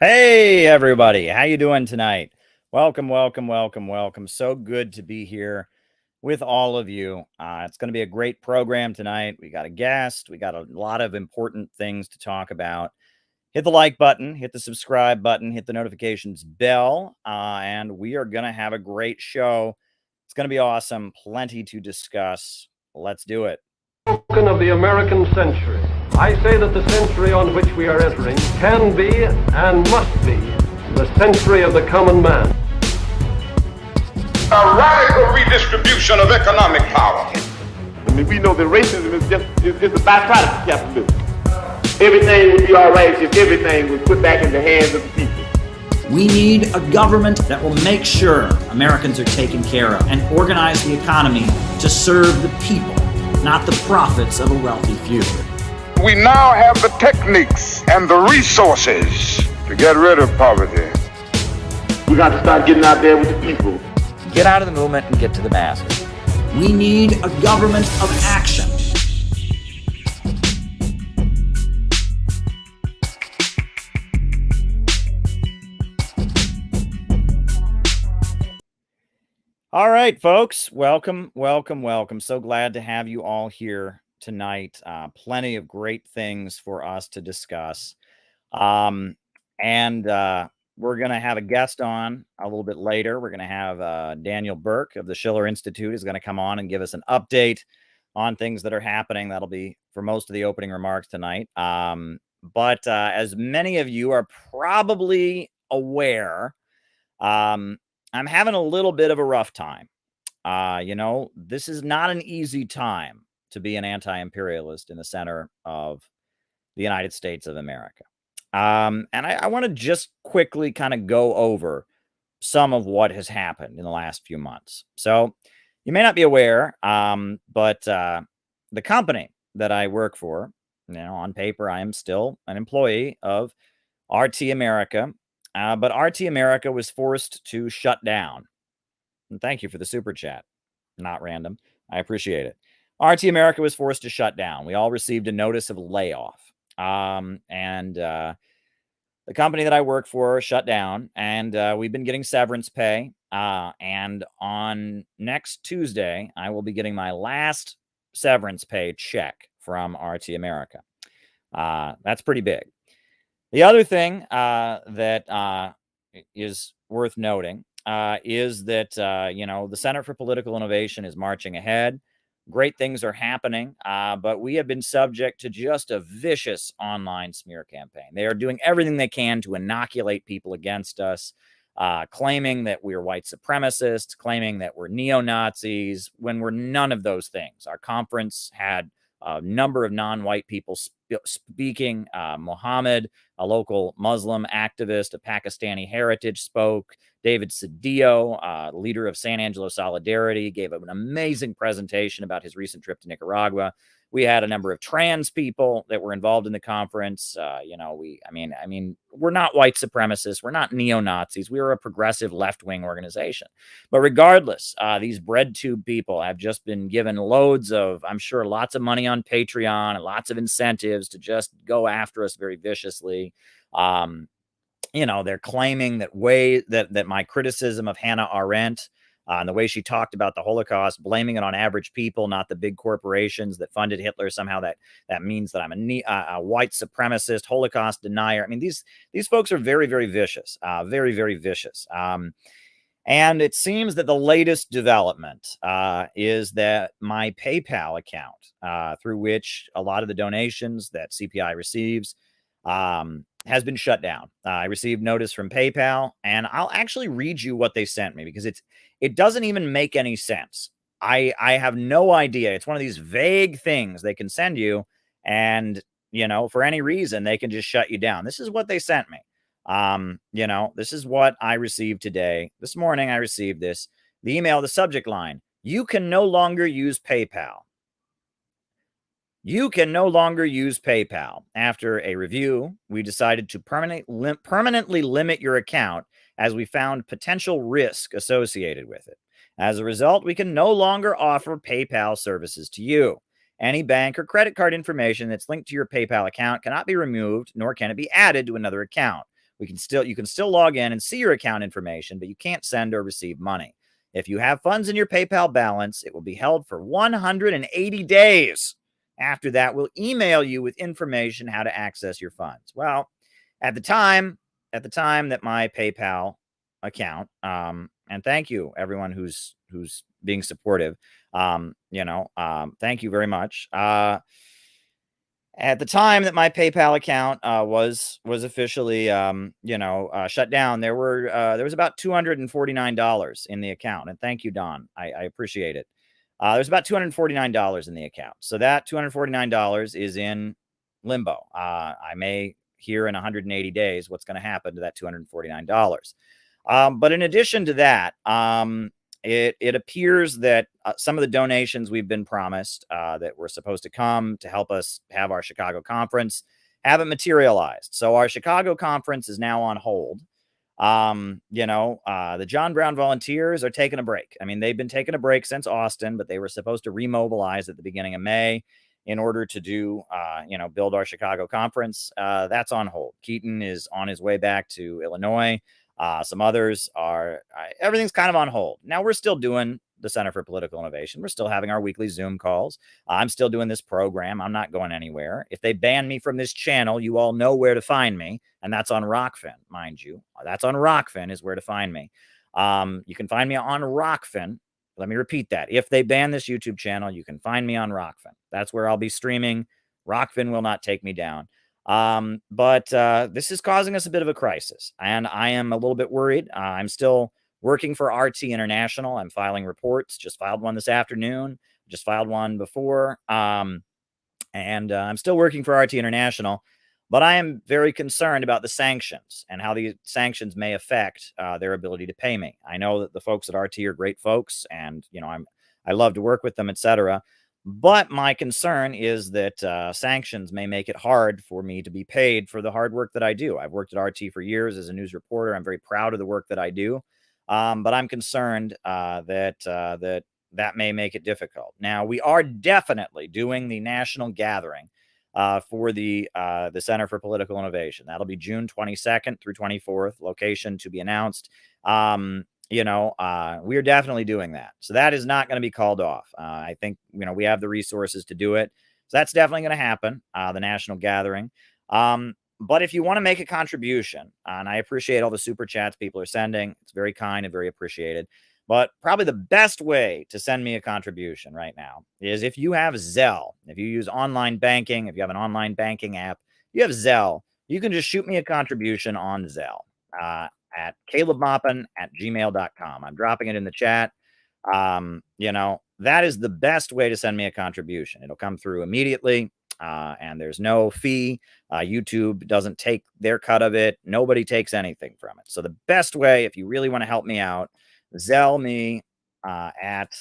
Hey everybody, how you doing tonight? Welcome, welcome, welcome, welcome. So good to be here with all of you. It's going to be a great program tonight. We got a guest, we got a lot of important things to talk about. Hit the like button, hit the subscribe button, hit the notifications bell, and we are going to have a great show. It's going to be awesome. Plenty to discuss. Let's do it. Of the American century. I say that the century on which we are entering can be and must be the century of the common man. A radical redistribution of economic power. I mean, we know that racism is just is a byproduct of capitalism. Everything would be all right if everything was put back in the hands of the people. We need a government that will make sure Americans are taken care of and organize the economy to serve the people, not the profits of a wealthy few. We now have the techniques and the resources to get rid of poverty. We got to start getting out there with the people. Get out of the movement and get to the masses. We need a government of action. All right, folks, welcome, welcome, welcome. So glad to have you all here tonight. Plenty of great things for us to discuss. And we're going to have a guest on a little bit later. We're going to have Daniel Burke of the Schiller Institute is going to come on and give us an update on things that are happening. That'll be for most of the opening remarks tonight. But as many of you are probably aware, I'm having a little bit of a rough time. This is not an easy time to be an anti-imperialist in the center of the United States of America. And I want to just quickly kind of go over some of what has happened in the last few months. So you may not be aware, but the company that I work for, on paper, I am still an employee of RT America. But RT America was forced to shut down. And thank you for the super chat. Not random. I appreciate it. RT America was forced to shut down. We all received a notice of layoff. And the company that I work for shut down, and we've been getting severance pay. And on next Tuesday, I will be getting my last severance pay check from RT America. That's pretty big. The other thing that is worth noting is that, the Center for Political Innovation is marching ahead. Great things are happening, but we have been subject to just a vicious online smear campaign. They are doing everything they can to inoculate people against us, claiming that we're white supremacists, claiming that we're neo-Nazis, when we're none of those things. Our conference had a number of non-white people speaking. Mohammed, a local Muslim activist of Pakistani heritage, spoke. David Cedillo, leader of San Angelo Solidarity, gave an amazing presentation about his recent trip to Nicaragua. We had a number of trans people that were involved in the conference. We're not white supremacists. We're not neo-Nazis. We are a progressive left-wing organization. But regardless, these bread tube people have just been given loads of, I'm sure, lots of money on Patreon and lots of incentives to just go after us very viciously. They're claiming that my criticism of Hannah Arendt and the way she talked about the Holocaust, blaming it on average people, not the big corporations that funded Hitler, somehow that means that I'm a white supremacist, Holocaust denier. I mean, these folks are very, very vicious, very, very vicious. And it seems that the latest development is that my PayPal account, through which a lot of the donations that CPI receives, has been shut down. I received notice from PayPal, and I'll actually read you what they sent me because it doesn't even make any sense. I have no idea. It's one of these vague things they can send you, and for any reason they can just shut you down. This is what they sent me. This is what I received today. This morning I received this. The email, the subject line: "You can no longer use PayPal. You can no longer use PayPal. After a review, we decided to permanently limit your account as we found potential risk associated with it. As a result, we can no longer offer PayPal services to you. Any bank or credit card information that's linked to your PayPal account cannot be removed, nor can it be added to another account. You can still log in and see your account information, but you can't send or receive money. If you have funds in your PayPal balance, it will be held for 180 days. After that, we'll email you with information how to access your funds. Well, at the time that my PayPal account, and thank you everyone who's being supportive. Thank you very much. At the time that my PayPal account was officially shut down, there was about $249 in the account, and thank you, Don. I appreciate it. There's about $249 in the account, so that $249 is in limbo. I may hear in 180 days what's going to happen to that $249. But in addition to that, it appears that some of the donations we've been promised that were supposed to come to help us have our Chicago conference haven't materialized. So our Chicago conference is now on hold. The John Brown Volunteers are taking a break. I mean, they've been taking a break since Austin, but they were supposed to remobilize at the beginning of May in order to build our Chicago conference. That's on hold. Keaton is on his way back to Illinois. Some others are, everything's kind of on hold. Now we're still doing the Center for Political Innovation. We're still having our weekly Zoom calls. I'm still doing this program. I'm not going anywhere. If they ban me from this channel, you all know where to find me. And that's on Rockfin, mind you. That's on Rockfin is where to find me. You can find me on Rockfin. Let me repeat that. If they ban this YouTube channel, you can find me on Rockfin. That's where I'll be streaming. Rockfin will not take me down. But this is causing us a bit of a crisis, and I am a little bit worried. I'm still working for RT International. I'm filing reports. Just filed one this afternoon. Just filed one before. And I'm still working for RT International, but I am very concerned about the sanctions and how the sanctions may affect their ability to pay me. I know that the folks at RT are great folks, and I love to work with them, etc. But my concern is that sanctions may make it hard for me to be paid for the hard work that I do. I've worked at RT for years as a news reporter. I'm very proud of the work that I do. But I'm concerned that may make it difficult. Now, we are definitely doing the national gathering for the Center for Political Innovation. That'll be June 22nd through 24th, location to be announced. We are definitely doing that. So that is not going to be called off. I think, we have the resources to do it. So that's definitely going to happen, the national gathering. But if you want to make a contribution, and I appreciate all the super chats people are sending, it's very kind and very appreciated. But probably the best way to send me a contribution right now is if you have Zelle, if you use online banking, if you have an online banking app, you have Zelle, you can just shoot me a contribution on Zelle at calebmaupin@gmail.com. I'm dropping it in the chat. That is the best way to send me a contribution. It'll come through immediately, and there's no fee. YouTube doesn't take their cut of it. Nobody takes anything from it. So the best way, if you really want to help me out, Zelle me at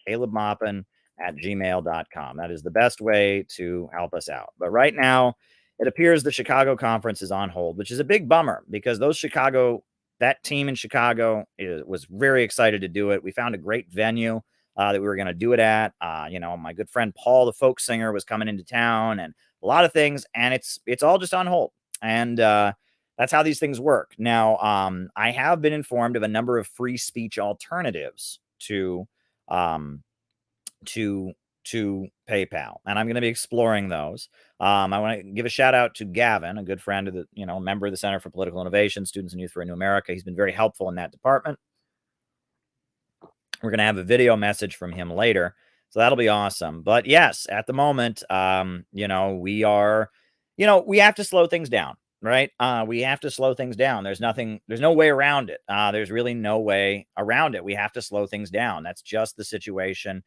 calebmaupin@gmail.com. That is the best way to help us out. But right now, it appears the Chicago conference is on hold, which is a big bummer because that team in Chicago was very excited to do it. We found a great venue that we were going to do it at. My good friend Paul, the folk singer, was coming into town, and a lot of things, and it's all just on hold. And that's how these things work. Now, I have been informed of a number of free speech alternatives to PayPal, and I'm going to be exploring those. I want to give a shout out to Gavin, a good friend of the, member of the Center for Political Innovation, Students and Youth for a New America. He's been very helpful in that department. We're going to have a video message from him later, so that'll be awesome. But yes, at the moment, we have to slow things down, right? We have to slow things down. There's no way around it. There's really no way around it. We have to slow things down. That's just the situation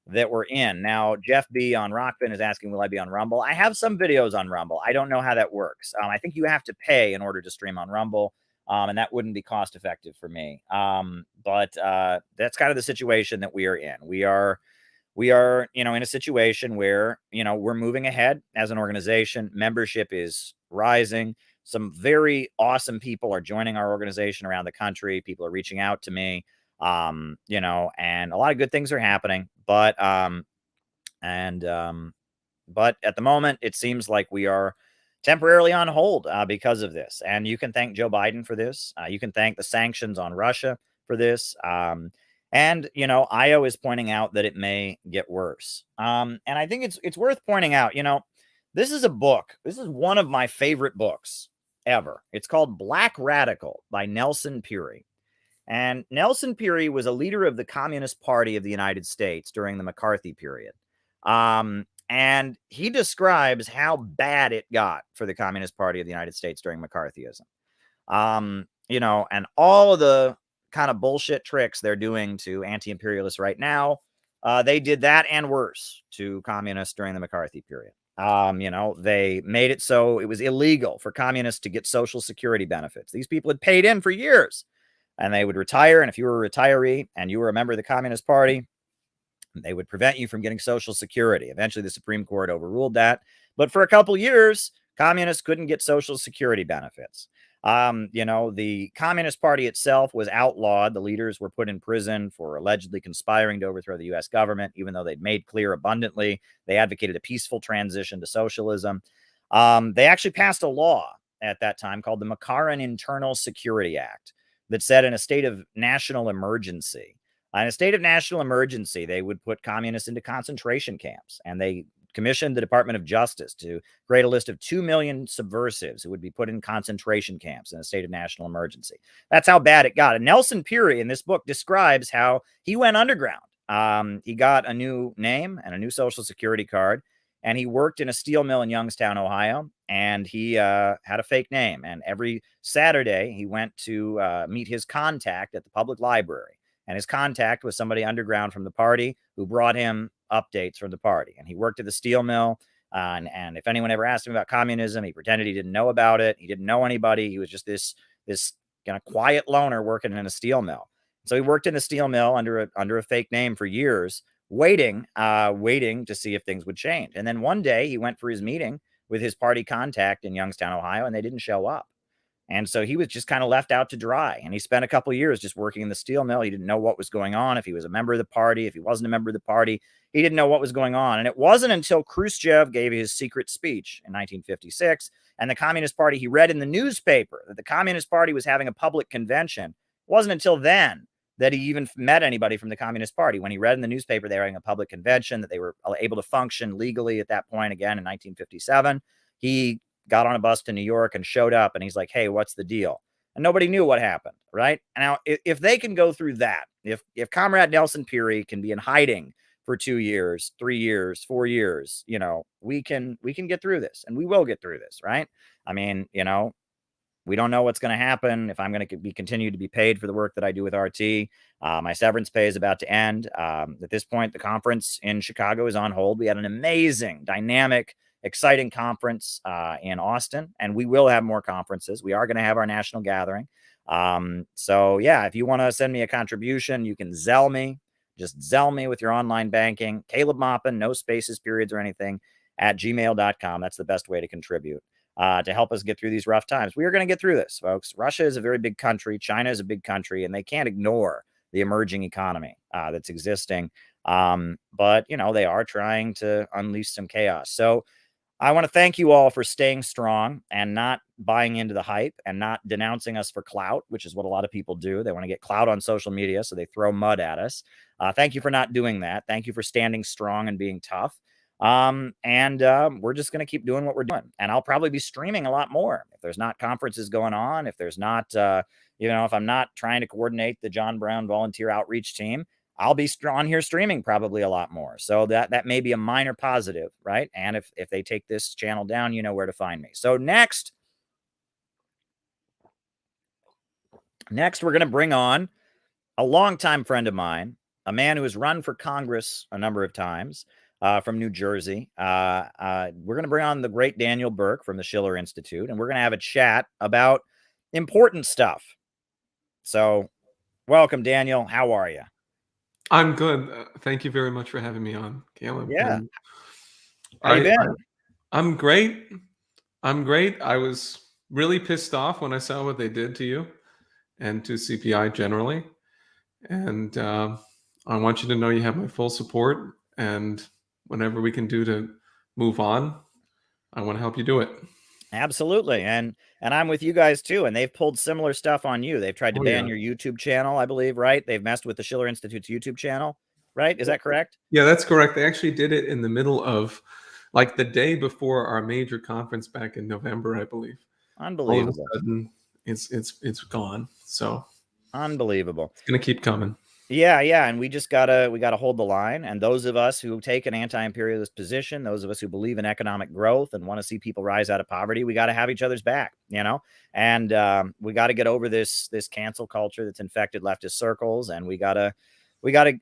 that we're in. Now, Jeff B on Rockfin is asking, will I be on Rumble? I have some videos on Rumble. I don't know how that works. I think you have to pay in order to stream on Rumble. And that wouldn't be cost effective for me. But that's kind of the situation that we are in. We are, in a situation where, we're moving ahead as an organization. Membership is rising. Some very awesome people are joining our organization around the country. People are reaching out to me, and a lot of good things are happening. But at the moment, it seems like we are temporarily on hold because of this. And you can thank Joe Biden for this. You can thank the sanctions on Russia for this. And IO is pointing out that it may get worse. And I think it's worth pointing out. This is a book. This is one of my favorite books ever. It's called Black Radical by Nelson Peary. And Nelson Peary was a leader of the Communist Party of the United States during the McCarthy period. And he describes how bad it got for the Communist Party of the United States during McCarthyism. And all of the kind of bullshit tricks they're doing to anti-imperialists right now, they did that and worse to communists during the McCarthy period. They made it so it was illegal for communists to get Social Security benefits. These people had paid in for years, and they would retire. And if you were a retiree and you were a member of the Communist Party, they would prevent you from getting Social Security. Eventually, the Supreme Court overruled that. But for a couple years, communists couldn't get Social Security benefits. The Communist Party itself was outlawed. The leaders were put in prison for allegedly conspiring to overthrow the U.S. government, even though they'd made clear abundantly they advocated a peaceful transition to socialism. They actually passed a law at that time called the McCarran Internal Security Act that said in a state of national emergency, in a state of national emergency, they would put communists into concentration camps, and they commissioned the Department of Justice to create a list of 2 million subversives who would be put in concentration camps in a state of national emergency. That's how bad it got. And Nelson Peary in this book describes how he went underground. He got a new name and a new Social Security card, and he worked in a steel mill in Youngstown, Ohio, and he had a fake name. And every Saturday, he went to meet his contact at the public library. And his contact was somebody underground from the party who brought him updates from the party. And he worked at the steel mill. And if anyone ever asked him about communism, he pretended he didn't know about it. He didn't know anybody. He was just this kind of quiet loner working in a steel mill. So he worked in a steel mill under a fake name for years, waiting to see if things would change. And then one day he went for his meeting with his party contact in Youngstown, Ohio, and they didn't show up. And so he was just kind of left out to dry. And he spent a couple of years just working in the steel mill. He didn't know what was going on, if he was a member of the party, if he wasn't a member of the party. He didn't know what was going on. And it wasn't until Khrushchev gave his secret speech in 1956 and the Communist Party, he read in the newspaper that the Communist Party was having a public convention. It wasn't until then that he even met anybody from the Communist Party. When he read in the newspaper they were having a public convention, that they were able to function legally at that point again in 1957, he got on a bus to New York and showed up, and he's like, hey, what's the deal? And nobody knew what happened, right? And now, if they can go through that, if Comrade Nelson Peary can be in hiding for 2 years, 3 years, 4 years, we can get through this, and we will get through this, right? I mean, we don't know what's going to happen if I'm going to be continued to be paid for the work that I do with RT. My severance pay is about to end. At this point, the conference in Chicago is on hold. We had an amazing, dynamic, exciting conference in Austin, and we will have more conferences. We are going to have our national gathering. So yeah, if you want to send me a contribution, you can Zelle me. Just Zelle me with your online banking. Caleb Maupin, no spaces, periods, or anything, at gmail.com. That's the best way to contribute to help us get through these rough times. We are going to get through this, folks. Russia is a very big country. China is a big country, and they can't ignore the emerging economy that's existing. But, they are trying to unleash some chaos. So I want to thank you all for staying strong and not buying into the hype and not denouncing us for clout, which is what a lot of people do. They want to get clout on social media, so they throw mud at us. Thank you for not doing that. Thank you for standing strong and being tough. We're just going to keep doing what we're doing. And I'll probably be streaming a lot more if there's not conferences going on, if there's not, if I'm not trying to coordinate the John Brown volunteer outreach team. I'll be on here streaming probably a lot more. So that may be a minor positive, right? And if they take this channel down, you know where to find me. So next we're going to bring on a longtime friend of mine, a man who has run for Congress a number of times from New Jersey. We're going to bring on the great Daniel Burke from the Schiller Institute, and we're going to have a chat about important stuff. So welcome, Daniel. How are you? I'm good. Thank you very much for having me on, Caleb. Yeah. How you been? I'm great. I was really pissed off when I saw what they did to you and to CPI generally. And I want you to know you have my full support. And whatever we can do to move on, I want to help you do it. Absolutely, and I'm with you guys too, and they've pulled similar stuff on you. They've tried to Oh ban yeah. your YouTube channel, I believe, right? They've messed with the Schiller Institute's YouTube channel, right? Is that correct? Yeah, that's correct. They actually did it in the middle of, like, the day before our major conference back in November, I believe. All of a Unbelievable. sudden, it's gone. So Unbelievable. it's gonna keep coming. Yeah, yeah, and we gotta hold the line, and those of us who take an anti-imperialist position, those of us who believe in economic growth and wanna see people rise out of poverty, we gotta have each other's back, you know? And, we gotta get over this cancel culture that's infected leftist circles, and we gotta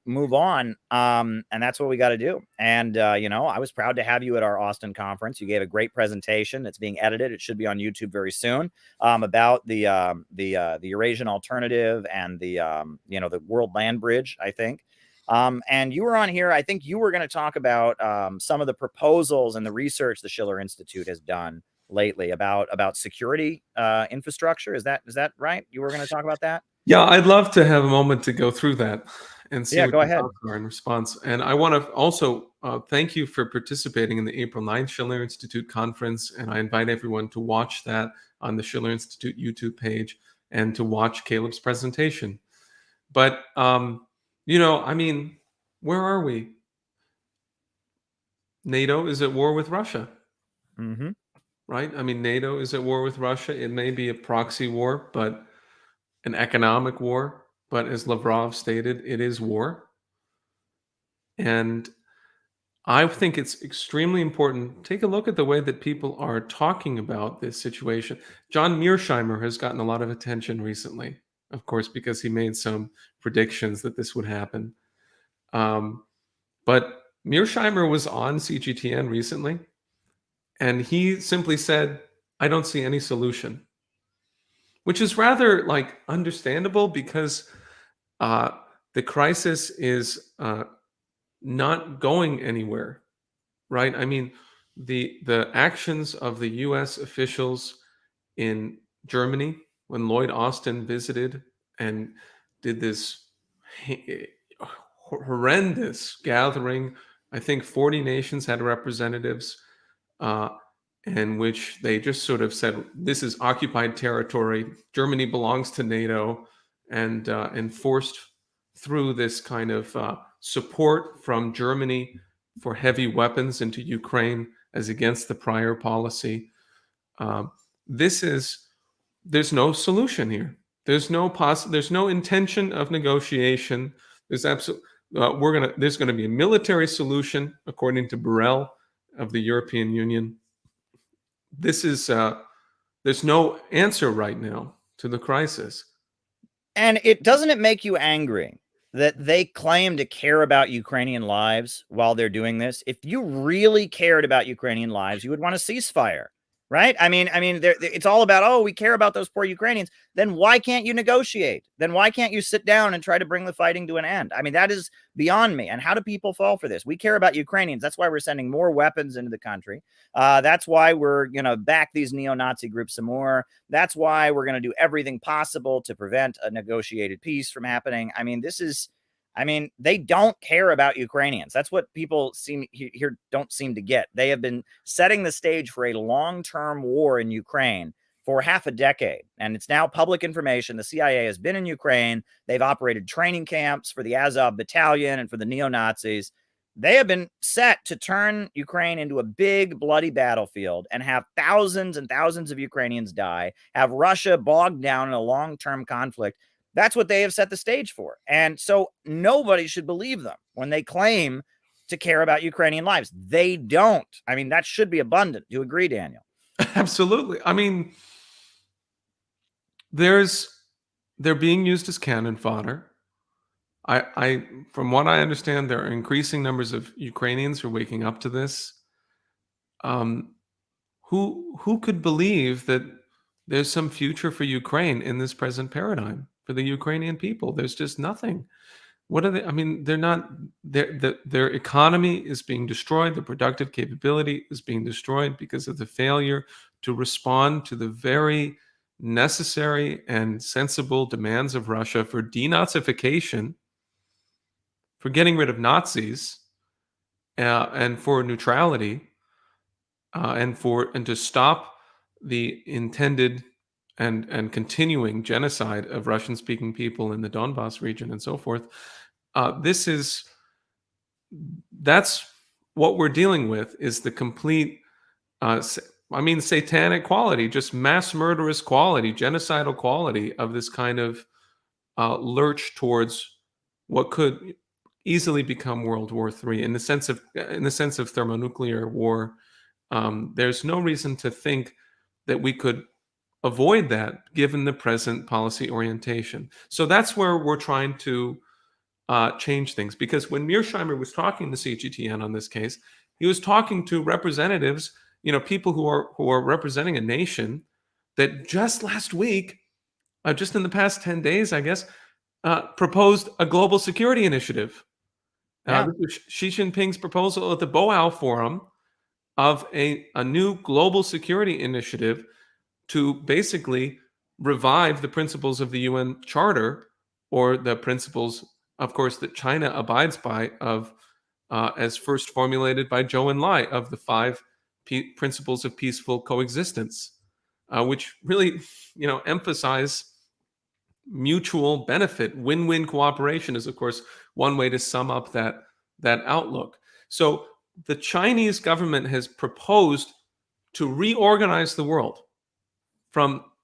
move on, and that's what we gotta do. And, I was proud to have you at our Austin conference. You gave a great presentation. It's being edited. It should be on YouTube very soon, about the Eurasian alternative and the World Land Bridge, I think. And you were on here. I think you were going to talk about some of the proposals and the research the Schiller Institute has done lately about security infrastructure. Is that right? You were going to talk about that? Yeah, I'd love to have a moment to go through that and see Yeah, what go your ahead. thoughts are in response. And I want to also thank you for participating in the April 9th Schiller Institute conference. And I invite everyone to watch that on the Schiller Institute YouTube page and to watch Caleb's presentation. But, I mean, where are we? NATO is at war with Russia, Mm-hmm. right? I mean, NATO is at war with Russia. It may be a proxy war, but an economic war. But as Lavrov stated, it is war. And I think it's extremely important. Take a look at the way that people are talking about this situation. John Mearsheimer has gotten a lot of attention recently, of course, because he made some predictions that this would happen. But Mearsheimer was on CGTN recently, and he simply said, "I don't see any solution," which is rather like understandable because uh, the crisis is not going anywhere, right? I mean, the actions of the U.S. officials in Germany when Lloyd Austin visited and did this horrendous gathering. I think 40 nations had representatives, uh, in which they just sort of said, "This is occupied territory. Germany belongs to NATO," and enforced through this kind of support from Germany for heavy weapons into Ukraine as against the prior policy. Um, this is There's no solution here. There's no intention of negotiation. There's absolutely there's gonna be a military solution according to Borrell of the European Union. This is There's no answer right now to the crisis. And doesn't it make you angry that they claim to care about Ukrainian lives while they're doing this? If you really cared about Ukrainian lives, you would want a ceasefire, right? I mean, it's all about, oh, we care about those poor Ukrainians. Then why can't you negotiate? Then why can't you sit down and try to bring the fighting to an end? I mean, that is beyond me. And how do people fall for this? We care about Ukrainians. That's why we're sending more weapons into the country. That's why we're going to back these neo-Nazi groups some more. That's why we're going to do everything possible to prevent a negotiated peace from happening. They don't care about Ukrainians. That's what people here don't seem to get. They have been setting the stage for a long-term war in Ukraine for half a decade. And it's now public information. The CIA has been in Ukraine. They've operated training camps for the Azov battalion and for the neo-Nazis. They have been set to turn Ukraine into a big, bloody battlefield and have thousands and thousands of Ukrainians die, have Russia bogged down in a long-term conflict. That's what they have set the stage for. And so nobody should believe them when they claim to care about Ukrainian lives. They don't. I mean, that should be abundant. Do you agree, Daniel? Absolutely. I mean, they're being used as cannon fodder. From what I understand, there are increasing numbers of Ukrainians who are waking up to this. Um, who could believe that there's some future for Ukraine in this present paradigm for the Ukrainian people? There's just nothing. What are they? I mean, they're not. Their economy is being destroyed. The productive capability is being destroyed because of the failure to respond to the very necessary and sensible demands of Russia for denazification, for getting rid of Nazis, and for neutrality, and to stop the intended and continuing genocide of Russian-speaking people in the Donbass region and so forth. That's what we're dealing with, is the complete, satanic quality, just mass murderous quality, genocidal quality of this kind of lurch towards what could easily become World War III in the sense of thermonuclear war. There's no reason to think that we could avoid that given the present policy orientation. So that's where we're trying to change things. Because when Mearsheimer was talking to CGTN on this case, he was talking to representatives, people who are representing a nation that just last week, just in the past 10 days, I guess, proposed a global security initiative. This was Xi Jinping's proposal at the Boao Forum of a new global security initiative to basically revive the principles of the UN Charter, or the principles, of course, that China abides by, of as first formulated by Zhou Enlai, of the 5 principles of peaceful coexistence, which really, emphasize mutual benefit. Win-win cooperation is, of course, one way to sum up that outlook. So the Chinese government has proposed to reorganize the world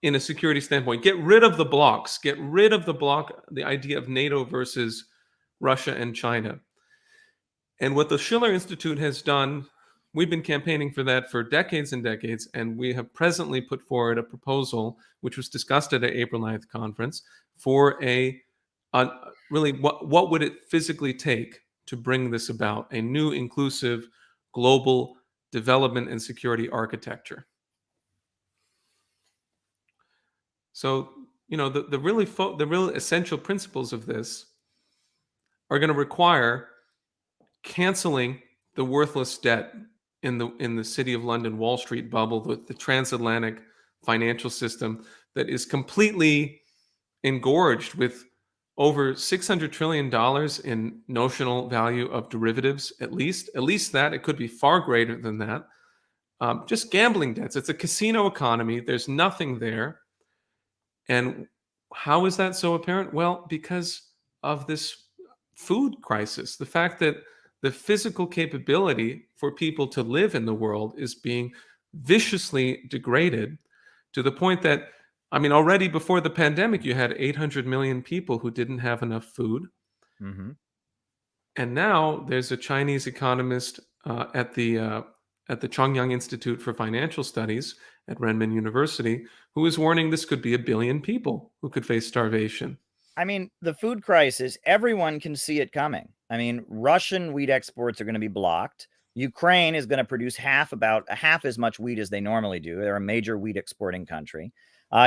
in a security standpoint, get rid of the blocks, the idea of NATO versus Russia and China. And what the Schiller Institute has done, we've been campaigning for that for decades and decades, and we have presently put forward a proposal, which was discussed at the April 9th conference, for really what would it physically take to bring this about, a new inclusive global development and security architecture. So, the real essential principles of this are going to require canceling the worthless debt in the City of London Wall Street bubble, the transatlantic financial system that is completely engorged with over $600 trillion in notional value of derivatives, at least that. It could be far greater than that. Just gambling debts. It's a casino economy. There's nothing there. And how is that so apparent? Well, because of this food crisis, the fact that the physical capability for people to live in the world is being viciously degraded, to the point that, already before the pandemic, you had 800 million people who didn't have enough food. Mm-hmm. And now there's a Chinese economist at the Chongyang Institute for Financial Studies at Renmin University, who is warning this could be 1 billion people who could face starvation. The food crisis, everyone can see it coming. Russian wheat exports are going to be blocked. Ukraine is going to produce about half as much wheat as they normally do. They're a major wheat exporting country.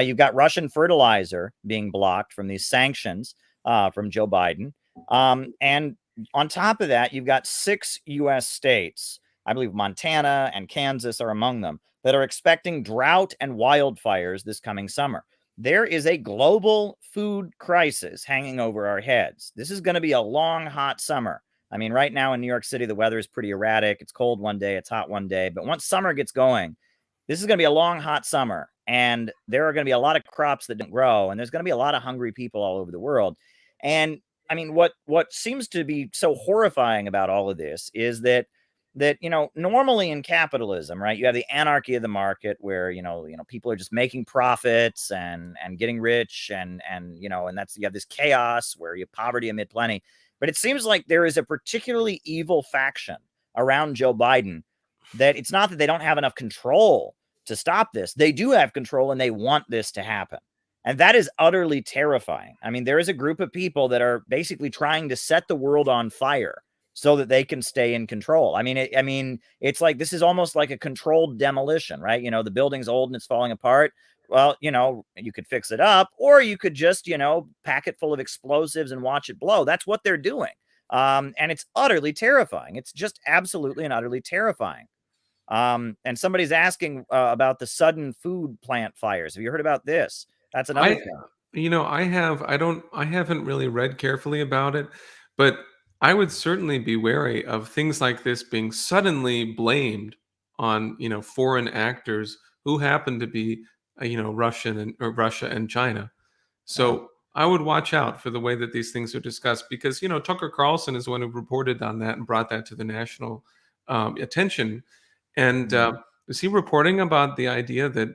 You've got Russian fertilizer being blocked from these sanctions from Joe Biden. And on top of that, you've got 6 U.S. states, I believe Montana and Kansas are among them, that are expecting drought and wildfires this coming summer. There is a global food crisis hanging over our heads. This is going to be a long, hot summer. Right now in New York City, the weather is pretty erratic. It's cold one day, it's hot one day. But once summer gets going, this is going to be a long, hot summer. And there are going to be a lot of crops that don't grow. And there's going to be a lot of hungry people all over the world. And what seems to be so horrifying about all of this is that normally in capitalism, right, you have the anarchy of the market where, people are just making profits and getting rich and you have this chaos where you have poverty amid plenty. But it seems like there is a particularly evil faction around Joe Biden that it's not that they don't have enough control to stop this. They do have control and they want this to happen. And that is utterly terrifying. There is a group of people that are basically trying to set the world on fire so that they can stay in control. It's like, this is almost like a controlled demolition, right? The building's old and it's falling apart. Well, you could fix it up, or you could just, pack it full of explosives and watch it blow. That's what they're doing. And it's utterly terrifying. It's just absolutely and utterly terrifying. And somebody's asking about the sudden food plant fires. Have you heard about this? That's another thing. I haven't really read carefully about it, but I would certainly be wary of things like this being suddenly blamed on, foreign actors who happen to be, Russia and China. So I would watch out for the way that these things are discussed, because Tucker Carlson is the one who reported on that and brought that to the national attention. And is he reporting about the idea that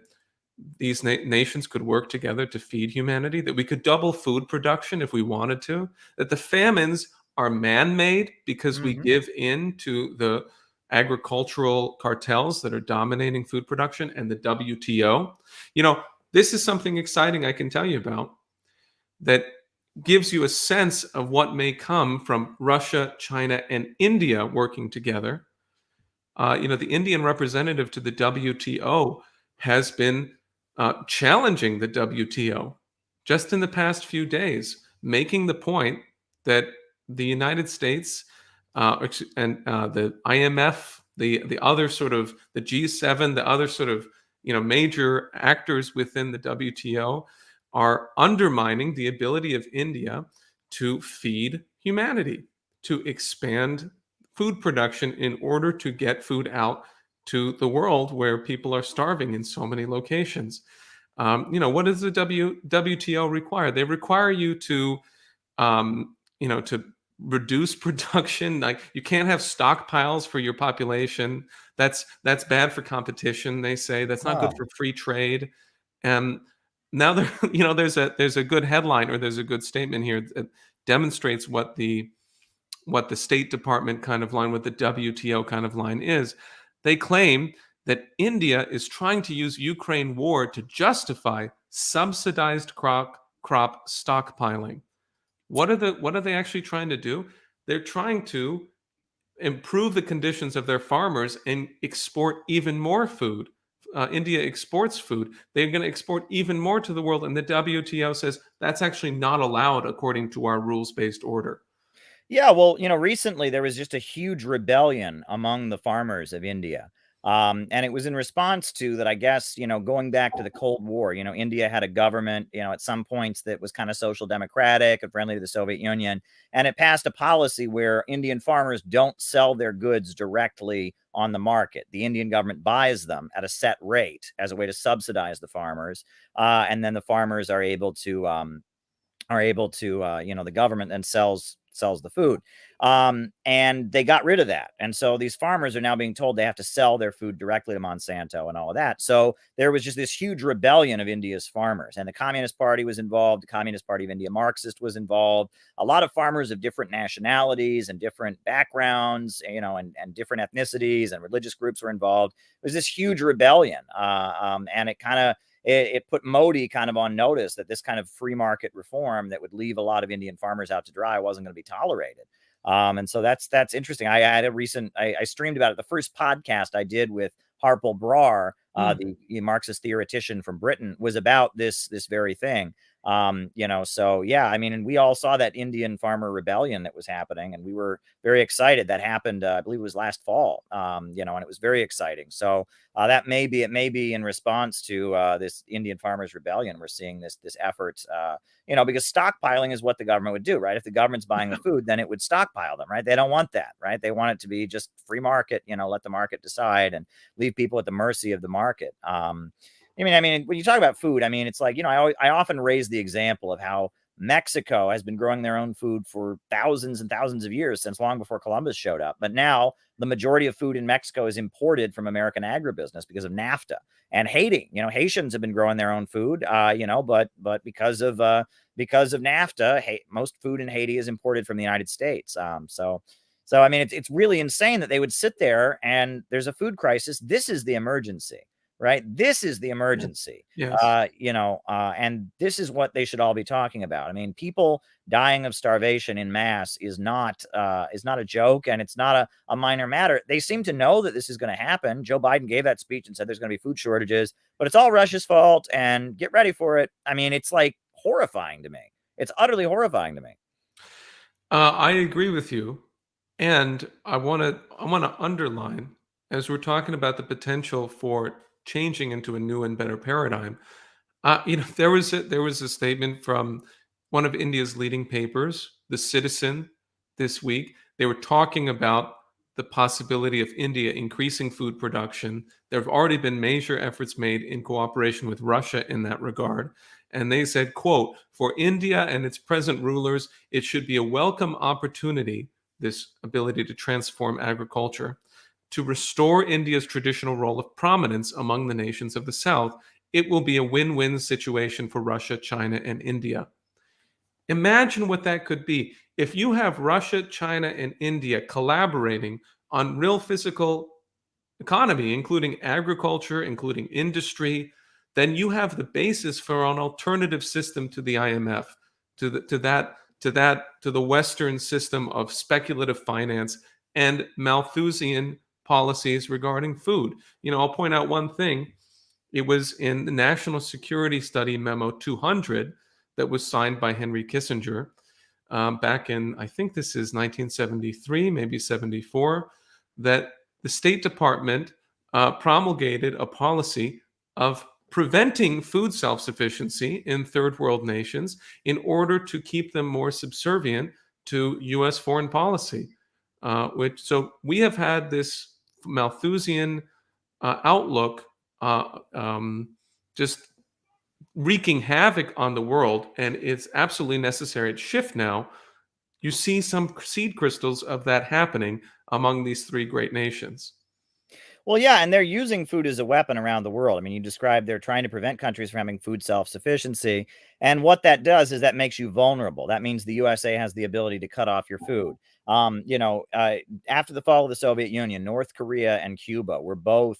these nations could work together to feed humanity, that we could double food production if we wanted to, that the famines are man-made because we give in to the agricultural cartels that are dominating food production and the WTO? This is something exciting I can tell you about that gives you a sense of what may come from Russia, China, and India working together. The Indian representative to the WTO has been challenging the WTO just in the past few days, making the point that the United States and the IMF, the other sort of the G7, the other sort of major actors within the WTO are undermining the ability of India to feed humanity, to expand food production in order to get food out to the world where people are starving in so many locations. What does the WTO require? They require you to, to reduce production. Like, you can't have stockpiles for your population. That's bad for competition. They say that's not good for free trade. And now there's a good headline, or there's a good statement here that demonstrates what the State Department kind of line, what the WTO kind of line is. They claim that India is trying to use Ukraine war to justify subsidized crop stockpiling. What are they actually trying to do? They're trying to improve the conditions of their farmers and export even more food. India exports food. They're going to export even more to the world, and the WTO says that's actually not allowed according to our rules-based order. Yeah, well, recently there was just a huge rebellion among the farmers of India. And it was in response to that, I guess, going back to the Cold War, India had a government, at some points that was kind of social democratic and friendly to the Soviet Union. And it passed a policy where Indian farmers don't sell their goods directly on the market. The Indian government buys them at a set rate as a way to subsidize the farmers. And then the farmers are able to, the government then sells the food. And they got rid of that. And so these farmers are now being told they have to sell their food directly to Monsanto and all of that. So there was just this huge rebellion of India's farmers, and the Communist Party was involved. The Communist Party of India Marxist was involved. A lot of farmers of different nationalities and different backgrounds, and different ethnicities and religious groups were involved. It was this huge rebellion. And it kind of, it put Modi kind of on notice that this kind of free market reform that would leave a lot of Indian farmers out to dry wasn't going to be tolerated. And so that's interesting. I had I streamed about it. The first podcast I did with Harpal Brar, the Marxist theoretician from Britain, was about this very thing. So yeah, I mean, and we all saw that Indian farmer rebellion that was happening, and we were very excited. That happened, I believe it was last fall, and it was very exciting. So it may be in response to this Indian farmers rebellion. We're seeing this effort, because stockpiling is what the government would do, right? If the government's buying the food, then it would stockpile them, right? They don't want that, right? They want it to be just free market, let the market decide and leave people at the mercy of the market. I mean, when you talk about food, I mean, it's like, I often raise the example of how Mexico has been growing their own food for thousands and thousands of years, since long before Columbus showed up. But now the majority of food in Mexico is imported from American agribusiness because of NAFTA. And Haiti, Haitians have been growing their own food, but because of NAFTA, most food in Haiti is imported from the United States. So I mean, it's really insane that they would sit there and there's a food crisis. This is the emergency. Right. This is the emergency. Yes. And this is what they should all be talking about. I mean, people dying of starvation in mass is not a joke, and it's not a minor matter. They seem to know that this is going to happen. Joe Biden gave that speech and said there's going to be food shortages, but it's all Russia's fault and get ready for it. I mean, it's like horrifying to me. It's utterly horrifying to me. I agree with you. And I want to underline, as we're talking about the potential for changing into a new and better paradigm. There was a statement from one of India's leading papers, The Citizen, this week. They were talking about the possibility of India increasing food production. There have already been major efforts made in cooperation with Russia in that regard. And they said, quote, for India and its present rulers, it should be a welcome opportunity, this ability to transform agriculture, to restore India's traditional role of prominence among the nations of the South. It will be a win-win situation for Russia, China, and India. Imagine what that could be. If you have Russia, China, and India collaborating on real physical economy, including agriculture, including industry, then you have the basis for an alternative system to the IMF, to the Western system of speculative finance and Malthusian policies regarding food. I'll point out one thing. It was in the National Security Study Memo 200 that was signed by Henry Kissinger back in, I think this is 1973, maybe 74, that the State Department promulgated a policy of preventing food self-sufficiency in third world nations in order to keep them more subservient to U.S. foreign policy. So we have had this Malthusian outlook just wreaking havoc on the world, and it's absolutely necessary to shift now. You see some seed crystals of that happening among these three great nations. Well, yeah, and they're using food as a weapon around the world. I mean, you described they're trying to prevent countries from having food self-sufficiency, and what that does is that makes you vulnerable. That means the USA has the ability to cut off your food. After the fall of the Soviet Union, North Korea and Cuba were both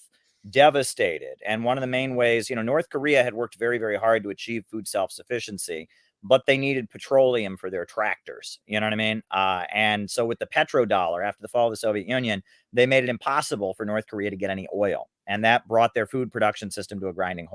devastated. And one of the main ways, North Korea had worked very, very hard to achieve food self-sufficiency, but they needed petroleum for their tractors. You know what I mean? And so with the petrodollar after the fall of the Soviet Union, they made it impossible for North Korea to get any oil. And that brought their food production system to a grinding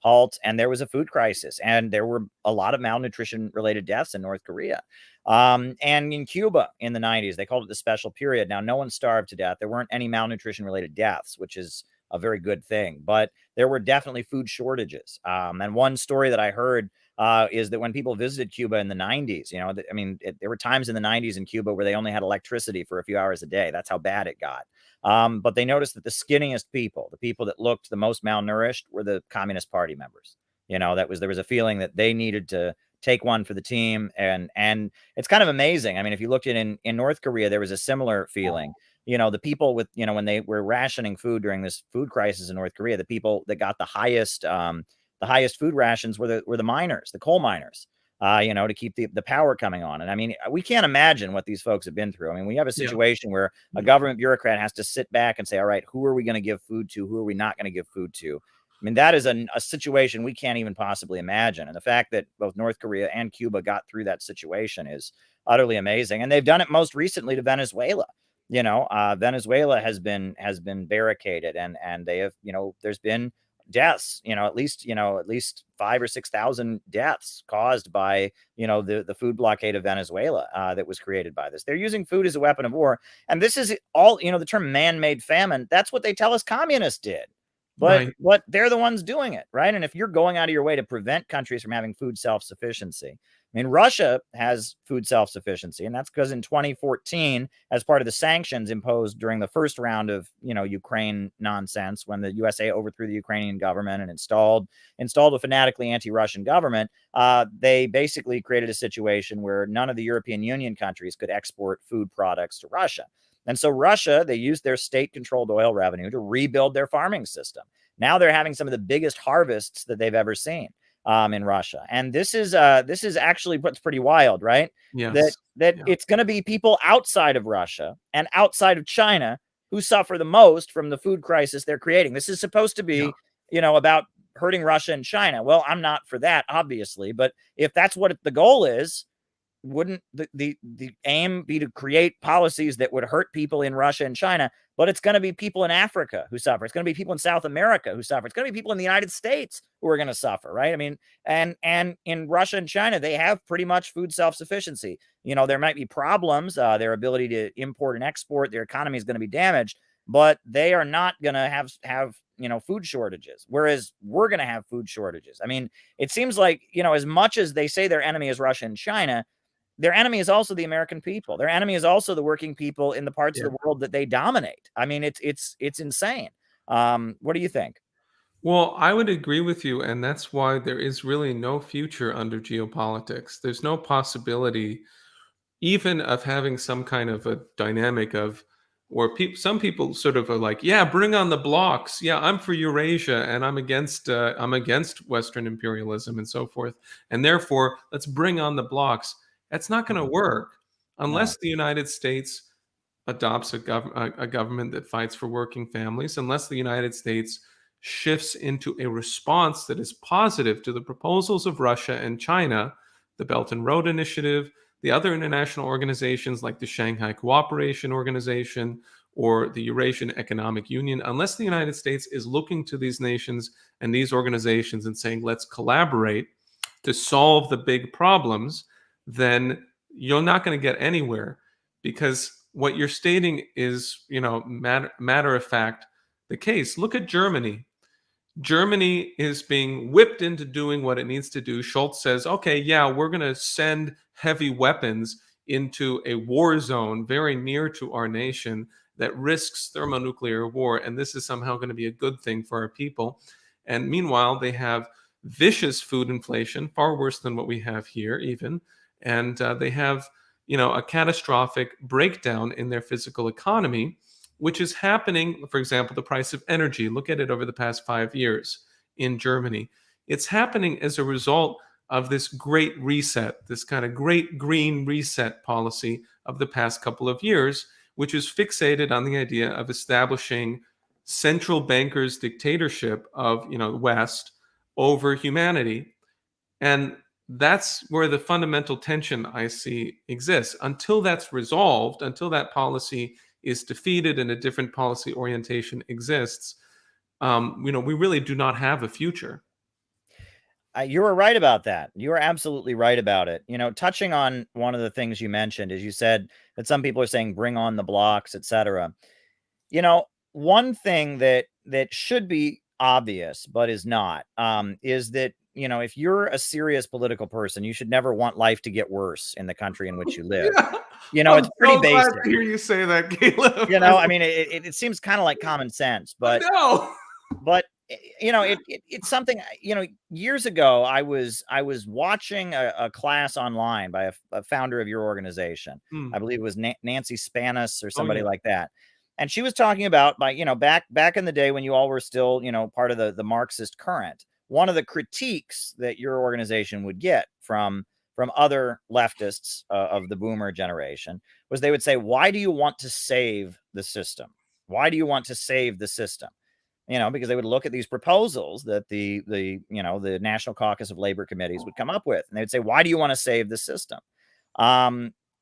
halt. And there was a food crisis. And there were a lot of malnutrition related deaths in North Korea. And in Cuba in the 90s, they called it the special period. Now, no one starved to death. There weren't any malnutrition related deaths, which is a very good thing. But there were definitely food shortages. And one story that I heard is that when people visited Cuba in the 90s, there were times in the 90s in Cuba where they only had electricity for a few hours a day. That's how bad it got. But they noticed that the skinniest people, the people that looked the most malnourished, were the Communist Party members. There was a feeling that they needed to take one for the team. And it's kind of amazing. I mean, if you looked at in North Korea, there was a similar feeling. The people with, when they were rationing food during this food crisis in North Korea, the people that got the highest food rations were the miners, the coal miners, to keep the power coming on. And I mean, we can't imagine what these folks have been through. I mean, we have a situation where a government bureaucrat has to sit back and say, all right, who are we going to give food to? Who are we not going to give food to? I mean, that is a situation we can't even possibly imagine. And the fact that both North Korea and Cuba got through that situation is utterly amazing. And they've done it most recently to Venezuela. Venezuela has been barricaded and they have, there's been deaths, at least 5,000 or 6,000 deaths caused by, the food blockade of Venezuela that was created by this. They're using food as a weapon of war. And this is all, the term man-made famine. That's what they tell us communists did. But they're the ones doing it, right? And if you're going out of your way to prevent countries from having food self-sufficiency, I mean, Russia has food self-sufficiency, and that's because in 2014, as part of the sanctions imposed during the first round of, Ukraine nonsense, when the USA overthrew the Ukrainian government and installed a fanatically anti-Russian government, they basically created a situation where none of the European Union countries could export food products to Russia. And so Russia, they used their state-controlled oil revenue to rebuild their farming system. Now they're having some of the biggest harvests that they've ever seen in Russia. And this is actually what's pretty wild, right? Yes. It's going to be people outside of Russia and outside of China who suffer the most from the food crisis they're creating. This is supposed to be, about hurting Russia and China. Well, I'm not for that, obviously. But if that's what the goal is, wouldn't the aim be to create policies that would hurt people in Russia and China? But it's going to be people in Africa who suffer. It's going to be people in South America who suffer. It's going to be people in the United States who are going to suffer, right? I mean, and in Russia and China, they have pretty much food self-sufficiency. There might be problems, their ability to import and export, their economy is going to be damaged, but they are not going to have food shortages, whereas we're going to have food shortages. I mean, it seems like, as much as they say their enemy is Russia and China, their enemy is also the American people. Their enemy is also the working people in the parts of the world that they dominate. I mean, it's insane. What do you think? Well, I would agree with you, and that's why there is really no future under geopolitics. There's no possibility even of having some kind of a dynamic of where some people sort of are like, yeah, bring on the blocks. Yeah, I'm for Eurasia and I'm against Western imperialism and so forth. And therefore, let's bring on the blocks. That's not going to work No. unless the United States adopts a government that fights for working families, unless the United States shifts into a response that is positive to the proposals of Russia and China, the Belt and Road Initiative, the other international organizations like the Shanghai Cooperation Organization or the Eurasian Economic Union, unless the United States is looking to these nations and these organizations and saying, let's collaborate to solve the big problems, then you're not going to get anywhere, because what you're stating is, matter of fact, the case. Look at Germany. Germany is being whipped into doing what it needs to do. Schultz says, okay, yeah, we're going to send heavy weapons into a war zone very near to our nation that risks thermonuclear war. And this is somehow going to be a good thing for our people. And meanwhile, they have vicious food inflation, far worse than what we have here, even. And they have, a catastrophic breakdown in their physical economy, which is happening. For example, the price of energy. Look at it over the past 5 years in Germany. It's happening as a result of this great reset, this kind of great green reset policy of the past couple of years, which is fixated on the idea of establishing central bankers' dictatorship of, the West over humanity. And that's where the fundamental tension I see exists. Until that's resolved, until that policy is defeated and a different policy orientation exists, we really do not have a future. You were right about that. You were absolutely right about it. Touching on one of the things you mentioned is you said that some people are saying bring on the blocks, etc. One thing that should be obvious but is not, is that if you're a serious political person, you should never want life to get worse in the country in which you live. Yeah. I'm It's pretty so glad basic. to hear you say that, Caleb. I mean, it seems kind of like common sense, but No. but it's something. Years ago, I was watching a class online by a founder of your organization. I believe it was Nancy Spanis or somebody like that. And she was talking about back in the day when you all were still, part of the Marxist current. One of the critiques that your organization would get from other leftists of the boomer generation was they would say, why do you want to save the system? Why do you want to save the system? Because they would look at these proposals that the National Caucus of Labor Committees would come up with. And they would say, why do you want to save the system?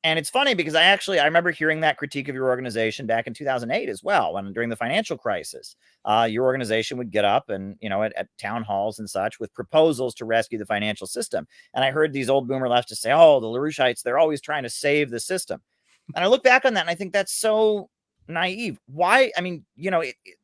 And it's funny because I remember hearing that critique of your organization back in 2008 as well, when during the financial crisis, your organization would get up and, at town halls and such with proposals to rescue the financial system. And I heard these old boomer leftists say, oh, the LaRouchites, they're always trying to save the system. And I look back on that and I think that's so naive. Why? I mean,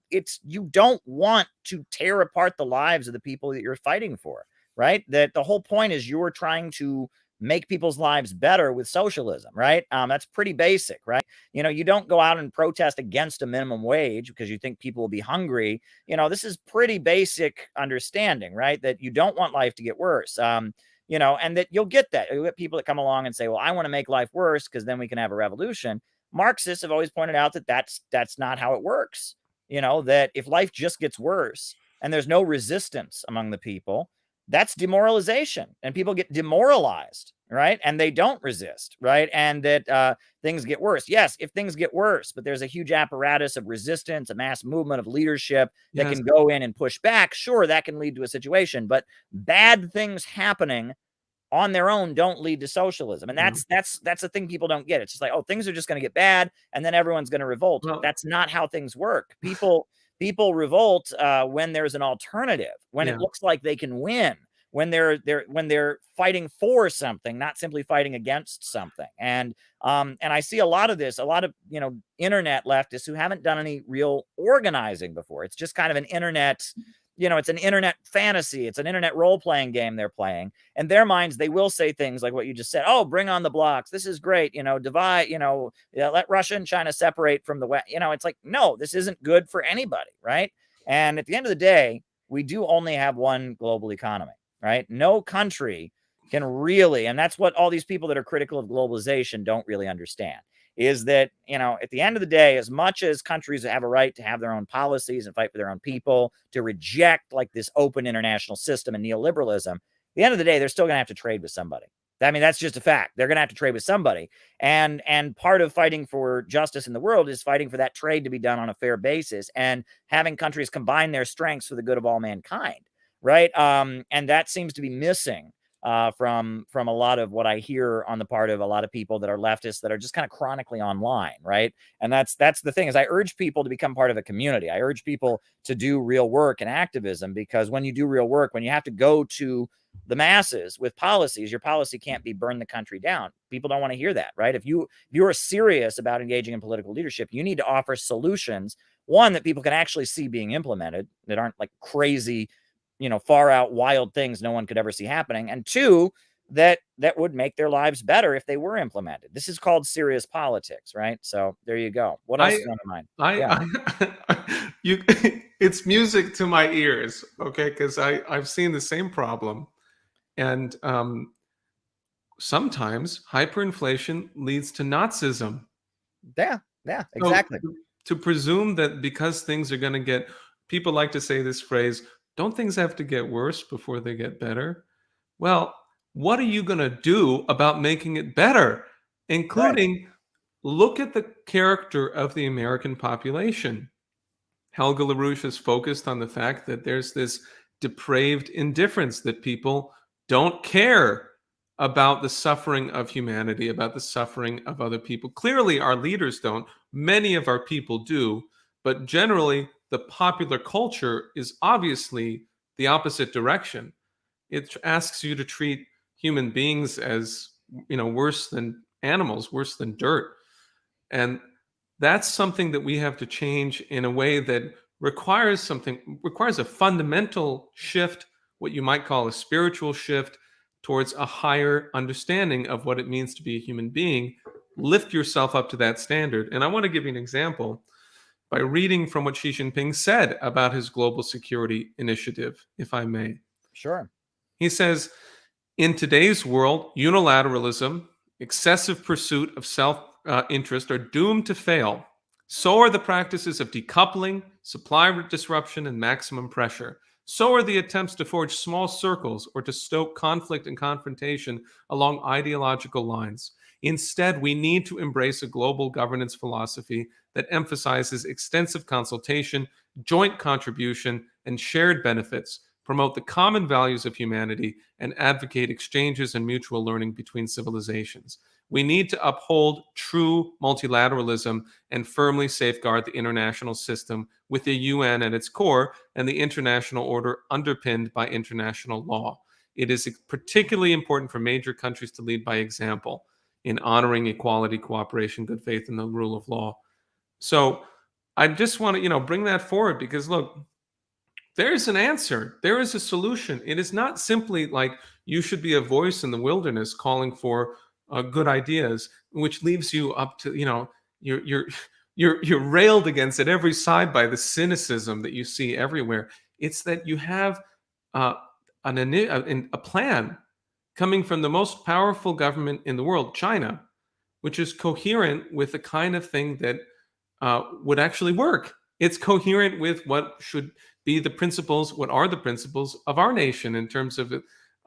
it's you don't want to tear apart the lives of the people that you're fighting for, right? That the whole point is you're trying to make people's lives better with socialism, right? That's pretty basic, right? You don't go out and protest against a minimum wage because you think people will be hungry. This is pretty basic understanding, right? That you don't want life to get worse. And that you'll get that. You'll get people that come along and say, well, I want to make life worse because then we can have a revolution. Marxists have always pointed out that that's not how it works. That if life just gets worse and there's no resistance among the people, that's demoralization, and people get demoralized, right? And they don't resist, right? And that things get worse. Yes, if things get worse, but there's a huge apparatus of resistance, a mass movement of leadership that can go in and push back. Sure, that can lead to a situation, but bad things happening on their own don't lead to socialism. And that's the thing people don't get. It's just like, oh, things are just going to get bad and then everyone's going to revolt. Well, that's not how things work. People revolt when there's an alternative, when it looks like they can win, when they're fighting for something, not simply fighting against something. And I see a lot of internet leftists who haven't done any real organizing before. It's just kind of an internet it's an internet fantasy. It's an internet role-playing game they're playing. In their minds, they will say things like what you just said. Oh, bring on the blocks. This is great. Divide, let Russia and China separate from the West. It's like, no, this isn't good for anybody, right? And at the end of the day, we do only have one global economy, right? No country can really, and that's what all these people that are critical of globalization don't really understand, is that, at the end of the day, as much as countries have a right to have their own policies and fight for their own people, to reject like this open international system and neoliberalism, at the end of the day, they're still going to have to trade with somebody. I mean, that's just a fact. They're going to have to trade with somebody. And part of fighting for justice in the world is fighting for that trade to be done on a fair basis and having countries combine their strengths for the good of all mankind, right? And that seems to be missing from a lot of what I hear on the part of a lot of people that are leftists that are just kind of chronically online, right? And that's the thing, is I urge people to become part of a community. I urge people to do real work and activism, because when you do real work, when you have to go to the masses with policies, your policy can't be burn the country down. People don't want to hear that, right? If you are serious about engaging in political leadership, you need to offer solutions, one, that people can actually see being implemented, that aren't like crazy, far out wild things no one could ever see happening, and two, that would make their lives better if they were implemented. This is called serious politics, right? So there you go. What else is on your mind? It's music to my ears, okay? Because I've seen the same problem, and sometimes hyperinflation leads to Nazism. Yeah, exactly. So to presume that because things are going to get, people like to say this phrase, don't things have to get worse before they get better? Well, what are you going to do about making it better? Including, look at the character of the American population. Helga LaRouche is focused on the fact that there's this depraved indifference, that people don't care about the suffering of humanity, about the suffering of other people. Clearly, our leaders don't. Many of our people do. But generally, the popular culture is obviously the opposite direction. It asks you to treat human beings as, worse than animals, worse than dirt. And that's something that we have to change in a way that requires a fundamental shift, what you might call a spiritual shift, towards a higher understanding of what it means to be a human being. Lift yourself up to that standard. And I want to give you an example by reading from what Xi Jinping said about his global security initiative, if I may. Sure. He says, in today's world, unilateralism, excessive pursuit of self-interest are doomed to fail. So are the practices of decoupling, supply disruption, and maximum pressure. So are the attempts to forge small circles or to stoke conflict and confrontation along ideological lines. Instead, we need to embrace a global governance philosophy that emphasizes extensive consultation, joint contribution, and shared benefits, promote the common values of humanity, and advocate exchanges and mutual learning between civilizations. We need to uphold true multilateralism and firmly safeguard the international system with the UN at its core and the international order underpinned by international law. It is particularly important for major countries to lead by example in honoring equality, cooperation, good faith, and the rule of law. So I just want to, bring that forward, because look, there's an answer. There is a solution. It is not simply like you should be a voice in the wilderness calling for good ideas, which leaves you up to, you're railed against at every side by the cynicism that you see everywhere. It's that you have a plan coming from the most powerful government in the world, China, which is coherent with the kind of thing that would actually work. It's coherent with what should be the principles, what are the principles of our nation in terms of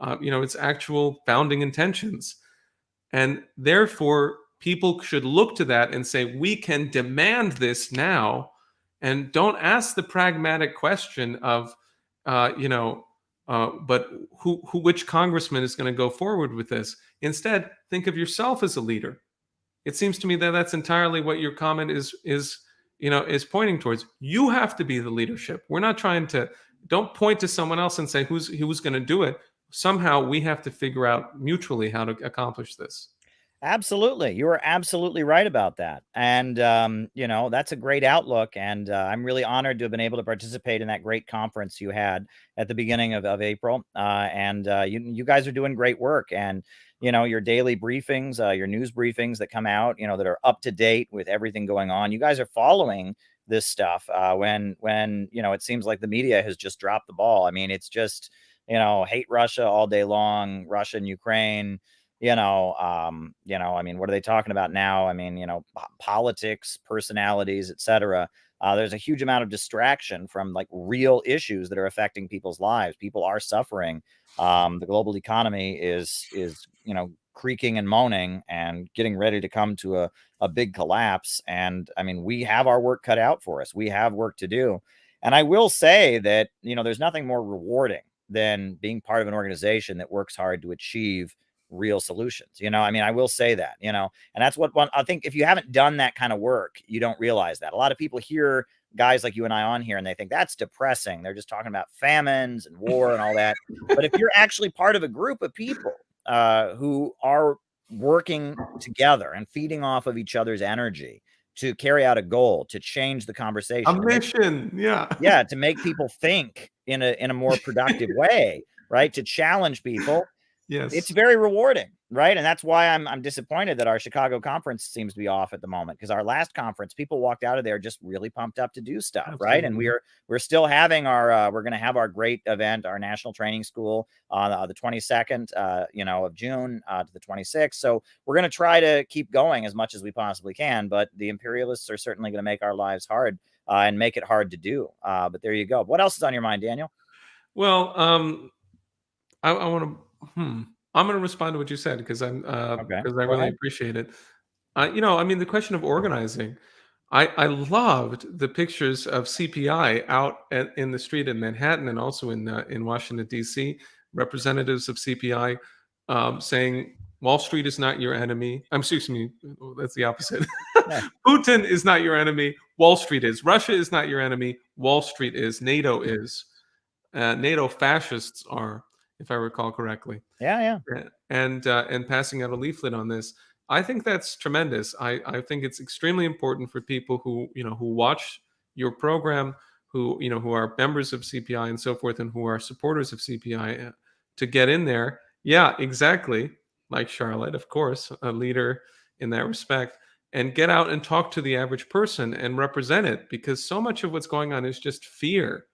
its actual founding intentions. And therefore, people should look to that and say, we can demand this now, and don't ask the pragmatic question of, but which congressman is going to go forward with this? Instead, think of yourself as a leader. It seems to me that that's entirely what your comment is pointing towards. You have to be the leadership. We're not trying to, don't point to someone else and say who's going to do it. Somehow we have to figure out mutually how to accomplish this. Absolutely. You are absolutely right about that. And, that's a great outlook. And I'm really honored to have been able to participate in that great conference you had at the beginning of April. And you guys are doing great work. And, your daily briefings, your news briefings that come out, that are up to date with everything going on. You guys are following this stuff when, it seems like the media has just dropped the ball. I mean, it's just, hate Russia all day long, Russia and Ukraine. I mean, what are they talking about now? I mean, politics, personalities, etc. There's a huge amount of distraction from like real issues that are affecting people's lives. People are suffering. The global economy is creaking and moaning and getting ready to come to a big collapse. And I mean, we have our work cut out for us. We have work to do. And I will say that, there's nothing more rewarding than being part of an organization that works hard to achieve real solutions. I mean, I will say that, and that's what I think if you haven't done that kind of work, you don't realize that. A lot of people hear guys like you and I on here and they think that's depressing. They're just talking about famines and war and all that. But if you're actually part of a group of people who are working together and feeding off of each other's energy to carry out a goal, to change the conversation, A mission, yeah. yeah, to make people think in a more productive way, right? To challenge people. Yes. It's very rewarding, right? And that's why I'm disappointed that our Chicago conference seems to be off at the moment, because our last conference, people walked out of there just really pumped up to do stuff, right? And we're still having our we're going to have our great event, our national training school on the 22nd, of June to the 26th. So we're going to try to keep going as much as we possibly can, but the imperialists are certainly going to make our lives hard and make it hard to do. But there you go. What else is on your mind, Daniel? Well, I want to. I'm going to respond to what you said because Okay, because I go really ahead. appreciate it. I mean, the question of organizing. I loved the pictures of CPI out in the street in Manhattan and also in Washington D.C. Representatives of CPI saying Wall Street is not your enemy. Excuse me, that's the opposite. Yeah. Putin is not your enemy. Wall Street is. Russia is not your enemy. Wall Street is. NATO is. NATO fascists are, if I recall correctly. Yeah. And passing out a leaflet on this. I think that's tremendous. I think it's extremely important for people who watch your program, who are members of CPI and so forth, and who are supporters of CPI, to get in there. Yeah, exactly. Like Charlotte, of course, a leader in that respect, and get out and talk to the average person and represent it, because so much of what's going on is just fear.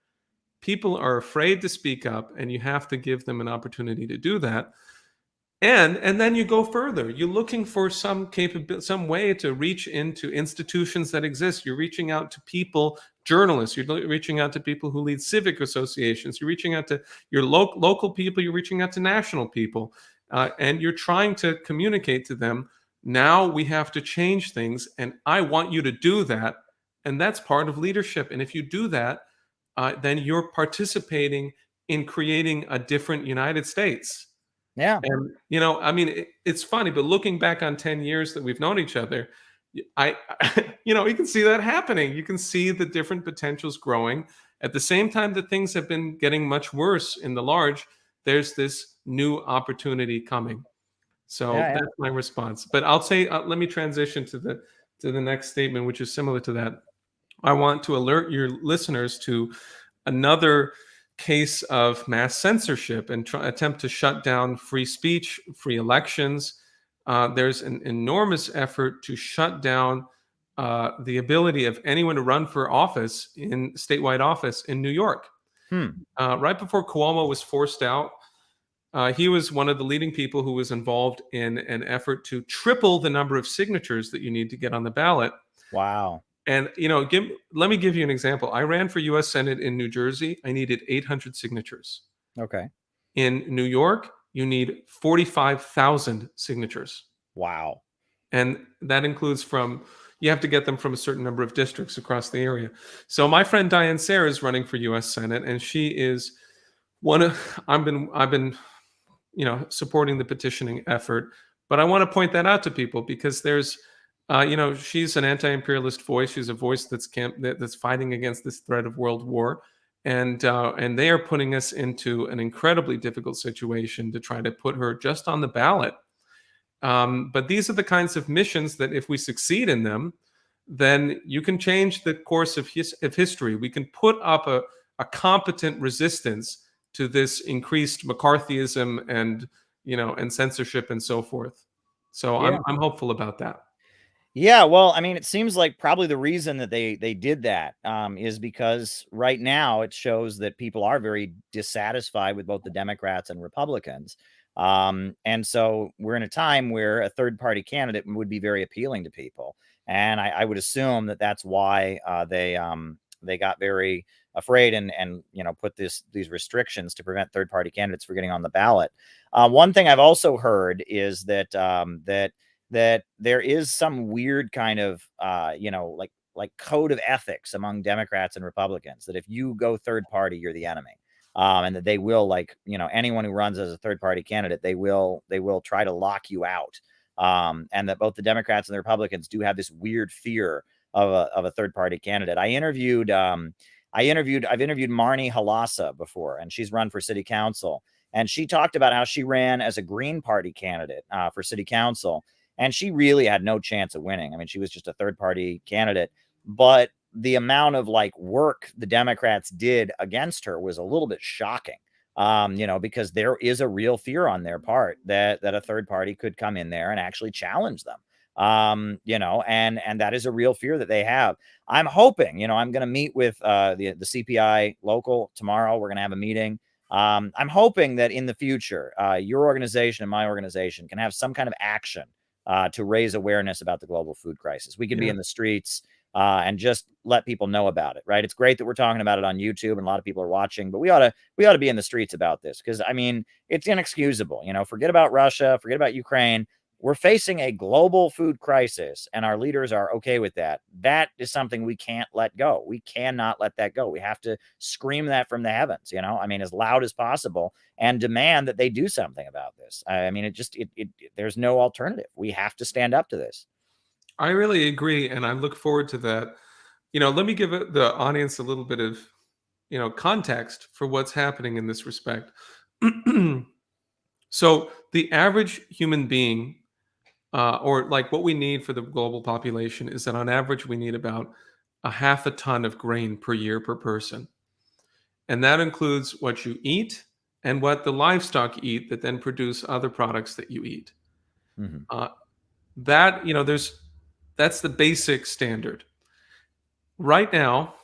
People are afraid to speak up, and you have to give them an opportunity to do that. And then you go further. You're looking for some way to reach into institutions that exist. You're reaching out to people, journalists. You're reaching out to people who lead civic associations. You're reaching out to your local people. You're reaching out to national people, and you're trying to communicate to them. Now we have to change things, and I want you to do that. And that's part of leadership. And if you do that, then you're participating in creating a different United States. Yeah. And I mean, it's funny, but looking back on 10 years that we've known each other, I you can see that happening. You can see the different potentials growing. At the same time that things have been getting much worse in the large, there's this new opportunity coming. So Yeah. that's my response. But I'll say, let me transition to the next statement, which is similar to that. I want to alert your listeners to another case of mass censorship and attempt to shut down free speech, free elections. There's an enormous effort to shut down the ability of anyone to run for office in statewide office in New York. Right before Cuomo was forced out, he was one of the leading people who was involved in an effort to triple the number of signatures that you need to get on the ballot. Wow. And let me give you an example. I ran for U.S. Senate in New Jersey. I needed 800 signatures. Okay. In New York, you need 45,000 signatures. Wow. And that includes you have to get them from a certain number of districts across the area. So my friend Diane Sayre is running for U.S. Senate, and she is I've been supporting the petitioning effort. But I want to point that out to people, because there's she's an anti-imperialist voice. She's a voice that's fighting against this threat of world war, and they are putting us into an incredibly difficult situation to try to put her just on the ballot. But these are the kinds of missions that if we succeed in them, then you can change the course of history. We can put up a competent resistance to this increased McCarthyism and censorship and so forth. So Yeah. I'm hopeful about that. Yeah, well, I mean, it seems like probably the reason that they did that is because right now it shows that people are very dissatisfied with both the Democrats and Republicans, and so we're in a time where a third party candidate would be very appealing to people, and I would assume that that's why they got very afraid and put these restrictions to prevent third party candidates from getting on the ballot. One thing I've also heard is that there is some weird kind of like code of ethics among Democrats and Republicans that if you go third party, you're the enemy. And that they will, like, anyone who runs as a third party candidate, they will try to lock you out. And that both the Democrats and the Republicans do have this weird fear of a third party candidate. I've interviewed Marnie Halassa before, and she's run for city council. And she talked about how she ran as a Green Party candidate for city council. And she really had no chance of winning. I mean, she was just a third party candidate, but the amount of like work the Democrats did against her was a little bit shocking. Because there is a real fear on their part that a third party could come in there and actually challenge them. And that is a real fear that they have. I'm hoping, I'm going to meet with the CPI local tomorrow. We're going to have a meeting. I'm hoping that in the future, your organization and my organization can have some kind of action to raise awareness about the global food crisis. We can be in the streets and just let people know about it, right? It's great that we're talking about it on YouTube and a lot of people are watching, but we ought to be in the streets about this because, I mean, it's inexcusable. Forget about Russia, forget about Ukraine. We're facing a global food crisis and our leaders are okay with that. That is something we can't let go. We cannot let that go. We have to scream that from the heavens, I mean, as loud as possible and demand that they do something about this. I mean, there's no alternative. We have to stand up to this. I really agree. And I look forward to that. Let me give the audience a little bit of, context for what's happening in this respect. So the average human being, or like what we need for the global population is that on average, we need about a half a ton of grain per year per person. And that includes what you eat and what the livestock eat that then produce other products that you eat. Mm-hmm. That's the basic standard. Right now,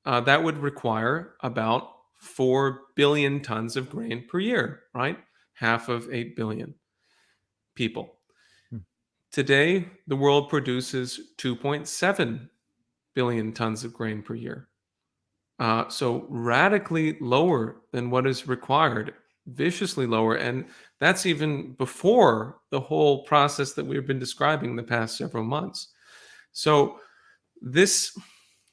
that would require about 4 billion tons of grain per year, right? Half of 8 billion people. Today, the world produces 2.7 billion tons of grain per year. So radically lower than what is required, viciously lower. And that's even before the whole process that we've been describing the past several months. So this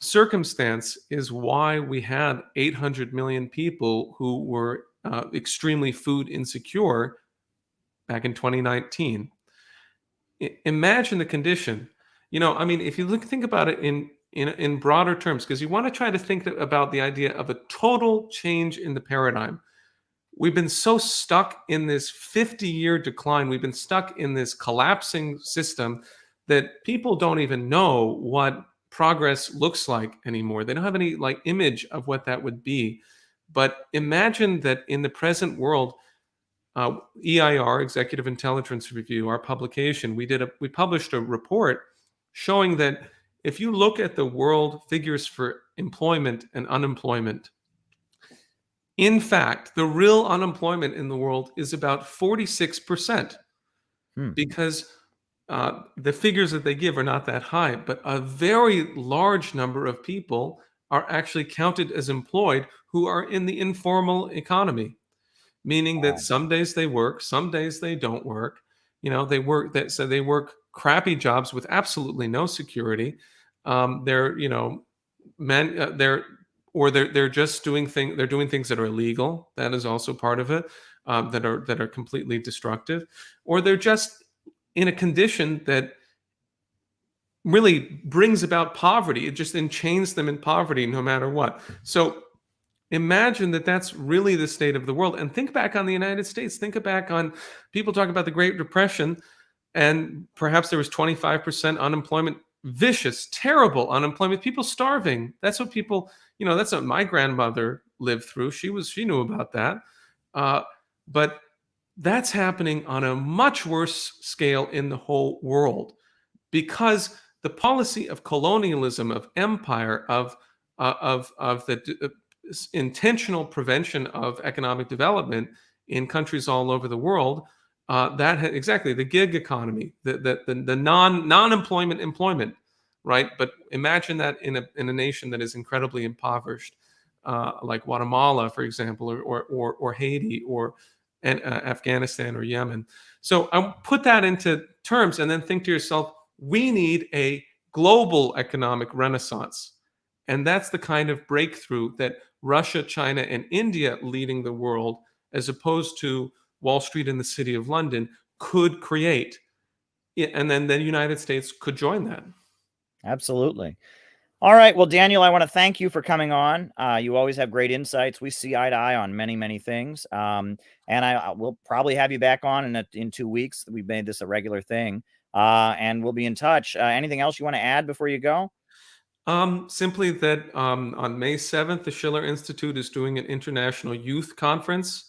circumstance is why we had 800 million people who were extremely food insecure back in 2019. Imagine the condition. I mean, if you think about it in broader terms, because you want to try to think about the idea of a total change in the paradigm. We've been so stuck in this 50-year decline. We've been stuck in this collapsing system that people don't even know what progress looks like anymore. They don't have any image of what that would be. But imagine that in the present world, EIR, Executive Intelligence Review, our publication, we published a report showing that if you look at the world figures for employment and unemployment, in fact, the real unemployment in the world is about 46%, because the figures that they give are not that high, but a very large number of people are actually counted as employed who are in the informal economy. Meaning that some days they work, some days they don't work. They work crappy jobs with absolutely no security. They're just doing things. They're doing things that are illegal. That is also part of it. That are completely destructive, or they're just in a condition that really brings about poverty. It just enchains them in poverty no matter what. So imagine that that's really the state of the world. And think back on the United States. Think back on people talk about the Great Depression. and perhaps there was 25% unemployment, vicious, terrible unemployment, people starving. That's what people, that's what my grandmother lived through. She knew about that. But that's happening on a much worse scale in the whole world, because the policy of colonialism, of empire, of the intentional prevention of economic development in countries all over the world, exactly the gig economy, the non-employment employment, right? But imagine that in a nation that is incredibly impoverished, like Guatemala, for example, or Haiti, or Afghanistan or Yemen. So I put that into terms, and then think to yourself, we need a global economic renaissance. And that's the kind of breakthrough that Russia, China, and India leading the world, as opposed to Wall Street and the City of London, could create. And then the United States could join that. Absolutely. All right. Well, Daniel, I want to thank you for coming on. You always have great insights. We see eye to eye on many, many things. And I will probably have you back on in 2 weeks. We've made this a regular thing. And we'll be in touch. Anything else you want to add before you go? Simply that on May 7th, the Schiller Institute is doing an international youth conference,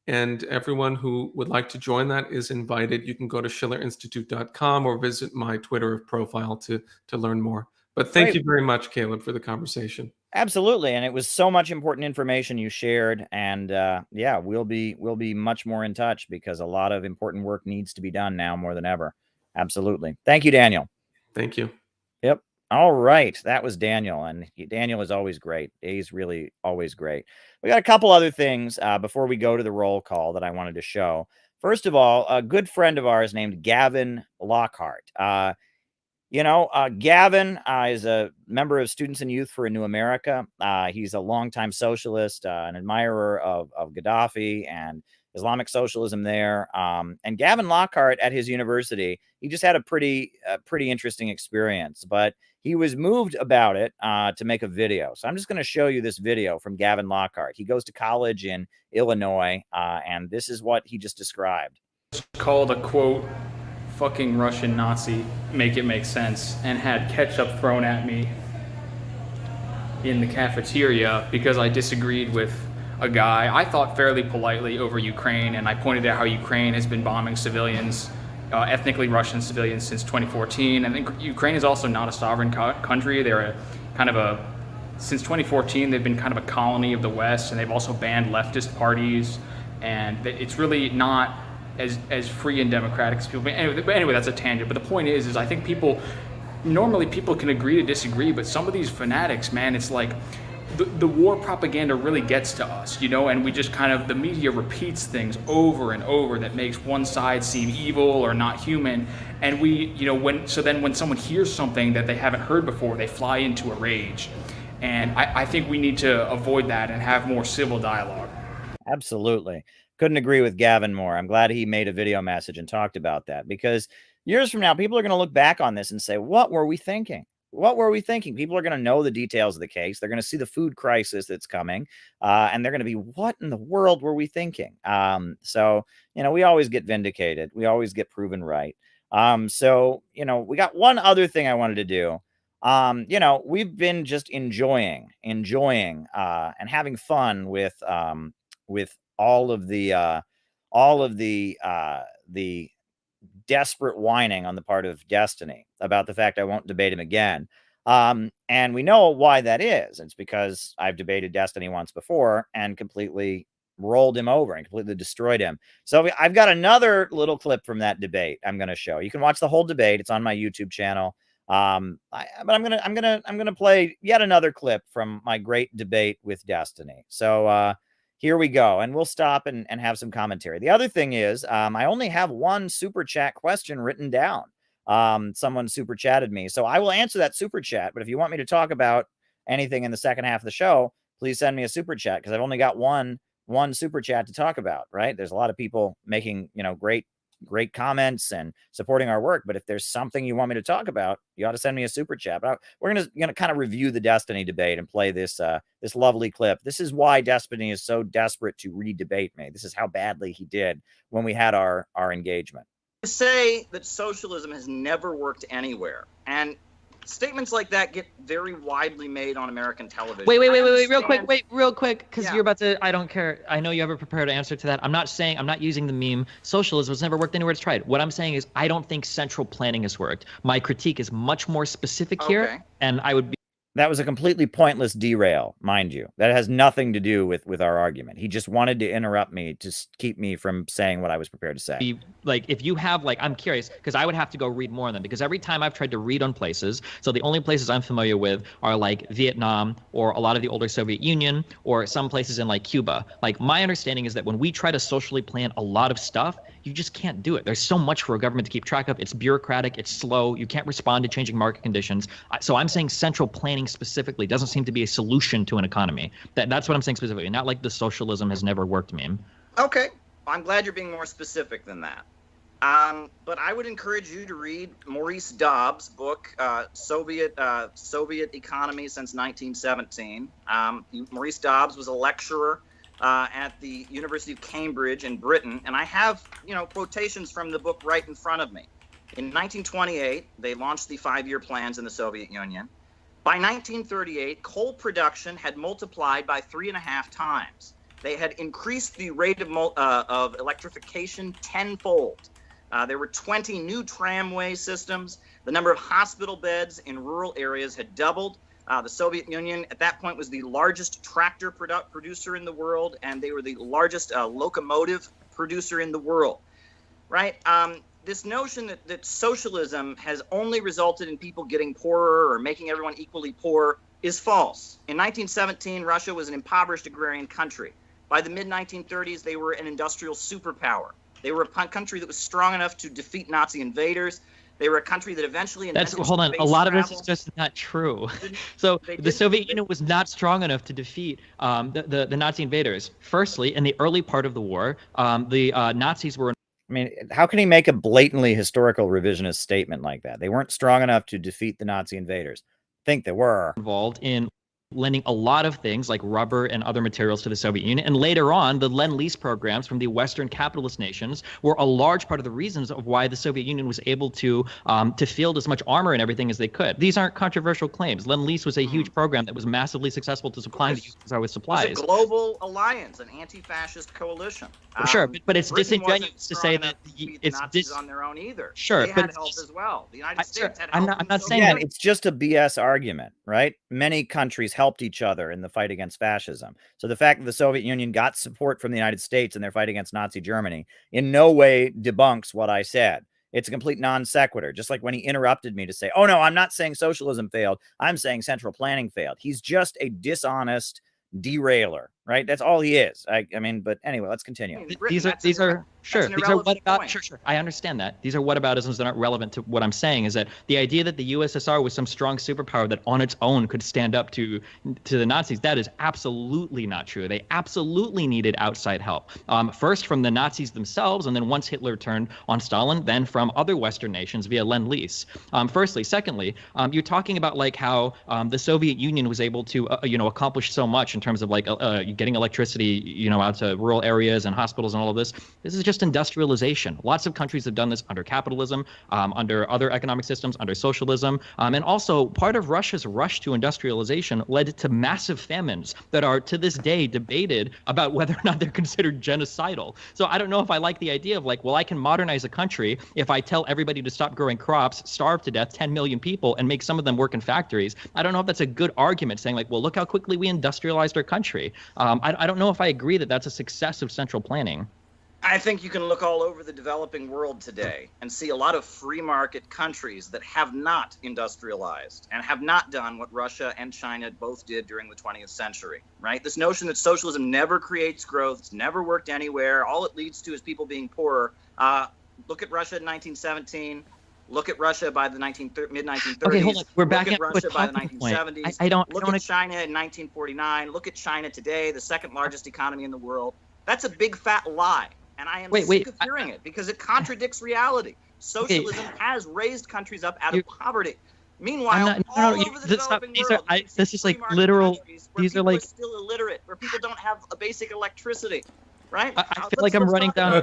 and everyone who would like to join that is invited. You can go to schillerinstitute.com or visit my Twitter profile to learn more. But thank you very much, Caleb, for the conversation. Absolutely. And it was so much important information you shared. And yeah, we'll be much more in touch, because a lot of important work needs to be done now more than ever. Absolutely. Thank you, Daniel. Thank you. Yep. All right. That was Daniel. And Daniel is always great. He's really always great. We got a couple other things before we go to the roll call that I wanted to show. First of all, a good friend of ours named Gavin Lockhart. Gavin is a member of Students and Youth for a New America. He's a longtime socialist, an admirer of Gaddafi and Islamic socialism there. And Gavin Lockhart at his university, he just had a pretty interesting experience, but he was moved about it to make a video. So I'm just going to show you this video from Gavin Lockhart. He goes to college in Illinois, and this is what he just described. Called a quote, fucking Russian Nazi, make it make sense, and had ketchup thrown at me in the cafeteria because I disagreed with a guy, I thought fairly politely, over Ukraine, and I pointed out how Ukraine has been bombing civilians, ethnically Russian civilians, since 2014. I think Ukraine is also not a sovereign country. They're since 2014, they've been kind of a colony of the West, and they've also banned leftist parties, and it's really not as free and democratic as people. But anyway, that's a tangent. But the point is I think normally people can agree to disagree, but some of these fanatics, man, it's like the war propaganda really gets to us, and we just the media repeats things over and over that makes one side seem evil or not human. And when someone hears something that they haven't heard before, they fly into a rage. And I think we need to avoid that and have more civil dialogue. Absolutely. Couldn't agree with Gavin more. I'm glad he made a video message and talked about that, because years from now, people are going to look back on this and say, what were we thinking? What were we thinking? People are going to know the details of the case. They're going to see the food crisis that's coming, and they're going to be, what in the world were we thinking? So, we always get vindicated. We always get proven right. So, we got one other thing I wanted to do. We've been just enjoying and having fun with all of the desperate whining on the part of Destiny about the fact I won't debate him again. And we know why that is. It's because I've debated Destiny once before and completely rolled him over and completely destroyed him. So I've got another little clip from that debate I'm going to show. You can watch the whole debate. It's on my YouTube channel. But I'm gonna play yet another clip from my great debate with Destiny. So here we go, and we'll stop and have some commentary. The other thing is, I only have one super chat question written down. Someone super chatted me, so I will answer that super chat. But if you want me to talk about anything in the second half of the show, please send me a super chat, because I've only got one super chat to talk about. Right? There's a lot of people making great comments and supporting our work, but if there's something you want me to talk about, you ought to send me a super chat. But we're gonna kind of review the Destiny debate and play this lovely clip. This is why Destiny is so desperate to re-debate me. This is how badly he did when we had our engagement. say that socialism has never worked anywhere, and statements like that get very widely made on American television. Wait, real quick, because you're about to. I don't care. I know you have a prepared answer to that. I'm not using the meme. Socialism has never worked anywhere it's tried. What I'm saying is, I don't think central planning has worked. My critique is much more specific here, and I would be. That was a completely pointless derail, mind you. That has nothing to do with our argument. He just wanted to interrupt me to keep me from saying what I was prepared to say. Like, if you have, like, I'm curious, because I would have to go read more on them, because every time I've tried to read on places, so the only places I'm familiar with are, like, Vietnam or a lot of the older Soviet Union or some places in, like, Cuba. Like, my understanding is that when we try to socially plan a lot of stuff, you just can't do it. There's so much for a government to keep track of. It's bureaucratic. It's slow. You can't respond to changing market conditions. So I'm saying central planning specifically doesn't seem to be a solution to an economy. That's what I'm saying specifically, not like the socialism has never worked meme. Okay. I'm glad you're being more specific than that. But I would encourage you to read Maurice Dobbs' book, Soviet Economy Since 1917. Maurice Dobbs was a lecturer at the University of Cambridge in Britain, and I have, quotations from the book right in front of me. In 1928, they launched the 5-year plans in the Soviet Union. By 1938, coal production had multiplied by 3.5 times. They had increased the rate of electrification tenfold. There were 20 new tramway systems. The number of hospital beds in rural areas had doubled. The Soviet Union at that point was the largest tractor producer in the world, and they were the largest locomotive producer in the world, right? This notion that socialism has only resulted in people getting poorer or making everyone equally poor is false. In 1917, Russia was an impoverished agrarian country. By the mid-1930s, they were an industrial superpower. They were a country that was strong enough to defeat Nazi invaders. They were a country that eventually hold on. A lot of this is just not true. So the Soviet Union was not strong enough to defeat the Nazi invaders. Firstly, in the early part of the war, the Nazis were. I mean, how can he make a blatantly historical revisionist statement like that? They weren't strong enough to defeat the Nazi invaders. I think they were involved in lending a lot of things like rubber and other materials to the Soviet Union. And later on, the Lend-Lease programs from the Western capitalist nations were a large part of the reasons of why the Soviet Union was able to field as much armor and everything as they could. These aren't controversial claims. Lend-Lease was a huge program that was massively successful to supplying the USSR with supplies. It was a global alliance, an anti-fascist coalition. Sure, but it's disingenuous to say that it's on their own either. Sure, they had help as well. The United States had help. I'm not saying that. It's just a BS argument, right? Many countries helped each other in the fight against fascism. So the fact that the Soviet Union got support from the United States in their fight against Nazi Germany in no way debunks what I said. It's a complete non sequitur. Just like when he interrupted me to say, oh, no, I'm not saying socialism failed. I'm saying central planning failed. He's just a dishonest derailer, right? That's all he is. I mean, but anyway, let's continue. These are sure. These are what about? Sure. I understand that. These are whataboutisms that aren't relevant to what I'm saying. Is that the idea that the USSR was some strong superpower that on its own could stand up to the Nazis? That is absolutely not true. They absolutely needed outside help. First from the Nazis themselves, and then once Hitler turned on Stalin, then from other Western nations via Lend-Lease. Secondly, you're talking about like how the Soviet Union was able to accomplish so much in terms of like getting electricity out to rural areas and hospitals and all of this. This is just industrialization. Lots of countries have done this under capitalism, under other economic systems, under socialism. And also part of Russia's rush to industrialization led to massive famines that are to this day debated about whether or not they're considered genocidal. So I don't know if I like the idea of like, well, I can modernize a country if I tell everybody to stop growing crops, starve to death 10 million people, and make some of them work in factories. I don't know if that's a good argument saying like, well, look how quickly we industrialized our country. I don't know if I agree that that's a success of central planning. I think you can look all over the developing world today and see a lot of free market countries that have not industrialized and have not done what Russia and China both did during the 20th century, right? This notion that socialism never creates growth, it's never worked anywhere, all it leads to is people being poorer. Look at Russia in 1917. Look at Russia by the mid-1930s. Okay, hold on. We're back at Russia by the point. 1970s. Look at China in 1949. Look at China today, the second largest economy in the world. That's a big fat lie. And I am sick of hearing it because it contradicts reality. Socialism has raised countries up out of poverty. Meanwhile, all over the developing world, this is like literal. These are like still illiterate, where people don't have a basic electricity. right? I feel like I'm running down.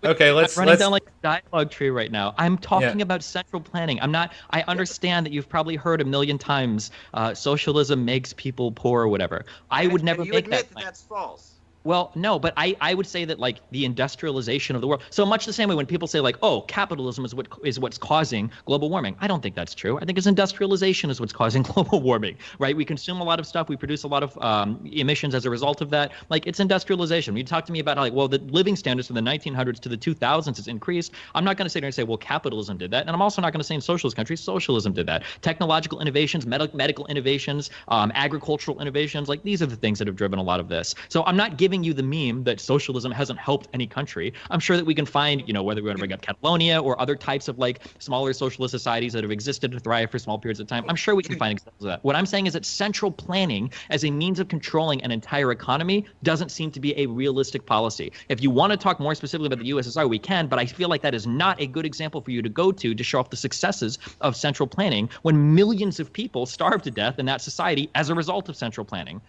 Okay, let's I'm running down like a dialogue tree right now. I'm talking about central planning. I'm not. I understand that you've probably heard a million times socialism makes people poor or whatever. I would never make that claim. That's false. Well, no, but I would say that like the industrialization of the world. So much the same way when people say like, oh, capitalism is what's causing global warming. I don't think that's true. I think it's industrialization is what's causing global warming, right? We consume a lot of stuff. We produce a lot of emissions as a result of that. Like it's industrialization. When you talk to me about how, like, well, the living standards from the 1900s to the 2000s has increased. I'm not going to sit here and say, well, capitalism did that. And I'm also not going to say in socialist countries, socialism did that. Technological innovations, medical innovations, agricultural innovations, like these are the things that have driven a lot of this. So I'm not giving you the meme that socialism hasn't helped any country. I'm sure that we can find, whether we want to bring up Catalonia or other types of like smaller socialist societies that have existed and thrived for small periods of time. I'm sure we can find examples of that. What I'm saying is that central planning as a means of controlling an entire economy doesn't seem to be a realistic policy. If you want to talk more specifically about the USSR, we can, but I feel like that is not a good example for you to go to show off the successes of central planning when millions of people starved to death in that society as a result of central planning.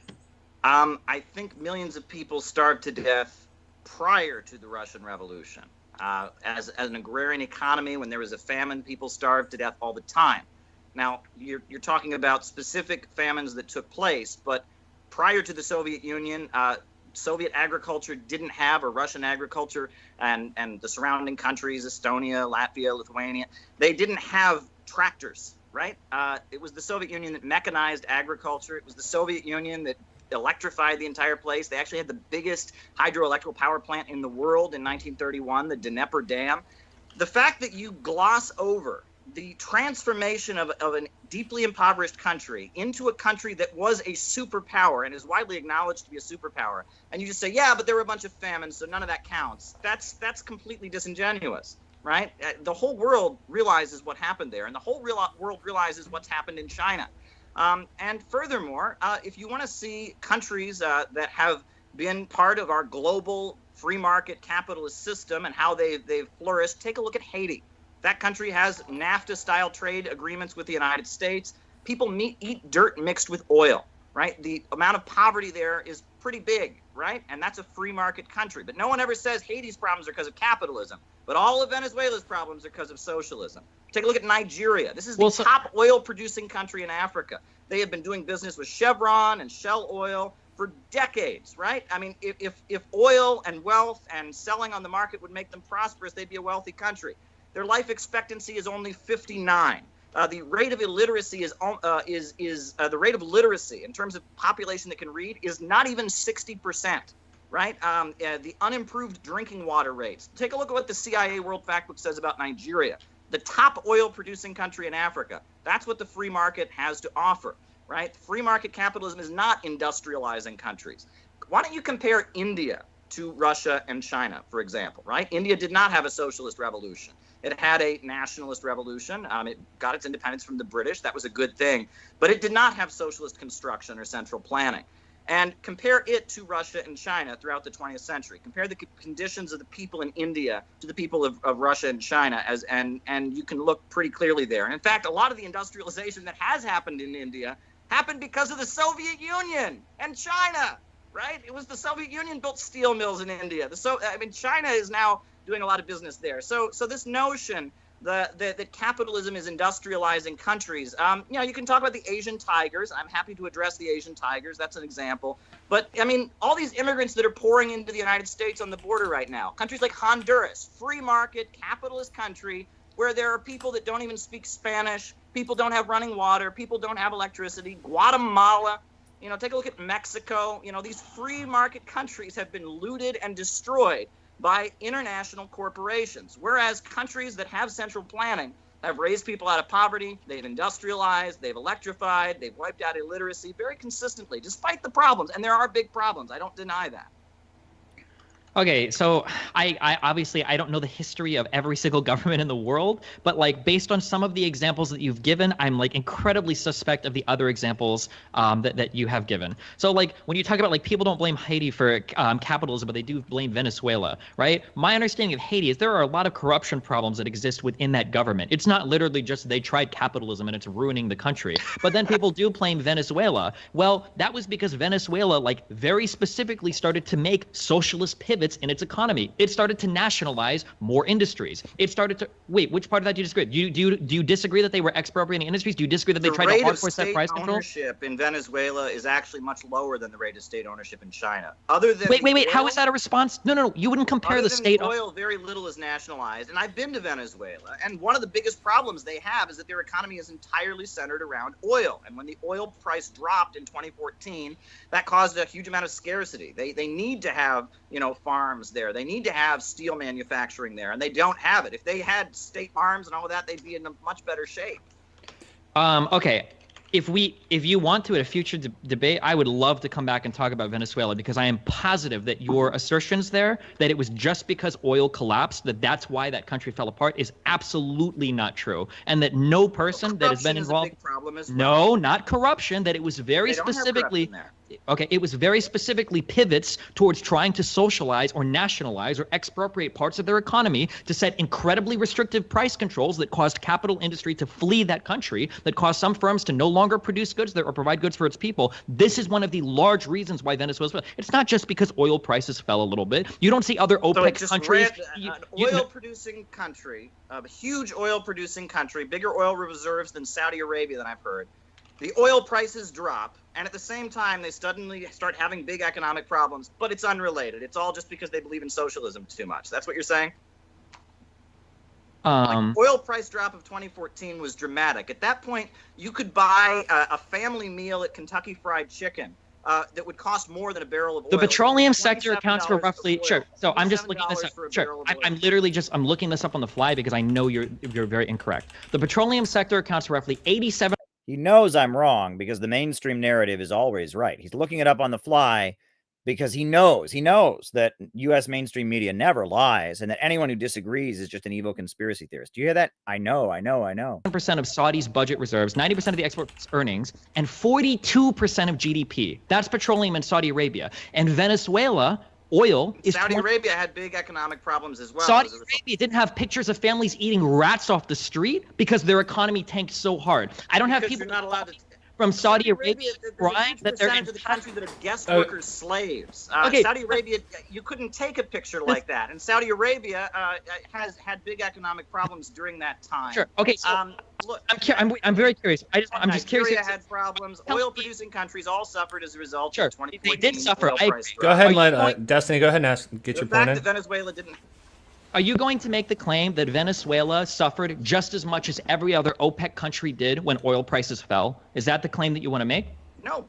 I think millions of people starved to death prior to the Russian Revolution. As an agrarian economy, when there was a famine, people starved to death all the time. Now, you're talking about specific famines that took place, but prior to the Soviet Union, Soviet agriculture didn't have, or Russian agriculture and the surrounding countries, Estonia, Latvia, Lithuania, they didn't have tractors, right? It was the Soviet Union that mechanized agriculture. It was the Soviet Union that electrified the entire place. They actually had the biggest hydroelectric power plant in the world in 1931, the Dnieper Dam. The fact that you gloss over the transformation of a deeply impoverished country into a country that was a superpower and is widely acknowledged to be a superpower, and you just say, yeah, but there were a bunch of famines, so none of that counts. That's completely disingenuous, right? The whole world realizes what happened there, and the whole world realizes what's happened in China. And furthermore, if you want to see countries that have been part of our global free market capitalist system and how they've flourished, take a look at Haiti. That country has NAFTA-style trade agreements with the United States. People eat dirt mixed with oil, right? The amount of poverty there is pretty big, right? And that's a free market country. But no one ever says Haiti's problems are because of capitalism. But all of Venezuela's problems are because of socialism. Take a look at Nigeria. This is the top oil-producing country in Africa. They have been doing business with Chevron and Shell Oil for decades, right? I mean, if oil and wealth and selling on the market would make them prosperous, they'd be a wealthy country. Their life expectancy is only 59. The rate of illiteracy the rate of literacy in terms of population that can read is not even 60%. Right? The unimproved drinking water rates. Take a look at what the CIA World Factbook says about Nigeria, the top oil-producing country in Africa. That's what the free market has to offer, right? Free market capitalism is not industrializing countries. Why don't you compare India to Russia and China, for example, right? India did not have a socialist revolution. It had a nationalist revolution. It got its independence from the British. That was a good thing. But it did not have socialist construction or central planning. And compare it to Russia and China throughout the 20th century. Compare the conditions of the people in India to the people of Russia and China, and you can look pretty clearly there. And in fact, a lot of the industrialization that has happened in India happened because of the Soviet Union and China, right? It was the Soviet Union built steel mills in India. China is now doing a lot of business there. So this notion that capitalism is industrializing countries. You can talk about the Asian tigers. I'm happy to address the Asian tigers. That's an example. But, all these immigrants that are pouring into the United States on the border right now, countries like Honduras, free market, capitalist country, where there are people that don't even speak Spanish, people don't have running water, people don't have electricity, Guatemala, take a look at Mexico. These free market countries have been looted and destroyed by international corporations, whereas countries that have central planning have raised people out of poverty, they've industrialized, they've electrified, they've wiped out illiteracy very consistently, despite the problems. And there are big problems. I don't deny that. Okay, so I obviously I don't know the history of every single government in the world, but like based on some of the examples that you've given, I'm like incredibly suspect of the other examples that you have given. So like when you talk about like people don't blame Haiti for capitalism, but they do blame Venezuela, right? My understanding of Haiti is there are a lot of corruption problems that exist within that government. It's not literally just they tried capitalism and it's ruining the country. But then people do blame Venezuela. Well, that was because Venezuela like very specifically started to make socialist pivots pivots in its economy. It started to nationalize more industries. It started to wait. Which part of that do you disagree? Do you disagree that they were expropriating industries? Do you disagree that they tried to hardcore set price control? The rate of state ownership in Venezuela is actually much lower than the rate of state ownership in China. Other than wait. Oil, How is that a response? No. You wouldn't compare the state. Oil, very little is nationalized, and I've been to Venezuela, and one of the biggest problems they have is that their economy is entirely centered around oil. And when the oil price dropped in 2014, that caused a huge amount of scarcity. They need to have, farms there. They need to have steel manufacturing there, and they don't have it. If they had state farms and all of that, they'd be in a much better shape. Okay. If you want to at a future debate, I would love to come back and talk about Venezuela, because I am positive that your assertions there, that it was just because oil collapsed, that's why that country fell apart, is absolutely not true. And that no person that has been involved. Is a big problem as well. No, not corruption, that it was very specifically. Okay, it was very specifically pivots towards trying to socialize or nationalize or expropriate parts of their economy to set incredibly restrictive price controls that caused capital industry to flee that country, that caused some firms to no longer produce goods there or provide goods for its people. This is one of the large reasons why Venezuela fell. It's not just because oil prices fell a little bit. You don't see other OPEC countries. An oil-producing country, a huge oil-producing country, bigger oil reserves than Saudi Arabia, than I've heard. The oil prices drop, and at the same time, they suddenly start having big economic problems, but it's unrelated. It's all just because they believe in socialism too much. That's what you're saying? Oil price drop of 2014 was dramatic. At that point, you could buy a family meal at Kentucky Fried Chicken that would cost more than a barrel of oil. The petroleum sector accounts for roughly, sure. So I'm just looking this up. Sure. I'm looking this up on the fly because I know you're very incorrect. The petroleum sector accounts for roughly 87. He knows I'm wrong because the mainstream narrative is always right. He's looking it up on the fly because he knows that U.S. mainstream media never lies, and that anyone who disagrees is just an evil conspiracy theorist. Do you hear that? I know. 1% of Saudi's budget reserves, 90% of the export earnings, and 42% of GDP. That's petroleum in Saudi Arabia. And Venezuela, oil is. Saudi Arabia had big economic problems as well. Saudi Arabia didn't have pictures of families eating rats off the street because their economy tanked so hard. I don't have people not allowed to from Saudi Arabia crying that they're in the country that are guest workers, slaves. Saudi Arabia, you couldn't take a picture like that, and Saudi Arabia has had big economic problems during that time. Sure. Okay. So look, I'm very curious. I'm just curious. Nigeria had problems. Oil-producing countries all suffered as a result of 2014. They did suffer. Go ahead and let Destiny. Go ahead and get your point in. The fact that Venezuela didn't. Are you going to make the claim that Venezuela suffered just as much as every other OPEC country did when oil prices fell? Is that the claim that you want to make? No.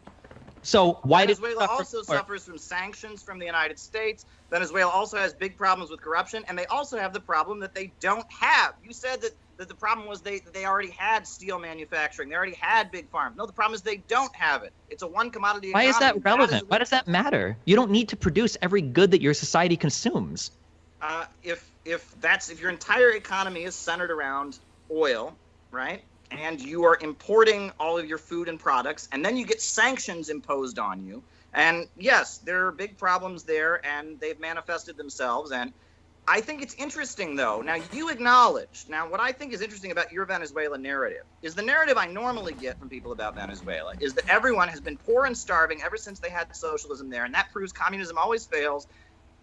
So why Venezuela also suffers from sanctions from the United States. Venezuela also has big problems with corruption, and they also have the problem that they don't have. You said that the problem was they already had steel manufacturing. They already had big farms. No, the problem is they don't have it. It's a one commodity economy. Why is that relevant? Why does that matter? You don't need to produce every good that your society consumes. If your entire economy is centered around oil, right, and you are importing all of your food and products, and then you get sanctions imposed on you, and yes, there are big problems there, and they've manifested themselves, and I think it's interesting, though. Now, you acknowledge, what I think is interesting about your Venezuela narrative is the narrative I normally get from people about Venezuela is that everyone has been poor and starving ever since they had socialism there, and that proves communism always fails.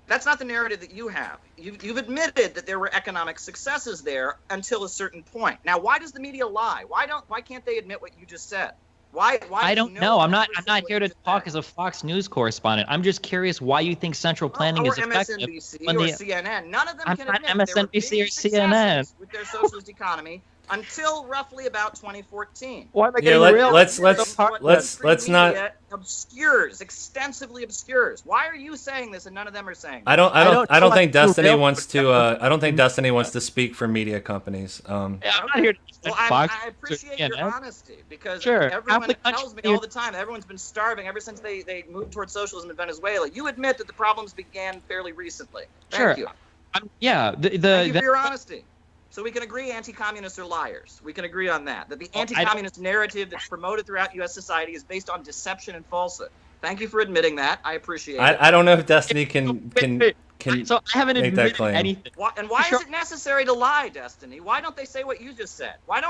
That's not the narrative that you have. You've admitted that there were economic successes there until a certain point. Now, why does the media lie? Why can't they admit what you just said? Why I don't know. I'm not here to talk as a Fox News correspondent. I'm just curious why you think central planning is effective. MSNBC or CNN. None of them can admit MSNBC or CNN with their socialist economy until roughly about 2014. Why am I getting real? Let's not extensively obscures. Why are you saying this and none of them are saying this? I don't think Destiny wants to. I don't think Destiny wants to speak for media companies. I'm not here to. I appreciate your honesty because everyone tells me all the time everyone's been starving ever since they moved towards socialism in Venezuela. You admit that the problems began fairly recently. Thank you. Thank you for your honesty. So we can agree anti-communists are liars. We can agree on that. That the anti-communist narrative that's promoted throughout U.S. society is based on deception and falsehood. Thank you for admitting that. I appreciate it. I don't know if Destiny can so I haven't make that claim. Anything. Why is it necessary to lie, Destiny? Why don't they say what you just said? Why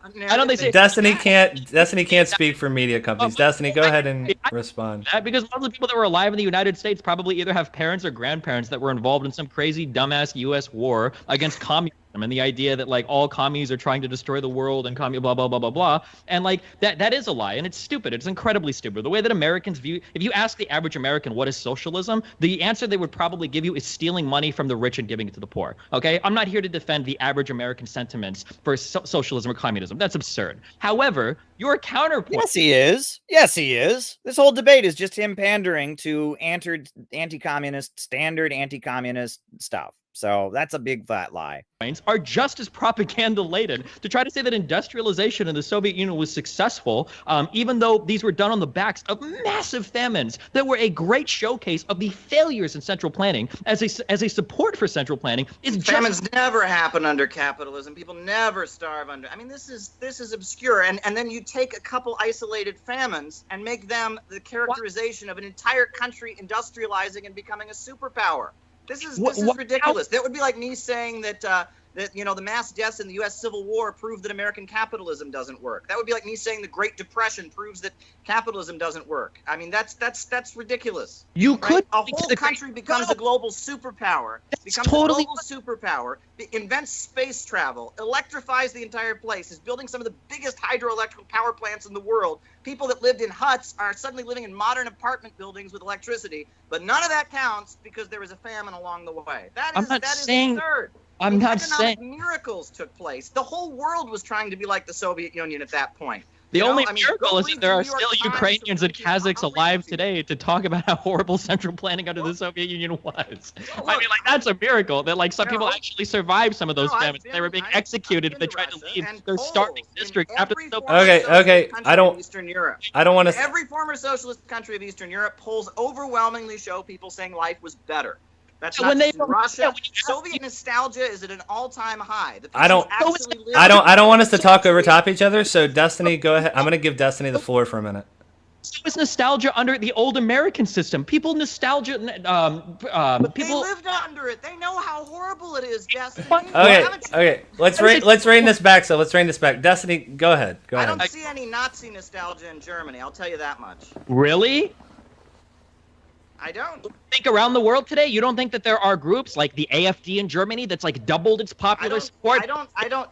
I don't think so. Destiny can't speak for media companies. Destiny, go ahead and respond. Because most of the people that were alive in the United States probably either have parents or grandparents that were involved in some crazy dumbass U.S. war against communism and the idea that like all commies are trying to destroy the world and blah blah blah blah blah, and like that is a lie, and it's stupid. It's incredibly stupid. The way that Americans view, if you ask the average American what is socialism, the answer they would probably give you is stealing money from the rich and giving it to the poor. Okay, I'm not here to defend the average American sentiments for socialism or communism. That's absurd. However, your counterpoint. Yes, he is. Yes, he is. This whole debate is just him pandering to anti-communist, standard anti-communist stuff. So that's a big fat lie. Are just as propaganda laden to try to say that industrialization in the Soviet Union was successful, even though these were done on the backs of massive famines that were a great showcase of the failures in central planning as a support for central planning. Famines never happen under capitalism. People never starve under. I mean, this is obscure. And then you take a couple isolated famines and make them the characterization of an entire country industrializing and becoming a superpower. This is ridiculous. That would be like me saying that the mass deaths in the U.S. Civil War prove that American capitalism doesn't work. That would be like me saying the Great Depression proves that capitalism doesn't work. I mean, that's ridiculous. You could a whole country becomes a global superpower, invents space travel, electrifies the entire place, is building some of the biggest hydroelectric power plants in the world. People that lived in huts are suddenly living in modern apartment buildings with electricity, but none of that counts because there was a famine along the way. That is absurd. I'm not saying miracles took place. The whole world was trying to be like the Soviet Union at that point. The only miracle is that there are still Ukrainians and Kazakhs alive today to talk about how horrible central planning under the Soviet Union was. I mean, like, that's a miracle that like some people actually survived some of those famines. They were being executed if they tried to leave their starving district after the Soviet. Okay. I don't want to. Every former socialist country of Eastern Europe, polls overwhelmingly show people saying life was better. That's not just in Russia. Soviet nostalgia is at an all-time high. I don't want us to talk over top each other. So Destiny, go ahead. I'm going to give Destiny the floor for a minute. So is nostalgia under the old American system. People nostalgia. But they lived under it. They know how horrible it is, Destiny. Okay. Let's rein this back. So let's rein this back. Destiny, go ahead. I don't see any Nazi nostalgia in Germany. I'll tell you that much. Really? I don't think around the world today. You don't think that there are groups like the AfD in Germany that's like doubled its popular support? I don't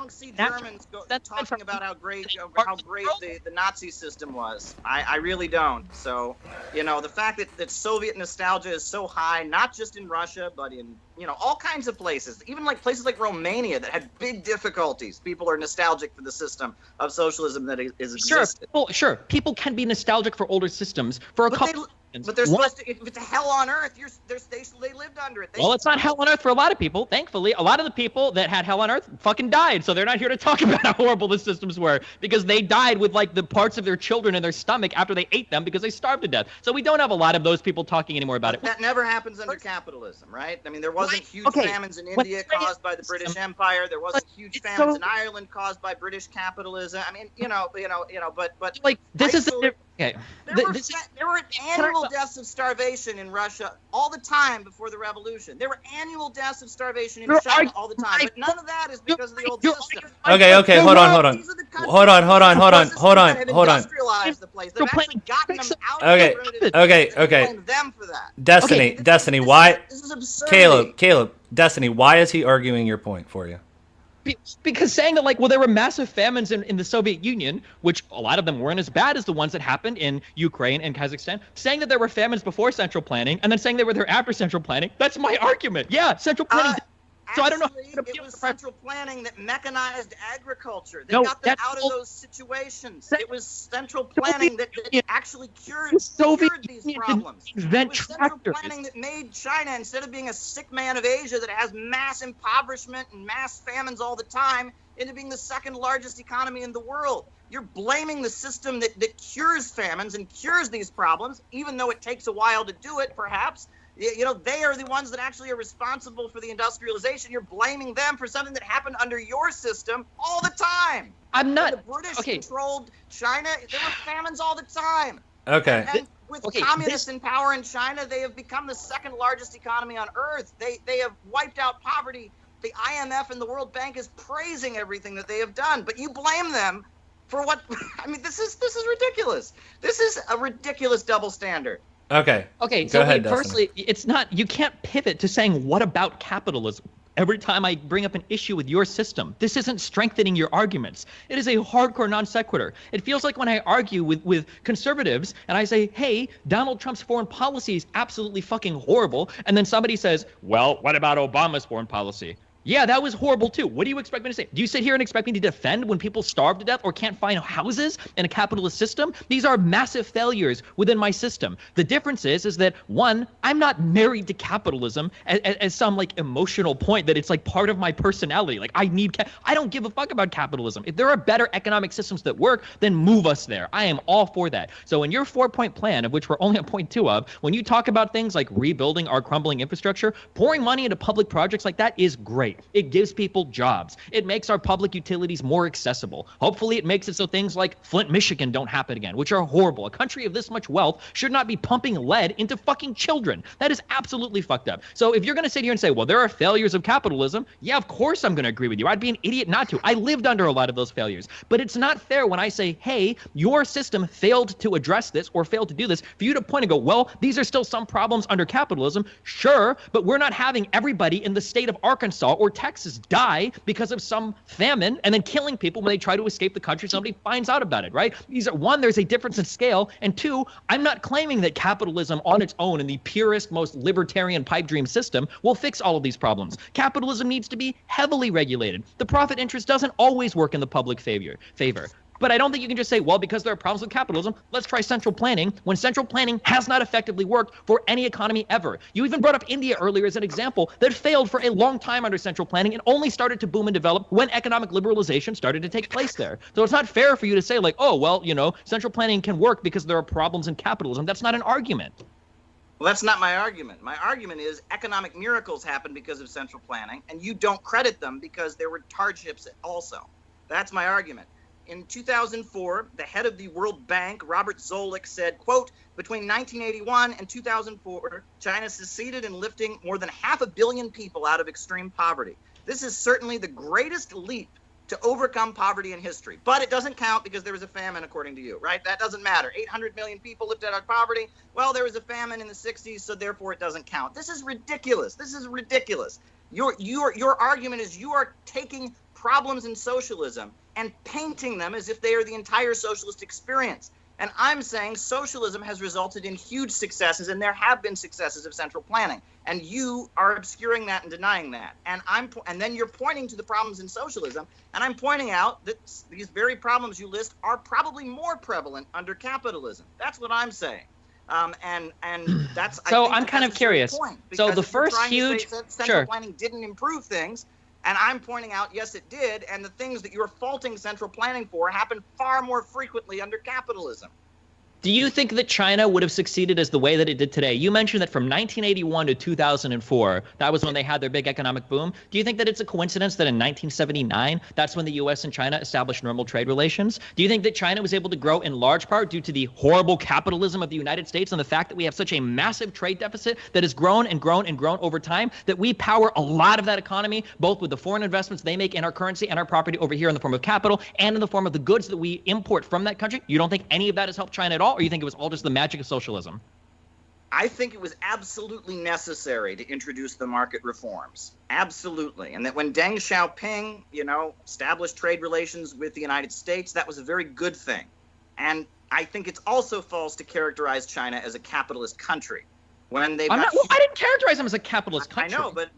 see Germans talking about how great the Nazi system was. I really don't. So the fact that Soviet nostalgia is so high, not just in Russia, but in all kinds of places, even like places like Romania that had big difficulties. People are nostalgic for the system of socialism that is existed. Sure. People can be nostalgic for older systems for a couple. But they're supposed to. If it's hell on earth, they lived under it. Well, it's not hell on earth for a lot of people. Thankfully, a lot of the people that had hell on earth fucking died. So they're not here to talk about how horrible the systems were because they died with like the parts of their children in their stomach after they ate them because they starved to death. So we don't have a lot of those people talking anymore about it. That never happens under capitalism, right? I mean, there wasn't huge famines in India caused by the British Empire. There wasn't huge famines in Ireland caused by British capitalism. I mean, but like this is the. Okay. There were annual deaths of starvation in Russia all the time before the revolution. There were annual deaths of starvation in China all the time. But none of that is because of the old system. Okay. Hold on. Okay. Destiny, why? This is absurd. Caleb, Destiny, why is he arguing your point for you? Because saying that, there were massive famines in the Soviet Union, which a lot of them weren't as bad as the ones that happened in Ukraine and Kazakhstan, saying that there were famines before central planning, and then saying they were there after central planning, that's my argument. Yeah, central planning. So I don't know. It was central planning that mechanized agriculture. They got them out of those situations. It was central planning that actually cured these problems. It was central planning that made China, instead of being a sick man of Asia that has mass impoverishment and mass famines all the time, into being the second largest economy in the world. You're blaming the system that cures famines and cures these problems, even though it takes a while to do it, perhaps. They are the ones that actually are responsible for the industrialization. You're blaming them for something that happened under your system all the time. I'm not. When the British controlled China, there were famines all the time. Okay. And with communists in power in China, they have become the second largest economy on earth. They have wiped out poverty the IMF and the World Bank is praising everything that they have done, but you blame them for what? I mean, this is ridiculous. This is a ridiculous double standard. Okay. Okay. Go So ahead, firstly, it's not. You can't pivot to saying what about capitalism every time I bring up an issue with your system. This isn't strengthening your arguments. It is a hardcore non sequitur. It feels like when I argue with conservatives and I say, hey, Donald Trump's foreign policy is absolutely fucking horrible, and then somebody says, well, what about Obama's foreign policy? Yeah, that was horrible too. What do you expect me to say? Do you sit here and expect me to defend when people starve to death or can't find houses in a capitalist system? These are massive failures within my system. The difference is that, one, I'm not married to capitalism as some like emotional point that it's like part of my personality. Like I don't give a fuck about capitalism. If there are better economic systems that work, then move us there. I am all for that. So in your 4-point plan, of which we're only at point 2 of, when you talk about things like rebuilding our crumbling infrastructure, pouring money into public projects like that is great. It gives people jobs. It makes our public utilities more accessible. Hopefully it makes it so things like Flint, Michigan don't happen again, which are horrible. A country of this much wealth should not be pumping lead into fucking children. That is absolutely fucked up. So if you're going to sit here and say, well, there are failures of capitalism, yeah, of course I'm going to agree with you. I'd be an idiot not to. I lived under a lot of those failures. But it's not fair when I say, hey, your system failed to address this or failed to do this, for you to point and go, well, these are still some problems under capitalism. Sure, but we're not having everybody in the state of Arkansas or Texas die because of some famine and then killing people when they try to escape the country. Somebody finds out about it, right? These are, one, there's a difference in scale, and two, I'm not claiming that capitalism on its own in the purest, most libertarian pipe dream system will fix all of these problems. Capitalism needs to be heavily regulated. The profit interest doesn't always work in the public favor. But I don't think you can just say, well, because there are problems with capitalism, let's try central planning, when central planning has not effectively worked for any economy ever. You even brought up India earlier as an example that failed for a long time under central planning and only started to boom and develop when economic liberalization started to take place there. So it's not fair for you to say like, oh, well, central planning can work because there are problems in capitalism. That's not an argument. Well, that's not my argument. My argument is economic miracles happen because of central planning, and you don't credit them because there were hardships also. That's my argument. In 2004, the head of the World Bank, Robert Zoellick, said, quote, between 1981 and 2004, China succeeded in lifting more than 500 million people out of extreme poverty. This is certainly the greatest leap to overcome poverty in history. But it doesn't count because there was a famine, according to you, right? That doesn't matter. 800 million people lived out of poverty. Well, there was a famine in the 60s, so therefore it doesn't count. This is ridiculous. This is ridiculous. Your argument is you are taking problems in socialism and painting them as if they are the entire socialist experience. And I'm saying socialism has resulted in huge successes, and there have been successes of central planning. And you are obscuring that and denying that. And then you're pointing to the problems in socialism, and I'm pointing out that these very problems you list are probably more prevalent under capitalism. That's what I'm saying. And that's so I'm kind of curious. So the first huge central planning didn't improve things. And I'm pointing out, yes, it did. And the things that you're faulting central planning for happen far more frequently under capitalism. Do you think that China would have succeeded as the way that it did today? You mentioned that from 1981 to 2004, that was when they had their big economic boom. Do you think that it's a coincidence that in 1979, that's when the U.S. and China established normal trade relations? Do you think that China was able to grow in large part due to the horrible capitalism of the United States and the fact that we have such a massive trade deficit that has grown and grown and grown over time, that we power a lot of that economy, both with the foreign investments they make in our currency and our property over here in the form of capital and in the form of the goods that we import from that country? You don't think any of that has helped China at all? Or you think it was all just the magic of socialism? I think it was absolutely necessary to introduce the market reforms. Absolutely. And that when Deng Xiaoping, established trade relations with the United States, that was a very good thing. And I think it's also false to characterize China as a capitalist country. I didn't characterize them as a capitalist country. I know, but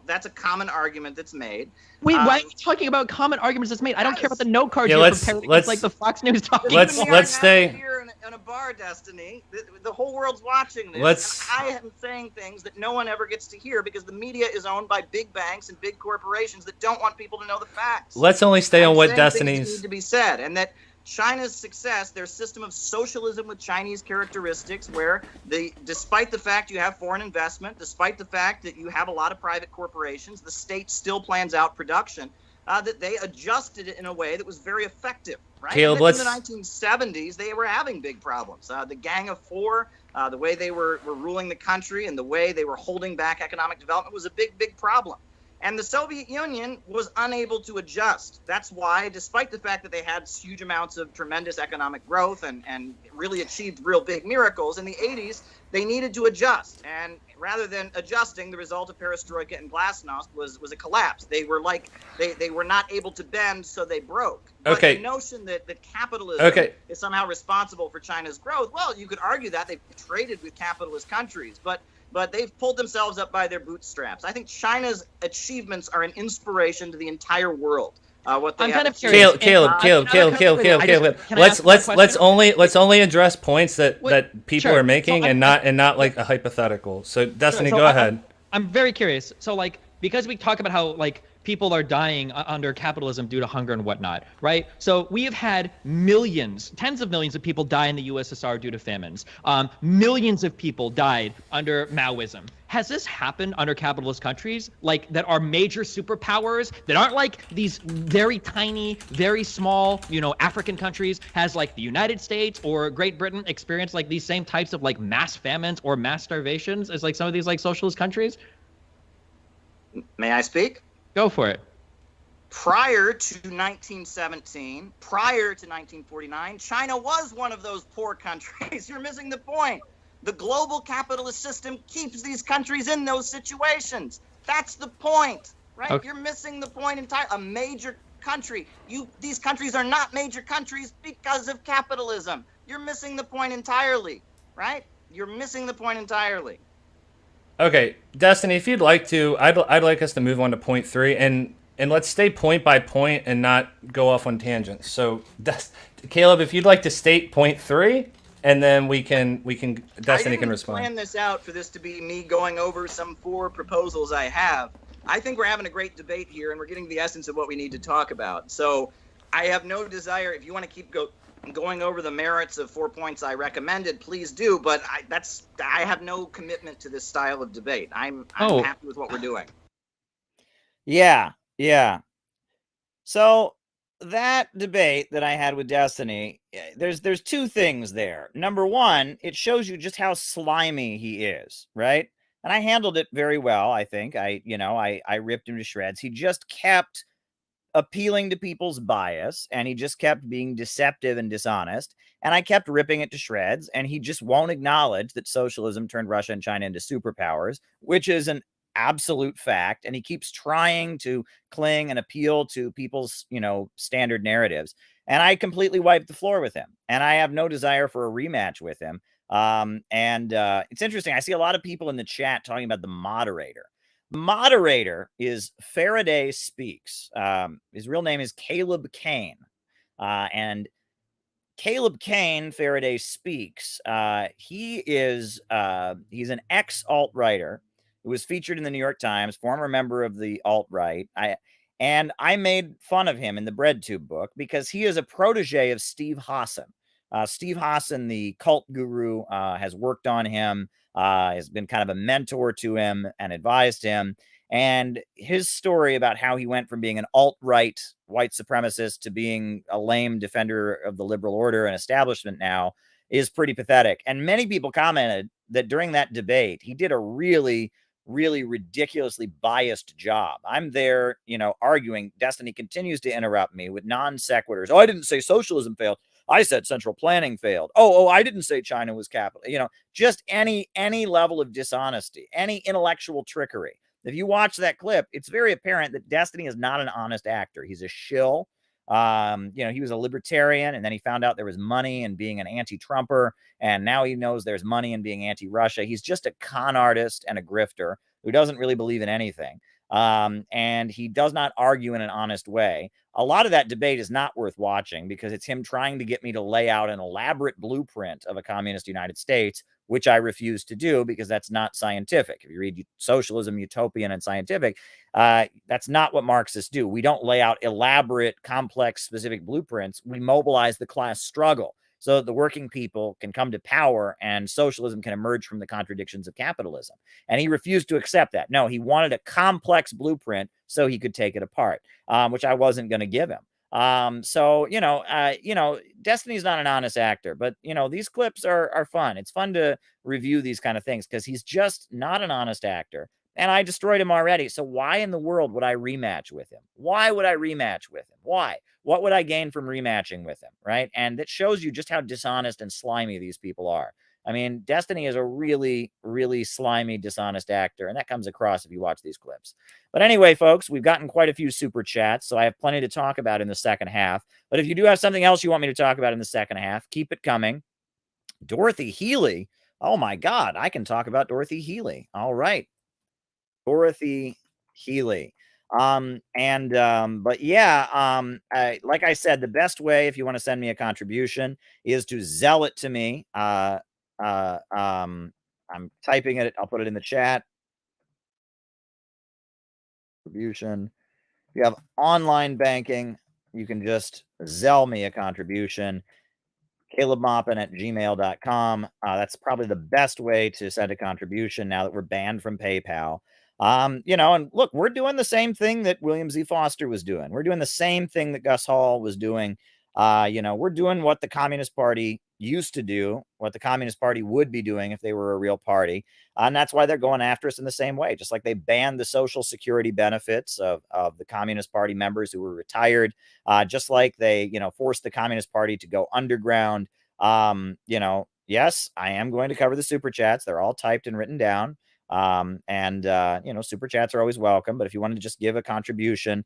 that's a common argument that's made. Wait, why are you talking about common arguments that's made? I don't care about the note cards you're preparing. It's like the Fox News talking. Let's stay here in a bar, Destiny. The whole world's watching this. And I am saying things that no one ever gets to hear because the media is owned by big banks and big corporations that don't want people to know the facts. Let's only stay on what Destiny's need to be said, and that China's success, their system of socialism with Chinese characteristics, where despite the fact you have foreign investment, despite the fact that you have a lot of private corporations, the state still plans out production, that they adjusted it in a way that was very effective. Right? Caleb, in the 1970s, they were having big problems. The Gang of Four, the way they were ruling the country and the way they were holding back economic development was a big, big problem. And the Soviet Union was unable to adjust. That's why, despite the fact that they had huge amounts of tremendous economic growth and really achieved real big miracles in the 80s, they needed to adjust. And rather than adjusting, the result of perestroika and glasnost was a collapse. They were like, they were not able to bend, so they broke. But Okay. the notion that capitalism is somehow responsible for China's growth, well, you could argue that. They've traded with capitalist countries, but they've pulled themselves up by their bootstraps. I think China's achievements are an inspiration to the entire world. What they I'm have kind of achieved. Caleb. Let's only address points that people are making, and not like a hypothetical. So Destiny, go ahead. I'm very curious. So like, because we talk about how like people are dying under capitalism due to hunger and whatnot, right? So we have had millions, tens of millions of people die in the USSR due to famines. Millions of people died under Maoism. Has this happened under capitalist countries, like that are major superpowers that aren't like these very tiny, very small, African countries? Has like the United States or Great Britain experienced like these same types of like mass famines or mass starvations as like some of these like socialist countries? May I speak? Go for it. Prior to 1917, prior to 1949, China was one of those poor countries. You're missing the point. The global capitalist system keeps these countries in those situations. That's the point, right? Okay. You're missing the point entirely. A major country. These countries are not major countries because of capitalism. You're missing the point entirely, right? You're missing the point entirely. Okay, Destiny, if you'd like to, I'd like us to move on to point 3, and let's stay point by point and not go off on tangents. So, Caleb, if you'd like to state point 3, and then we can Destiny can respond. I didn't plan this out for this to be me going over some 4 proposals I have. I think we're having a great debate here, and we're getting the essence of what we need to talk about. So, I have no desire. If you want to keep going over the merits of 4 points I recommended, please do. But I have no commitment to this style of debate. I'm happy with what we're doing. Yeah. So that debate that I had with Destiny, there's 2 things there. Number one, it shows you just how slimy he is, right? And I handled it very well. I think I ripped him to shreds. He just kept appealing to people's bias, and he just kept being deceptive and dishonest, and I kept ripping it to shreds, and he just won't acknowledge that socialism turned Russia and China into superpowers, which is an absolute fact, and he keeps trying to cling and appeal to people's standard narratives, and I completely wiped the floor with him, and I have no desire for a rematch with him. It's interesting, I see a lot of people in the chat talking about the moderator. Moderator is Faraday Speaks. His real name is Caleb Kane. And Caleb Kane, Faraday Speaks, he's an ex-alt-writer who was featured in the New York Times, former member of the alt-right. I made fun of him in the BreadTube book because he is a protege of Steve Hassan. Steve Hassan, the cult guru, has worked on him, has been kind of a mentor to him and advised him. And his story about how he went from being an alt-right white supremacist to being a lame defender of the liberal order and establishment now is pretty pathetic. And many people commented that during that debate, he did a really, really ridiculously biased job. I'm there, arguing. Destiny continues to interrupt me with non sequiturs. Oh, I didn't say socialism failed. I said central planning failed. Oh, I didn't say China was capital. Just any level of dishonesty, any intellectual trickery. If you watch that clip, it's very apparent that Destiny is not an honest actor. He's a shill. He was a libertarian, and then he found out there was money in being an anti-Trumper, and now he knows there's money in being anti-Russia. He's just a con artist and a grifter who doesn't really believe in anything. And he does not argue in an honest way. A lot of that debate is not worth watching because it's him trying to get me to lay out an elaborate blueprint of a communist United States, which I refuse to do because that's not scientific. If you read Socialism, Utopian, and Scientific, that's not what Marxists do. We don't lay out elaborate, complex, specific blueprints. We mobilize the class struggle so that the working people can come to power and socialism can emerge from the contradictions of capitalism. And he refused to accept that. No, he wanted a complex blueprint so he could take it apart, which I wasn't going to give him. Destiny's not an honest actor, but these clips are fun. It's fun to review these kind of things because he's just not an honest actor, and I destroyed him already. So why in the world would I rematch with him? Why would I rematch with him? Why? What would I gain from rematching with him, right? And that shows you just how dishonest and slimy these people are. I mean, Destiny is a really, really slimy, dishonest actor, and that comes across if you watch these clips. But anyway, folks, we've gotten quite a few super chats, so I have plenty to talk about in the second half. But if you do have something else you want me to talk about in the second half, keep it coming. Dorothy Healy. Oh my God, I can talk about Dorothy Healy. All right. Dorothy Healy. But yeah, like I said, the best way if you want to send me a contribution is to Zell it to me. I'm typing it. I'll put it in the chat. Contribution. If you have online banking, you can just Zell me a contribution. CalebMoppin@gmail.com. That's probably the best way to send a contribution now that we're banned from PayPal. And look, we're doing the same thing that William Z. Foster was doing. We're doing the same thing that Gus Hall was doing. We're doing what the Communist Party used to do, what the Communist Party would be doing if they were a real party. And that's why they're going after us in the same way, just like they banned the Social Security benefits of the Communist Party members who were retired, just like they, forced the Communist Party to go underground. Yes, I am going to cover the super chats. They're all typed and written down. Super chats are always welcome, but if you wanted to just give a contribution,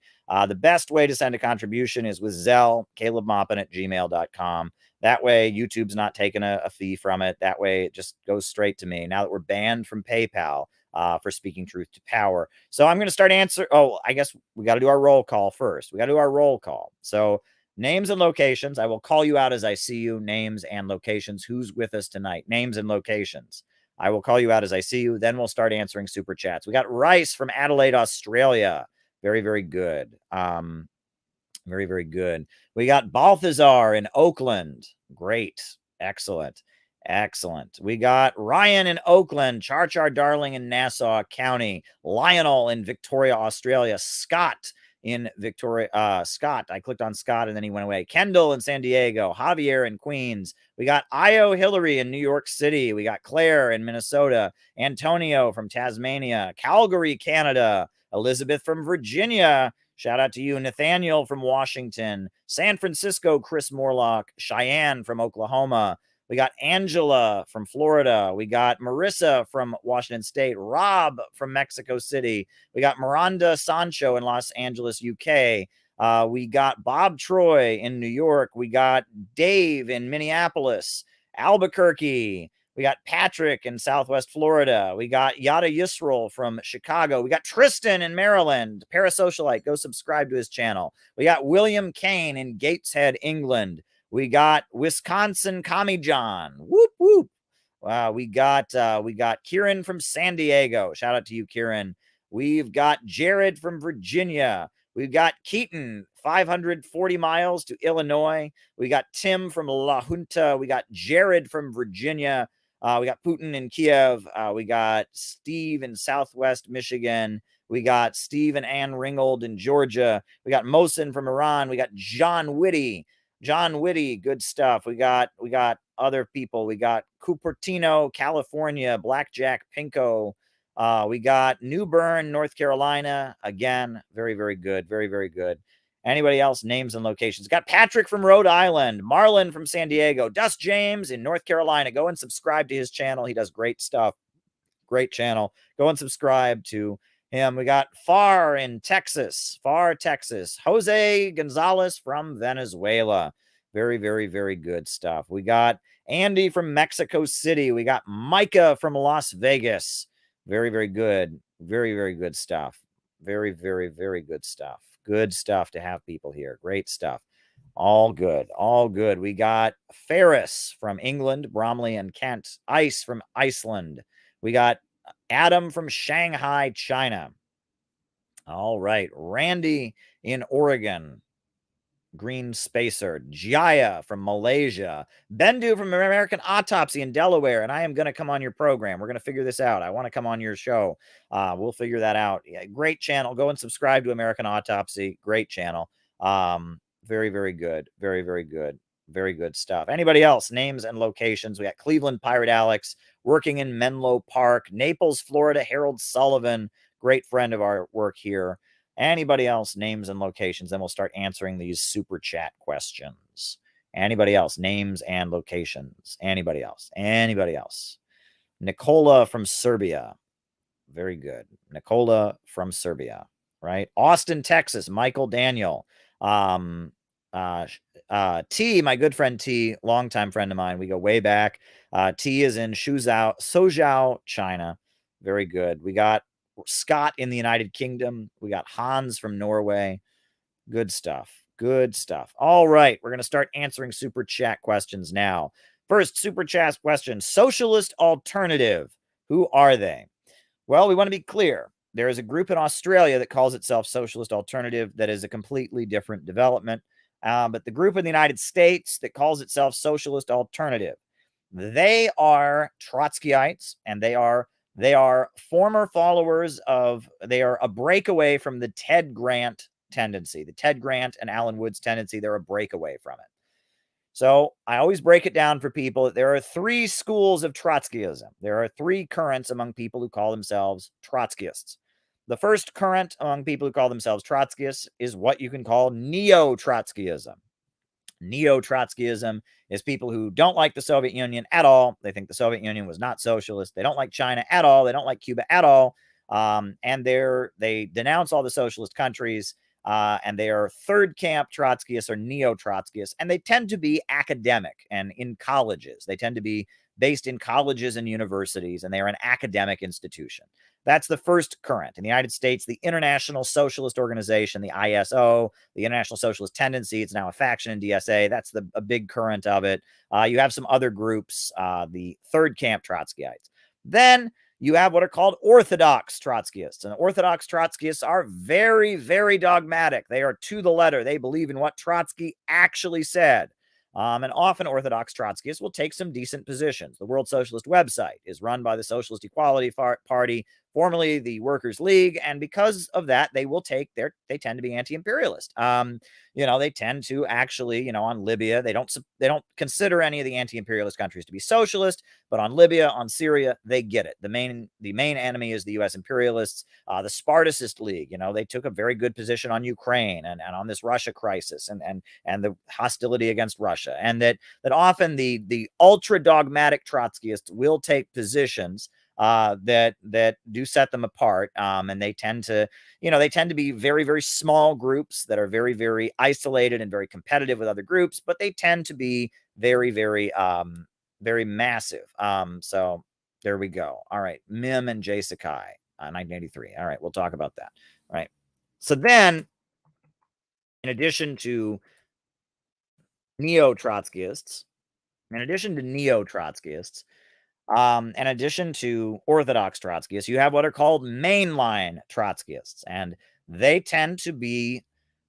the best way to send a contribution is with Zelle, CalebMoppin@gmail.com. That way, YouTube's not taking a fee from it. That way, it just goes straight to me. Now that we're banned from PayPal for speaking truth to power. So I'm going to start answering. Oh, I guess we got to do our roll call first. We got to do our roll call. So names and locations. I will call you out as I see you. Names and locations. Who's with us tonight? Names and locations. I will call you out as I see you. Then we'll start answering super chats. We got Rice from Adelaide, Australia. Very, very good. Very, very good. We got Balthazar in Oakland. Great. Excellent. Excellent. We got Ryan in Oakland, Char Darling in Nassau County, Lionel in Victoria, Australia, Scott in Victoria, Scott. I clicked on Scott and then he went away. Kendall in San Diego, Javier in Queens. We got Io Hillary in New York City. We got Claire in Minnesota, Antonio from Tasmania, Calgary, Canada, Elizabeth from Virginia. Shout out to you, Nathaniel from Washington, San Francisco, Chris Morlock, Cheyenne from Oklahoma. We got Angela from Florida. We got Marissa from Washington State, Rob from Mexico City. We got Miranda Sancho in Los Angeles, UK. We got Bob Troy in New York. We got Dave in Minneapolis, Albuquerque. We got Patrick in Southwest Florida. We got Yada Yisrael from Chicago. We got Tristan in Maryland, Parasocialite. Go subscribe to his channel. We got William Kane in Gateshead, England. We got Wisconsin Kami John. Whoop, whoop. Wow, we got Kieran from San Diego. Shout out to you, Kieran. We've got Jared from Virginia. We've got Keaton, 540 miles to Illinois. We got Tim from La Junta. We got Jared from Virginia. We got Putin in Kiev. We got Steve in Southwest Michigan. We got Steve and Ann Ringgold in Georgia. We got Mohsen from Iran. We got John Whitty. John Whitty, good stuff. We got other people. We got Cupertino, California, Blackjack Pinko. We got New Bern, North Carolina. Again, very, very good. Very, very good. Anybody else? Names and locations. Got Patrick from Rhode Island, Marlon from San Diego, Dust James in North Carolina. Go and subscribe to his channel. He does great stuff. Great channel. Go and subscribe to him. We got Far in Texas. Far, Texas. Jose Gonzalez from Venezuela. Very, very, very good stuff. We got Andy from Mexico City. We got Micah from Las Vegas. Very, very good. Very, very good stuff. Very, very, very good stuff. Good stuff to have people here. Great stuff. All good. All good. We got Ferris from England, Bromley and Kent. Ice from Iceland. We got Adam from Shanghai, China. All right. Randy in Oregon. Green Spacer. Jaya from Malaysia. Bendu from American Autopsy in Delaware. And I am going to come on your program. We're going to figure this out. I want to come on your show. We'll figure that out. Yeah, great channel. Go and subscribe to American Autopsy. Great channel. Very, very good. Very, very good. Very good stuff. Anybody else? Names and locations. We got Cleveland Pirate Alex, working in Menlo Park, Naples, Florida. Harold Sullivan, great friend of our work here. Anybody else, names and locations? Then we'll start answering these super chat questions. Anybody else, names and locations? Anybody else? Anybody else? Nicola from Serbia. Very good. Nicola from Serbia, right? Austin, Texas. Michael Daniel. T, my good friend T, longtime friend of mine. We go way back. T is in Suzhou, China. Very good. We got Scott in the United Kingdom. We got Hans from Norway. Good stuff. Good stuff. All right. We're going to start answering super chat questions now. First, super chat question. Socialist alternative. Who are they? Well, we want to be clear. There is a group in Australia that calls itself Socialist Alternative that is a completely different development. But the group in the United States that calls itself Socialist Alternative, they are Trotskyites, and they are former followers of, they are a breakaway from the Ted Grant tendency, the Ted Grant and Alan Woods tendency. They're a breakaway from it. So I always break it down for people that there are three schools of Trotskyism. There are three currents among people who call themselves Trotskyists. The first current among people who call themselves Trotskyists is what you can call neo-Trotskyism. Neo-Trotskyism is people who don't like the Soviet Union at all. They think the Soviet Union was not socialist. They don't like China at all. They don't like Cuba at all. And they denounce all the socialist countries. And they are third camp Trotskyists or neo-Trotskyists, and they tend to be academic and in colleges. They tend to be based in colleges and universities, and they are an academic institution. That's the first current. In the United States, the International Socialist Organization, the ISO, the International Socialist Tendency, it's now a faction in DSA. That's a big current of it. You have some other groups, the third camp Trotskyites. Then you have what are called Orthodox Trotskyists. And Orthodox Trotskyists are very, very dogmatic. They are to the letter. They believe in what Trotsky actually said. And often Orthodox Trotskyists will take some decent positions. The World Socialist website is run by the Socialist Equality Party, formerly the Workers' League. And because of that, they tend to be anti-imperialist. They tend to actually, on Libya, they don't consider any of the anti-imperialist countries to be socialist, but on Libya, on Syria, they get it. The main enemy is the U.S. imperialists. The Spartacist League, they took a very good position on Ukraine and on this Russia crisis and the hostility against Russia. And that often the ultra dogmatic Trotskyists will take positions that do set them apart. And they tend to be very, very small groups that are very, very isolated and very competitive with other groups, but they tend to be very, very, very massive. So there we go. All right. Mim and Jay Sakai, 1983. All right. We'll talk about that. All right. So then, in addition to neo-Trotskyists, in addition to Orthodox Trotskyists, you have what are called mainline Trotskyists. And they tend to be,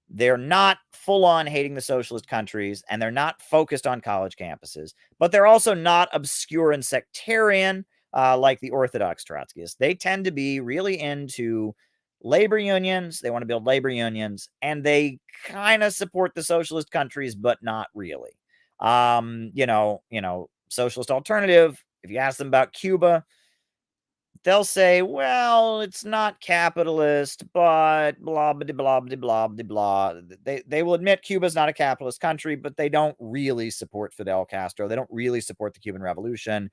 they're not full-on hating the socialist countries, and they're not focused on college campuses, but they're also not obscure and sectarian like the Orthodox Trotskyists. They tend to be really into labor unions. They want to build labor unions, and they kind of support the socialist countries, but not really. Socialist alternative, if you ask them about Cuba, they'll say, well, it's not capitalist, but blah, blah, blah, blah, blah, blah. They will admit Cuba's not a capitalist country, but they don't really support Fidel Castro. They don't really support the Cuban Revolution,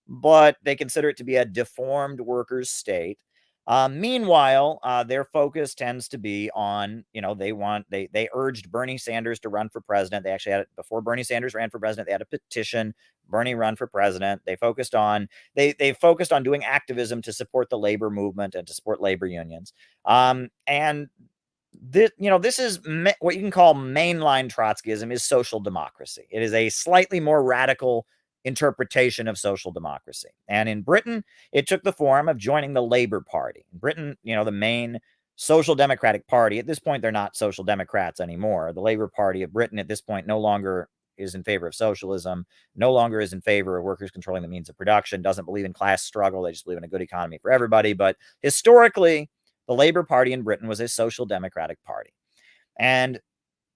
but they consider it to be a deformed workers' state. Meanwhile, their focus tends to be on, they urged Bernie Sanders to run for president. They actually had it before Bernie Sanders ran for president. They had a petition, Bernie run for president. They focused on doing activism to support the labor movement and to support labor unions. And this is what you can call mainline Trotskyism is social democracy. It is a slightly more radical interpretation of social democracy. And in Britain, it took the form of joining the Labour Party. In Britain, the main social democratic party, at this point, they're not social democrats anymore. The Labour Party of Britain at this point no longer is in favor of socialism, no longer is in favor of workers controlling the means of production, doesn't believe in class struggle. They just believe in a good economy for everybody. But historically, the Labour Party in Britain was a social democratic party. And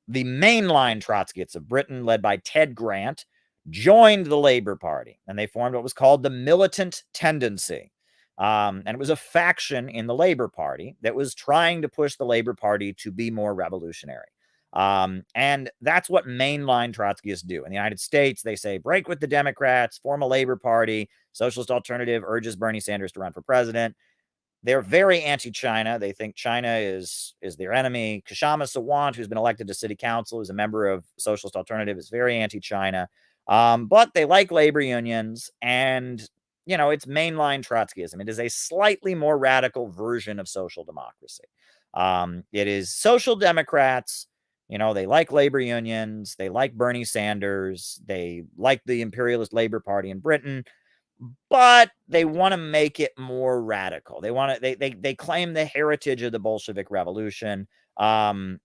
the mainline Trotskyists of Britain, led by Ted Grant, joined the Labor Party, and they formed what was called the Militant Tendency. And it was a faction in the Labor Party that was trying to push the Labor Party to be more revolutionary. And that's what mainline Trotskyists do. In the United States, they say, break with the Democrats, form a Labor Party. Socialist Alternative urges Bernie Sanders to run for president. They're very anti-China. They think China is their enemy. Kshama Sawant, who's been elected to city council, is a member of Socialist Alternative, is very anti-China. But they like labor unions, and it's mainline Trotskyism. It is a slightly more radical version of social democracy. It is social democrats. They like labor unions. They like Bernie Sanders. They like the imperialist Labor Party in Britain, but they want to make it more radical. They want to. They claim the heritage of the Bolshevik Revolution. And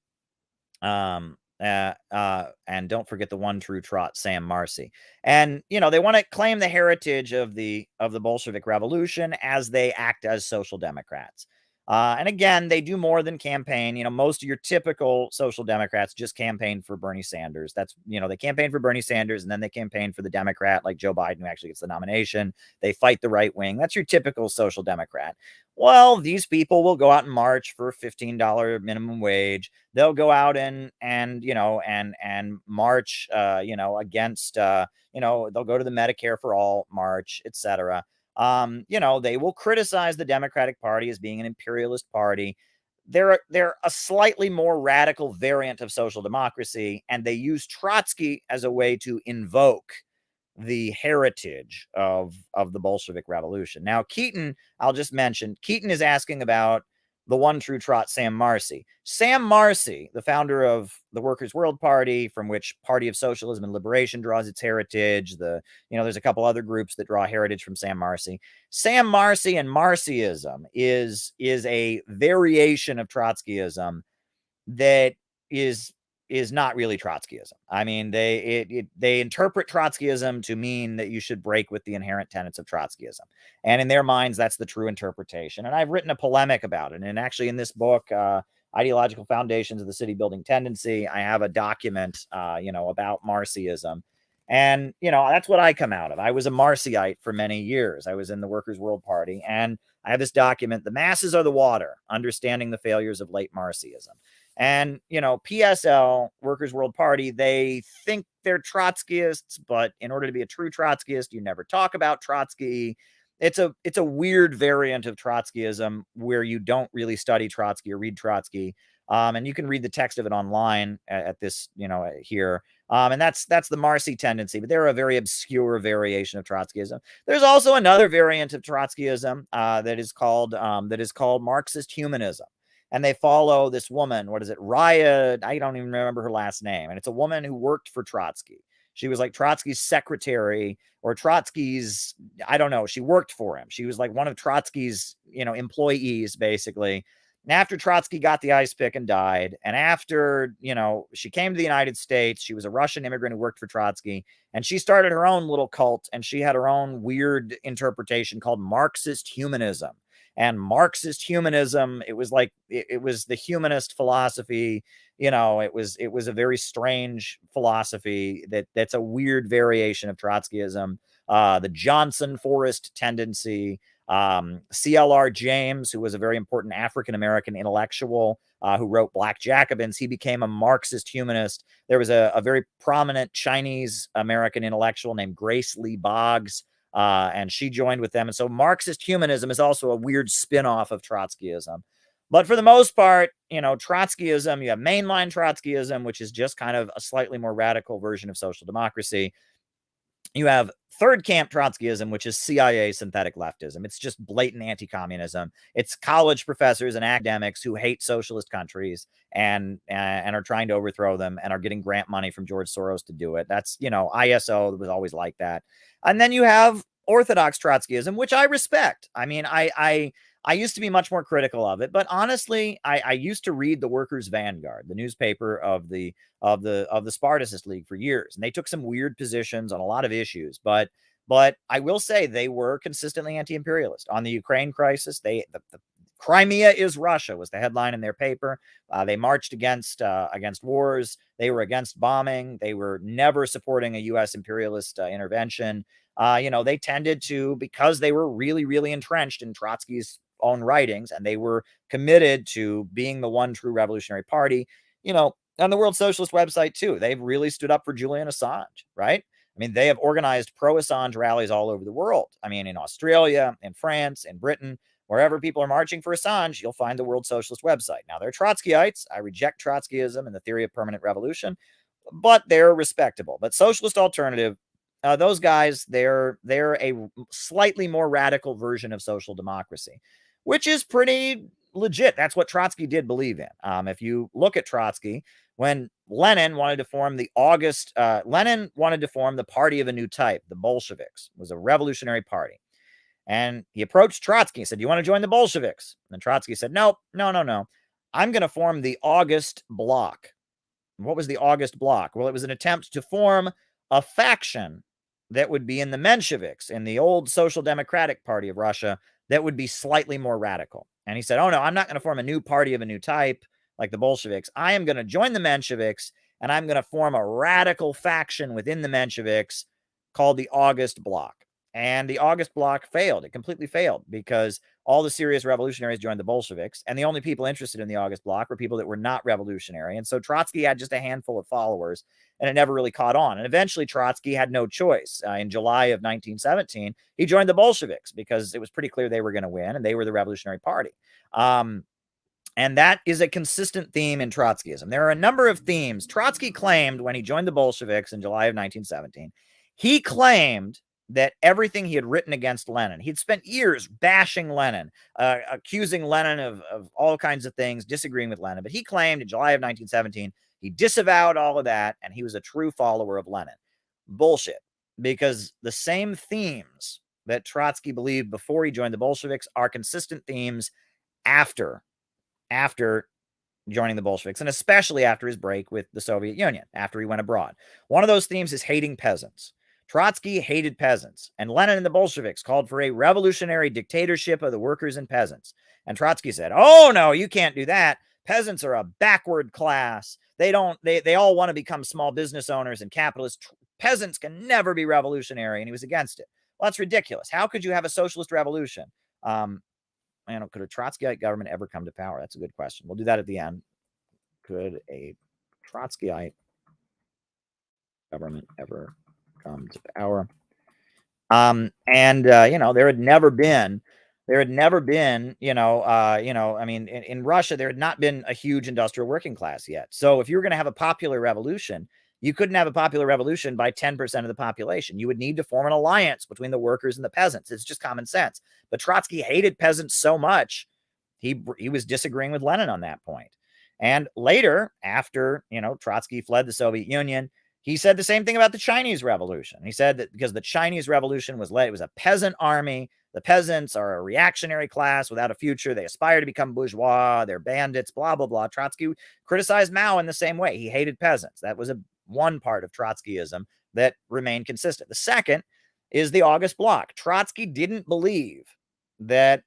don't forget the one true trot, Sam Marcy. And they want to claim the heritage of the Bolshevik Revolution as they act as social democrats. And again, they do more than campaign. Most of your typical social democrats just campaign for Bernie Sanders. That's, they campaign for Bernie Sanders, and then they campaign for the Democrat like Joe Biden, who actually gets the nomination. They fight the right wing. That's your typical social democrat. Well, these people will go out and march for $15 minimum wage. They'll go out and march, against, they'll go to the Medicare for All march, etc. They will criticize the Democratic Party as being an imperialist party. They're a slightly more radical variant of social democracy, and they use Trotsky as a way to invoke the heritage of the Bolshevik Revolution. Now, Keaton, I'll just mention, Keaton is asking about the one true trot, Sam Marcy. Sam Marcy, the founder of the Workers' World Party, from which Party of Socialism and Liberation draws its heritage. There's a couple other groups that draw heritage from Sam Marcy. Sam Marcy and Marxism is a variation of Trotskyism that is not really Trotskyism. I mean, they interpret Trotskyism to mean that you should break with the inherent tenets of Trotskyism. And in their minds, that's the true interpretation. And I've written a polemic about it. And actually in this book, Ideological Foundations of the City Building Tendency, I have a document, about Marxism. And, that's what I come out of. I was a Marcyite for many years. I was in the Workers' World Party. And I have this document, The Masses Are the Water, Understanding the Failures of Late Marxism. And, PSL, Workers' World Party, they think they're Trotskyists, but in order to be a true Trotskyist, you never talk about Trotsky. It's a weird variant of Trotskyism where you don't really study Trotsky or read Trotsky. And you can read the text of it online at this, here. And that's the Marcy tendency, but they're a very obscure variation of Trotskyism. There's also another variant of Trotskyism that is called Marxist humanism. And they follow this woman, Raya, I don't even remember her last name. And it's a woman who worked for Trotsky. She was like Trotsky's secretary or Trotsky's, I don't know, she worked for him. She was like one of Trotsky's, employees, basically. And after Trotsky got the ice pick and died, and after, she came to the United States, she was a Russian immigrant who worked for Trotsky, and she started her own little cult, and she had her own weird interpretation called Marxist humanism. And Marxist humanism, it was like it was the humanist philosophy. It was a very strange philosophy that's a weird variation of Trotskyism. The Johnson Forest tendency. CLR James, who was a very important African-American intellectual who wrote Black Jacobins, he became a Marxist humanist. There was a very prominent Chinese-American intellectual named Grace Lee Boggs, and she joined with them. And so Marxist humanism is also a weird spin-off of Trotskyism. But for the most part, Trotskyism, you have mainline Trotskyism, which is just kind of a slightly more radical version of social democracy. You have third camp Trotskyism, which is CIA synthetic leftism. It's just blatant anti-communism. It's college professors and academics who hate socialist countries and are trying to overthrow them and are getting grant money from George Soros to do it. That's, ISO was always like that. And then you have Orthodox Trotskyism, which I respect. I mean, I used to be much more critical of it, but honestly, I used to read the Workers' Vanguard, the newspaper of the Spartacist League, for years, and they took some weird positions on a lot of issues. But I will say they were consistently anti-imperialist on the Ukraine crisis. Crimea is Russia was the headline in their paper. They marched against wars. They were against bombing. They were never supporting a U.S. imperialist intervention. They tended to, because they were really, really entrenched in Trotsky's own writings, and they were committed to being the one true revolutionary party. On the World Socialist website too, they've really stood up for Julian Assange, right? I mean, they have organized pro-Assange rallies all over the world. I mean, in Australia, in France, in Britain, wherever people are marching for Assange, you'll find the World Socialist website. Now, they're Trotskyites. I reject Trotskyism and the theory of permanent revolution, but they're respectable. But Socialist Alternative, those guys, they're a slightly more radical version of social democracy, which is pretty legit. That's what Trotsky did believe in. If you look at Trotsky, when Lenin wanted to form the party of a new type, the Bolsheviks, was a revolutionary party. And he approached Trotsky and said, "Do you want to join the Bolsheviks?" And Trotsky said, "No. I'm going to form the August Bloc." And what was the August Bloc? Well, it was an attempt to form a faction that would be in the Mensheviks, in the old Social Democratic Party of Russia, that would be slightly more radical. And he said, "Oh, no, I'm not going to form a new party of a new type like the Bolsheviks. I am going to join the Mensheviks, and I'm going to form a radical faction within the Mensheviks called the August Bloc." And the August Bloc failed. It completely failed because all the serious revolutionaries joined the Bolsheviks, and the only people interested in the August Bloc were people that were not revolutionary. And so Trotsky had just a handful of followers, and it never really caught on. And eventually Trotsky had no choice. In July of 1917, he joined the Bolsheviks because it was pretty clear they were going to win, and they were the Revolutionary Party. And that is a consistent theme in Trotskyism. There are a number of themes. Trotsky claimed when he joined the Bolsheviks in July of 1917, he claimed that everything he had written against Lenin, he'd spent years bashing Lenin, accusing Lenin of all kinds of things, disagreeing with Lenin. But he claimed in July of 1917, he disavowed all of that, and he was a true follower of Lenin. Bullshit. Because the same themes that Trotsky believed before he joined the Bolsheviks are consistent themes after joining the Bolsheviks, and especially after his break with the Soviet Union, after he went abroad. One of those themes is hating peasants. Trotsky hated peasants, and Lenin and the Bolsheviks called for a revolutionary dictatorship of the workers and peasants. And Trotsky said, "Oh, no, you can't do that. Peasants are a backward class. They all want to become small business owners and capitalists. Peasants can never be revolutionary," and he was against it. Well, that's ridiculous. How could you have a socialist revolution? Could a Trotskyite government ever come to power? That's a good question. We'll do that at the end. Could a Trotskyite government ever come to power? There had never been, in Russia, there had not been a huge industrial working class yet. So if you were going to have a popular revolution, you couldn't have a popular revolution by 10% of the population. You would need to form an alliance between the workers and the peasants. It's just common sense. But Trotsky hated peasants so much, he was disagreeing with Lenin on that point. And later, after, Trotsky fled the Soviet Union, he said the same thing about the Chinese Revolution. He said that because the Chinese Revolution it was a peasant army. The peasants are a reactionary class without a future. They aspire to become bourgeois. They're bandits, blah, blah, blah. Trotsky criticized Mao in the same way. He hated peasants. That was one part of Trotskyism that remained consistent. The second is the August Bloc. Trotsky didn't believe that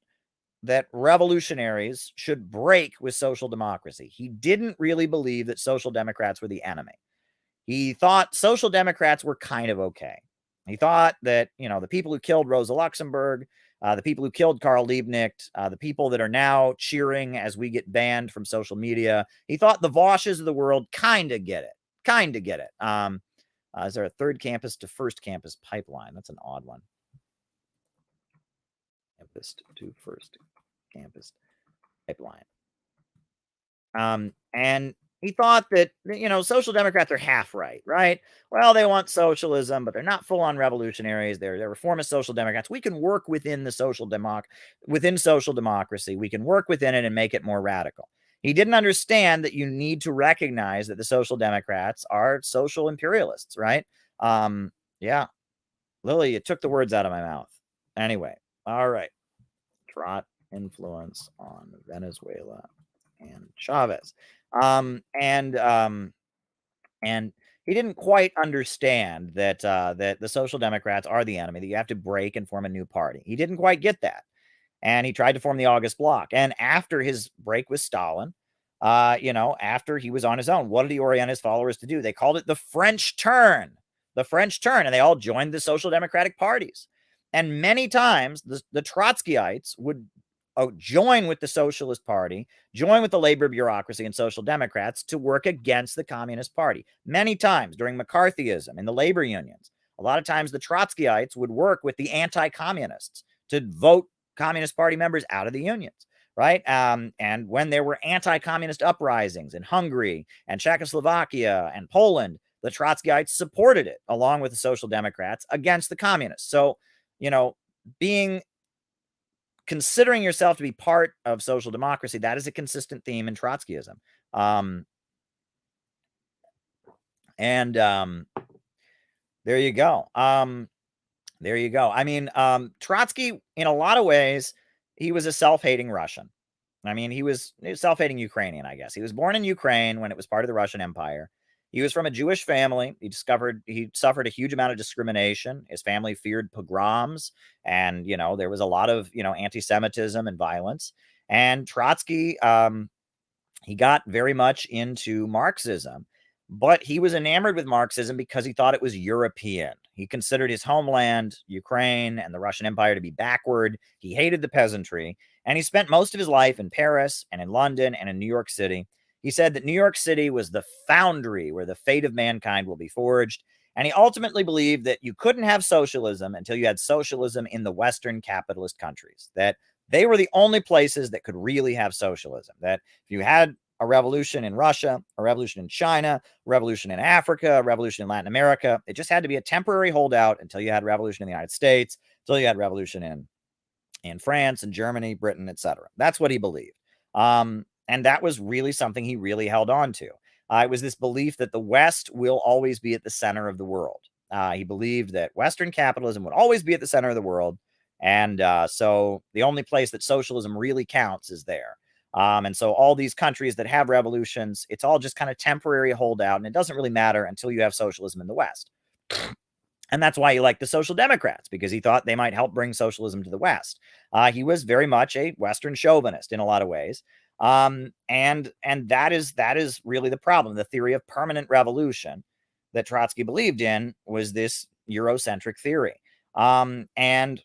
revolutionaries should break with social democracy. He didn't really believe that social democrats were the enemy. He thought social democrats were kind of okay. He thought that, the people who killed Rosa Luxemburg, the people who killed Karl Liebknecht, the people that are now cheering as we get banned from social media, he thought the Vosches of the world kind of get it. Is there a third campus to first campus pipeline? That's an odd one. Campus to first campus pipeline. And he thought that, social democrats are half right? Well, they want socialism, but they're not full-on revolutionaries. They're reformist social democrats. We can work within social democracy. We can work within it and make it more radical. He didn't understand that you need to recognize that the social democrats are social imperialists, right? Yeah. Lily, you took the words out of my mouth. Anyway, all right. Trot influence on Venezuela and Chavez. And he didn't quite understand that the social democrats are the enemy, that you have to break and form a new party. He didn't quite get that. and he tried to form the August Bloc. And after his break with Stalin, after he was on his own, what did he orient his followers to do? They called it the French turn, and they all joined the social democratic parties. And many times the Trotskyites would join with the Socialist Party, join with the labor bureaucracy and social democrats to work against the Communist Party. Many times during McCarthyism in the labor unions, a lot of times the Trotskyites would work with the anti-communists to vote Communist Party members out of the unions, right? And when there were anti-communist uprisings in Hungary and Czechoslovakia and Poland, the Trotskyites supported it along with the Social Democrats against the communists. So, considering yourself to be part of social democracy, that is a consistent theme in Trotskyism. There you go. There you go. I mean, Trotsky, in a lot of ways, he was a self-hating Russian. I mean, he was self-hating Ukrainian, I guess. He was born in Ukraine when it was part of the Russian Empire. He was from a Jewish family. He suffered a huge amount of discrimination. His family feared pogroms, and there was a lot of anti-Semitism and violence. And Trotsky, he got very much into Marxism, but he was enamored with Marxism because he thought it was European. He considered his homeland, Ukraine, and the Russian Empire to be backward. He hated the peasantry, and he spent most of his life in Paris and in London and in New York City. He said that New York City was the foundry where the fate of mankind will be forged, and he ultimately believed that you couldn't have socialism until you had socialism in the Western capitalist countries, that they were the only places that could really have socialism, that if you had a revolution in Russia, a revolution in China, a revolution in Africa, a revolution in Latin America, it just had to be a temporary holdout until you had a revolution in the United States, until you had a revolution in France and Germany, Britain, etc. That's what he believed. And that was really something he really held on to. It was this belief that the West will always be at the center of the world. He believed that Western capitalism would always be at the center of the world. And so the only place that socialism really counts is there. And so all these countries that have revolutions, it's all just kind of temporary holdout. And it doesn't really matter until you have socialism in the West. And that's why he liked the Social Democrats, because he thought they might help bring socialism to the West. He was very much a Western chauvinist in a lot of ways. And that is really the problem. The theory of permanent revolution that Trotsky believed in was this Eurocentric theory. And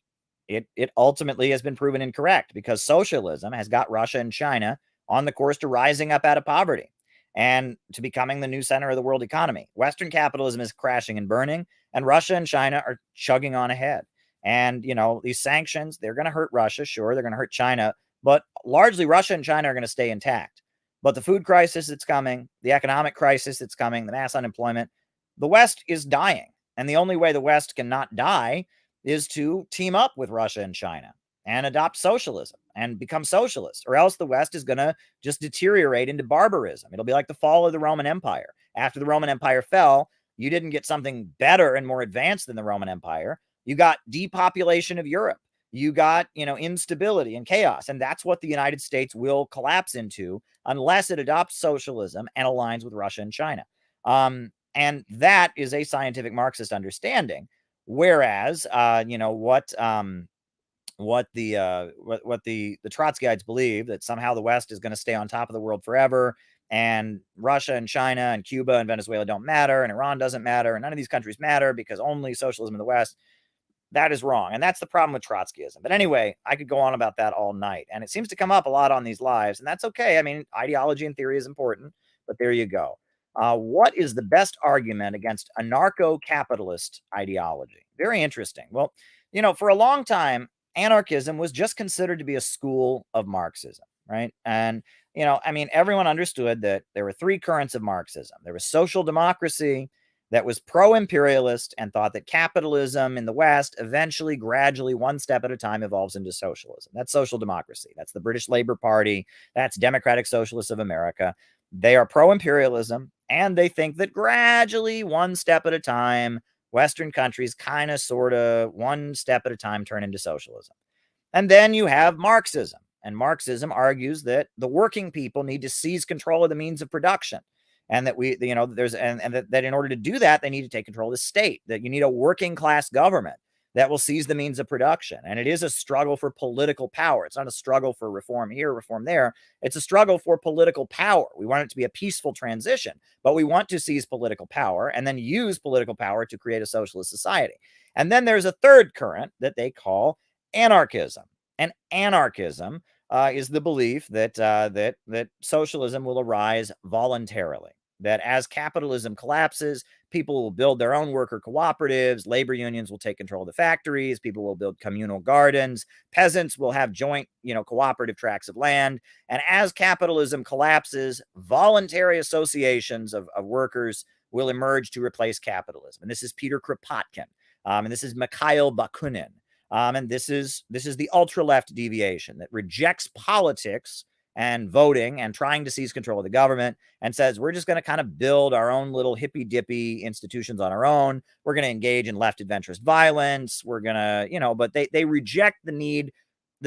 it ultimately has been proven incorrect, because socialism has got Russia and China on the course to rising up out of poverty and to becoming the new center of the world economy. Western capitalism is crashing and burning, and Russia and China are chugging on ahead. And, these sanctions, they're going to hurt Russia. Sure, they're going to hurt China, but largely Russia and China are going to stay intact. But the food crisis that's coming, the economic crisis that's coming, the mass unemployment, the West is dying. And the only way the West can not die is to team up with Russia and China and adopt socialism and become socialist, or else the West is going to just deteriorate into barbarism. It'll be like the fall of the Roman Empire. After the Roman Empire fell, you didn't get something better and more advanced than the Roman Empire. You got depopulation of Europe. You got, instability and chaos. And that's what the United States will collapse into unless it adopts socialism and aligns with Russia and China. And that is a scientific Marxist understanding. Whereas, what the Trotskyites believe, that somehow the West is going to stay on top of the world forever, and Russia and China and Cuba and Venezuela don't matter, and Iran doesn't matter, and none of these countries matter because only socialism in the West. That is wrong. And that's the problem with Trotskyism. But anyway, I could go on about that all night. And it seems to come up a lot on these lives. And that's okay. I mean, ideology and theory is important. But there you go. What is the best argument against anarcho-capitalist ideology? Very interesting. Well, for a long time, anarchism was just considered to be a school of Marxism, right? And, everyone understood that there were three currents of Marxism. There was social democracy that was pro-imperialist and thought that capitalism in the West eventually, gradually, one step at a time, evolves into socialism. That's social democracy. That's the British Labour Party. That's Democratic Socialists of America. They are pro-imperialism, and they think that gradually, one step at a time, Western countries kind of, sort of, one step at a time turn into socialism. And then you have Marxism. And Marxism argues that the working people need to seize control of the means of production. And that that in order to do that, they need to take control of the state, that you need a working class government that will seize the means of production. And it is a struggle for political power. It's not a struggle for reform here, reform there. It's a struggle for political power. We want it to be a peaceful transition, but we want to seize political power and then use political power to create a socialist society. And then there's a third current that they call anarchism. And anarchism is the belief that that socialism will arise voluntarily. That as capitalism collapses, people will build their own worker cooperatives, labor unions will take control of the factories, people will build communal gardens, peasants will have joint, cooperative tracts of land. And as capitalism collapses, voluntary associations of workers will emerge to replace capitalism. And this is Peter Kropotkin, and this is Mikhail Bakunin. And this is the ultra-left deviation that rejects politics and voting and trying to seize control of the government and says, we're just going to kind of build our own little hippy-dippy institutions on our own. We're going to engage in left adventurous violence. We're going to, but they reject the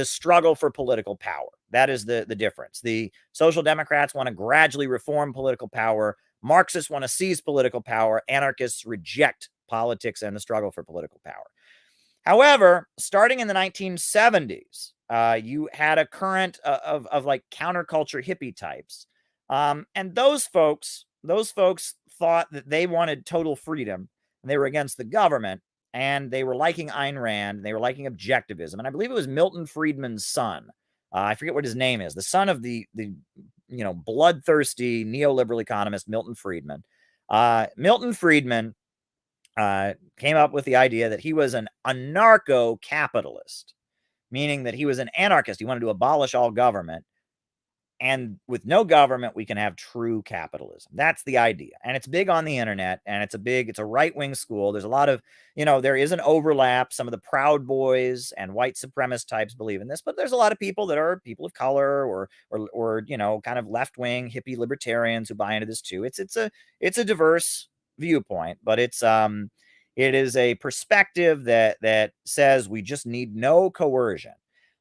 struggle for political power. That is the difference. The Social Democrats want to gradually reform political power. Marxists want to seize political power. Anarchists reject politics and the struggle for political power. However, starting in the 1970s, you had a current of like counterculture hippie types. And those folks thought that they wanted total freedom and they were against the government and they were liking Ayn Rand and they were liking objectivism. And I believe it was Milton Friedman's son. I forget what his name is, the son of the bloodthirsty neoliberal economist, Milton Friedman. Milton Friedman came up with the idea that he was an anarcho-capitalist, meaning that he was an anarchist. He wanted to abolish all government. And with no government, we can have true capitalism. That's the idea. And it's big on the internet, and it's a right-wing school. There's a lot of, there is an overlap. Some of the Proud Boys and white supremacist types believe in this, but there's a lot of people that are people of color or kind of left-wing hippie libertarians who buy into this too. It's a diverse viewpoint, but it is a perspective that says we just need no coercion.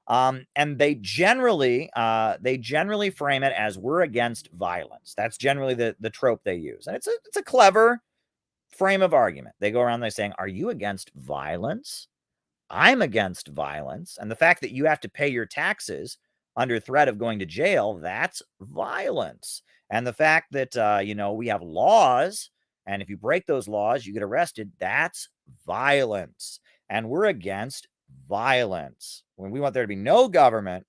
And they generally frame it as we're against violence. That's generally the trope they use. And it's a clever frame of argument. They go around there saying, are you against violence? I'm against violence. And the fact that you have to pay your taxes under threat of going to jail, that's violence. And the fact that, we have laws, and if you break those laws, you get arrested, that's violence. And we're against violence. When we want there to be no government,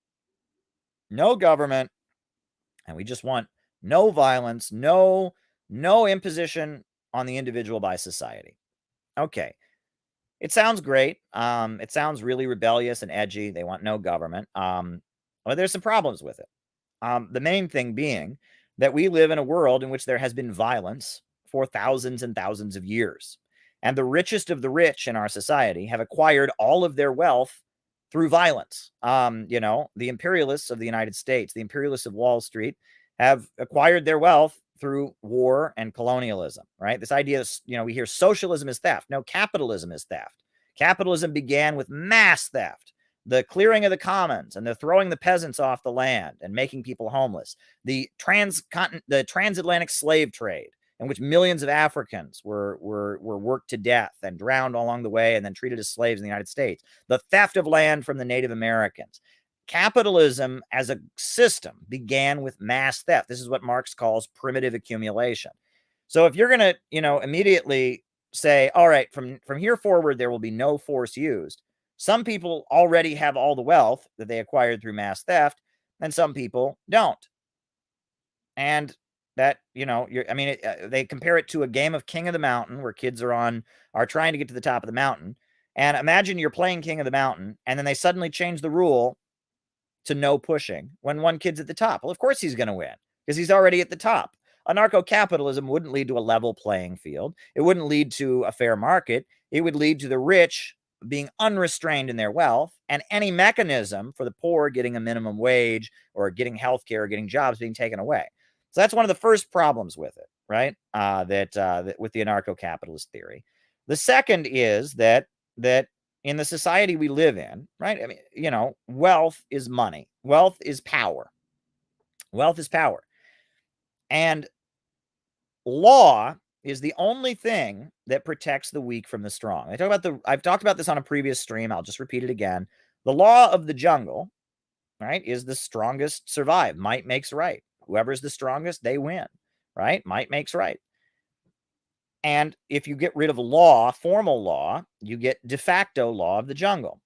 and we just want no violence, no imposition on the individual by society. Okay. It sounds great. It sounds really rebellious and edgy. They want no government. But there's some problems with it. The main thing being that we live in a world in which there has been violence for thousands and thousands of years. And the richest of the rich in our society have acquired all of their wealth through violence. The imperialists of the United States, the imperialists of Wall Street, have acquired their wealth through war and colonialism, right? This idea is, we hear socialism is theft. No, capitalism is theft. Capitalism began with mass theft, the clearing of the commons and the throwing the peasants off the land and making people homeless, the transatlantic slave trade, in which millions of Africans were worked to death and drowned along the way and then treated as slaves in the United States, the theft of land from the Native Americans. Capitalism as a system began with mass theft. This is what Marx calls primitive accumulation. So if you're going to, immediately say, all right, from here forward, there will be no force used. Some people already have all the wealth that they acquired through mass theft, and some people don't. And that, they compare it to a game of King of the Mountain where kids are trying to get to the top of the mountain. And imagine you're playing King of the Mountain, and then they suddenly change the rule to no pushing when one kid's at the top. Well, of course he's going to win because he's already at the top. Anarcho-capitalism wouldn't lead to a level playing field. It wouldn't lead to a fair market. It would lead to the rich being unrestrained in their wealth, and any mechanism for the poor getting a minimum wage or getting health care or getting jobs being taken away. So that's one of the first problems with it, right? That with the anarcho-capitalist theory. The second is that in the society we live in, right? I mean, wealth is money. Wealth is power. Wealth is power. And law is the only thing that protects the weak from the strong. I've talked about this on a previous stream. I'll just repeat it again. The law of the jungle, right, is the strongest survive. Might makes right. Whoever's the strongest, they win, right? Might makes right. And if you get rid of law, formal law, you get de facto law of the jungle.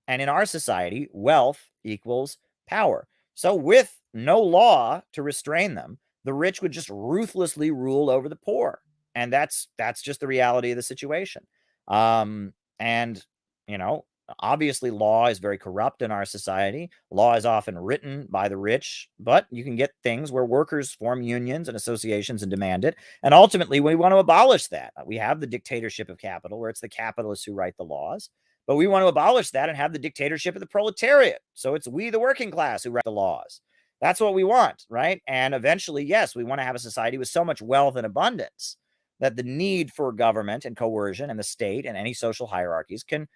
And in our society, wealth equals power. So with no law to restrain them, the rich would just ruthlessly rule over the poor. And that's just the reality of the situation. And, you know, obviously law is very corrupt in our society. Law is often written by the rich, but you can get things where workers form unions and associations and demand it. And ultimately, we want to abolish that. We have the dictatorship of capital, where it's the capitalists who write the laws. But we want to abolish that and have the dictatorship of the proletariat. So it's we, the working class, who write the laws. That's what we want, right? And eventually, yes, we want to have a society with so much wealth and abundance that the need for government and coercion and the state and any social hierarchies can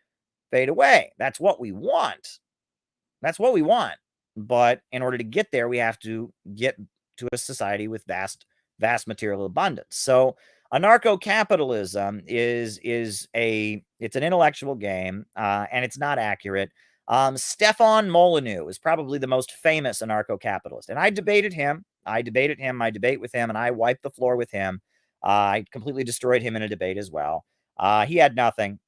fade away. That's what we want. That's what we want. But in order to get there, we have to get to a society with vast material abundance. So anarcho-capitalism is it's an intellectual game, and it's not accurate. Stefan Molyneux is probably the most famous anarcho-capitalist, and I debated my debate with him, and I wiped the floor with him. I completely destroyed him in a debate as well. He had nothing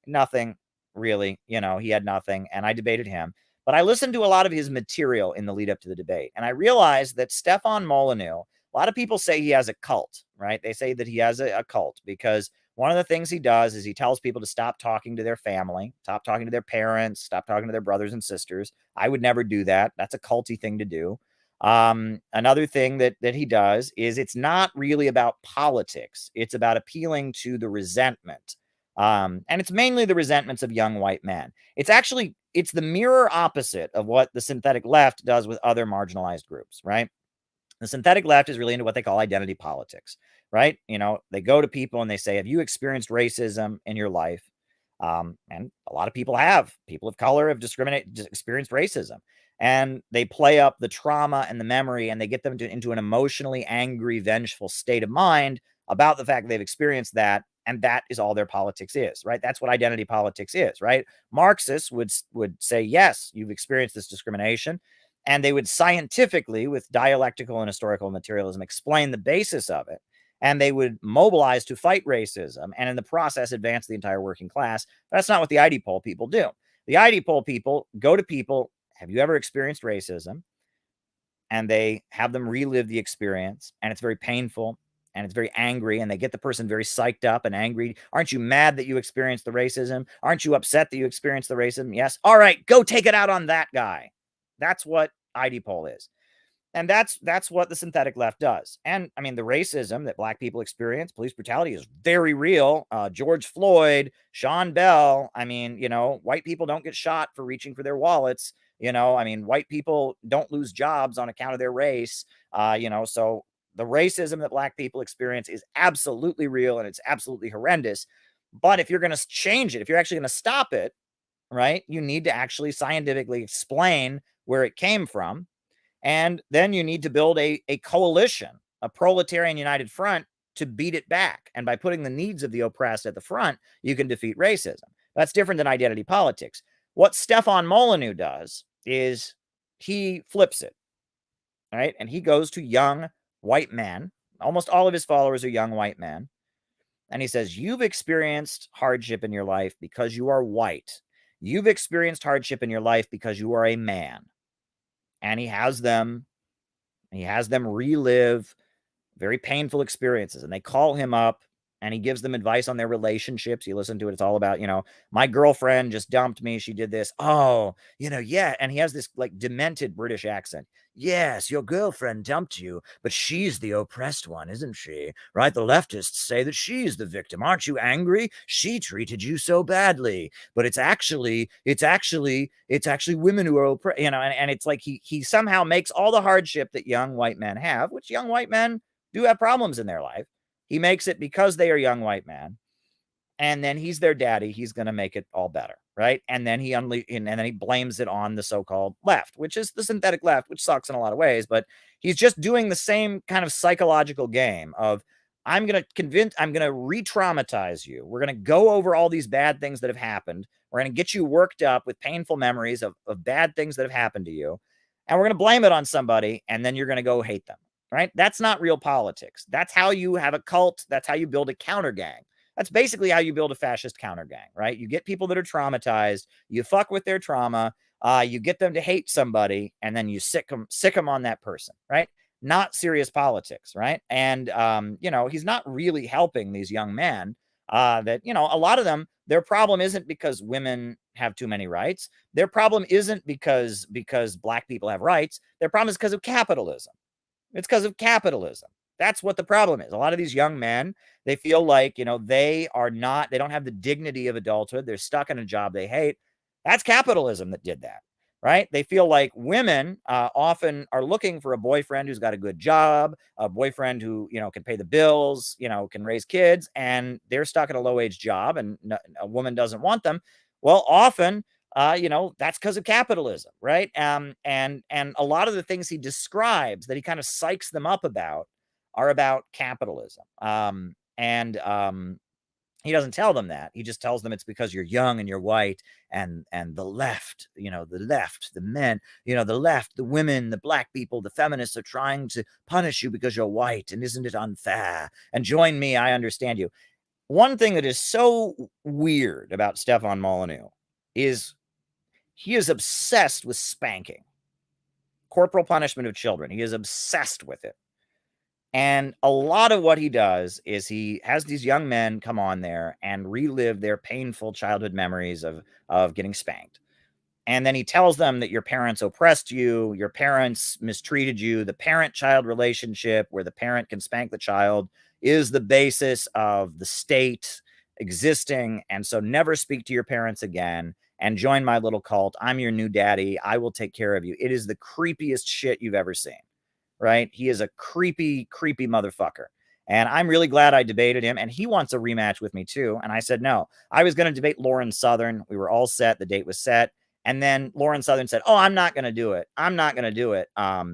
really, he had nothing, and I debated him. But I listened to a lot of his material in the lead up to the debate, and I realized that Stefan Molyneux, a lot of people say he has a cult, right? They say that he has a cult because one of the things he does is he tells people to stop talking to their family, stop talking to their parents, stop talking to their brothers and sisters. I would never do that. That's a culty thing to do. Another thing that he does is it's not really about politics. It's about appealing to the resentment. And it's mainly the resentments of young white men. It's the mirror opposite of what the synthetic left does with other marginalized groups, right? The synthetic left is really into what they call identity politics, right? They go to people and they say, have you experienced racism in your life? And a lot of people have. People of color have experienced racism. And they play up the trauma and the memory, and they get them into an emotionally angry, vengeful state of mind about the fact that they've experienced that. And that is all their politics is, right? That's what identity politics is, right? Marxists would say, yes, you've experienced this discrimination. And they would scientifically, with dialectical and historical materialism, explain the basis of it. And they would mobilize to fight racism and in the process advance the entire working class. That's not what the ID poll people do. The ID poll people go to people, have you ever experienced racism? And they have them relive the experience. And it's very painful. And it's very angry, and they get the person very psyched up and angry. Aren't you mad that you experienced the racism? Aren't you upset that you experienced the racism? Yes. All right, go take it out on that guy. That's what ID poll is. And that's what the synthetic left does. And I mean, the racism that black people experience, police brutality, is very real. George Floyd, Sean Bell. I mean, white people don't get shot for reaching for their wallets. I mean, white people don't lose jobs on account of their race. So the racism that black people experience is absolutely real, and it's absolutely horrendous. But if you're going to change it, if you're actually going to stop it, right, you need to actually scientifically explain where it came from. And then you need to build a coalition, a proletarian united front to beat it back. And by putting the needs of the oppressed at the front, you can defeat racism. That's different than identity politics. What Stefan Molyneux does is he flips it, right? And he goes to young white men. Almost all of his followers are young white men. And he says, you've experienced hardship in your life because you are white. You've experienced hardship in your life because you are a man. And he has them relive very painful experiences. And they call him up and he gives them advice on their relationships. You listen to it. It's all about, my girlfriend just dumped me. She did this. Oh, yeah. And he has this like demented British accent. Yes, your girlfriend dumped you, but she's the oppressed one, isn't she? Right? The leftists say that she's the victim. Aren't you angry? She treated you so badly, but it's actually women who are oppressed, and it's like he somehow makes all the hardship that young white men have, which young white men do have problems in their life. He makes it because they are young white men. And then he's their daddy. He's going to make it all better, right? And then he blames it on the so-called left, which is the synthetic left, which sucks in a lot of ways. But he's just doing the same kind of psychological game of I'm going to re-traumatize you. We're going to go over all these bad things that have happened. We're going to get you worked up with painful memories of bad things that have happened to you. And we're going to blame it on somebody. And then you're going to go hate them, right? That's not real politics. That's how you have a cult. That's how you build a counter gang. That's basically how you build a fascist counter gang, right? You get people that are traumatized. You fuck with their trauma. You get them to hate somebody, and then you sick them on that person, right? Not serious politics, right? And he's not really helping these young men. That a lot of them, their problem isn't because women have too many rights. Their problem isn't because black people have rights. Their problem is because of capitalism. It's because of capitalism. That's what the problem is. A lot of these young men, they feel like, they don't have the dignity of adulthood. They're stuck in a job they hate. That's capitalism that did that, right? They feel like women often are looking for a boyfriend who's got a good job, a boyfriend who, can pay the bills, can raise kids, and they're stuck in a low-wage job and a woman doesn't want them. Well, often, that's because of capitalism, right? And a lot of the things he describes that he kind of psychs them up about are about capitalism. He doesn't tell them that. He just tells them it's because you're young and you're white, and the left, the men, the left, the women, the black people, the feminists are trying to punish you because you're white, and isn't it unfair? And join me, I understand you. One thing that is so weird about Stefan Molyneux is he is obsessed with spanking, corporal punishment of children. He is obsessed with it. And a lot of what he does is he has these young men come on there and relive their painful childhood memories of getting spanked. And then he tells them that your parents oppressed you, your parents mistreated you. The parent-child relationship where the parent can spank the child is the basis of the state existing. And so never speak to your parents again and join my little cult. I'm your new daddy. I will take care of you. It is the creepiest shit you've ever seen. Right? He is a creepy, creepy motherfucker. And I'm really glad I debated him. And he wants a rematch with me too. And I said, no. I was going to debate Lauren Southern. We were all set. The date was set. And then Lauren Southern said, oh, I'm not going to do it. I'm not going to do it. I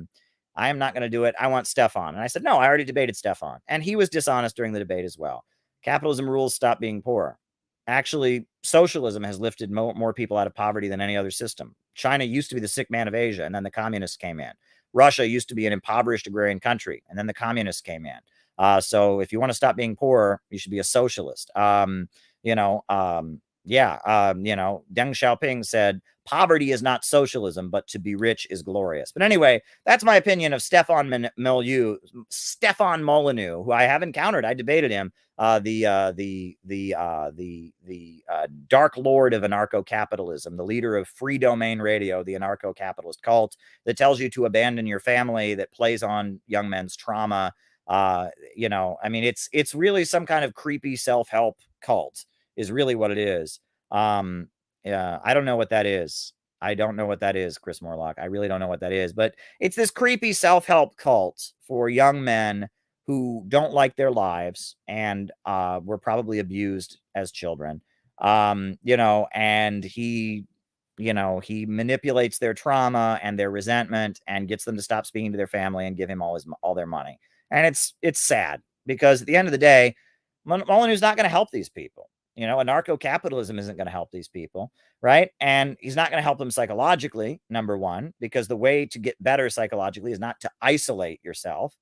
am not going to do it. I want Stefan. And I said, no, I already debated Stefan. And he was dishonest during the debate as well. Capitalism rules, stop being poor. Actually, socialism has lifted more people out of poverty than any other system. China used to be the sick man of Asia, and then the communists came in. Russia used to be an impoverished agrarian country, and then the communists came in. So if you want to stop being poor, you should be a socialist. Deng Xiaoping said, poverty is not socialism, but to be rich is glorious. But anyway, that's my opinion of Stefan Molyneux, who I have encountered. I debated him, the dark lord of anarcho-capitalism, the leader of Free Domain Radio, the anarcho-capitalist cult that tells you to abandon your family, that plays on young men's trauma. It's really some kind of creepy self-help cult is really what it is. I don't know what that is. I don't know what that is, Chris Morlock. I really don't know what that is, but it's this creepy self-help cult for young men who don't like their lives and were probably abused as children. And he manipulates their trauma and their resentment and gets them to stop speaking to their family and give him all their money. And it's sad because at the end of the day, Molyneux's not going to help these people. Anarcho-capitalism isn't going to help these people, right? And he's not going to help them psychologically, number one, because the way to get better psychologically is not to isolate yourself,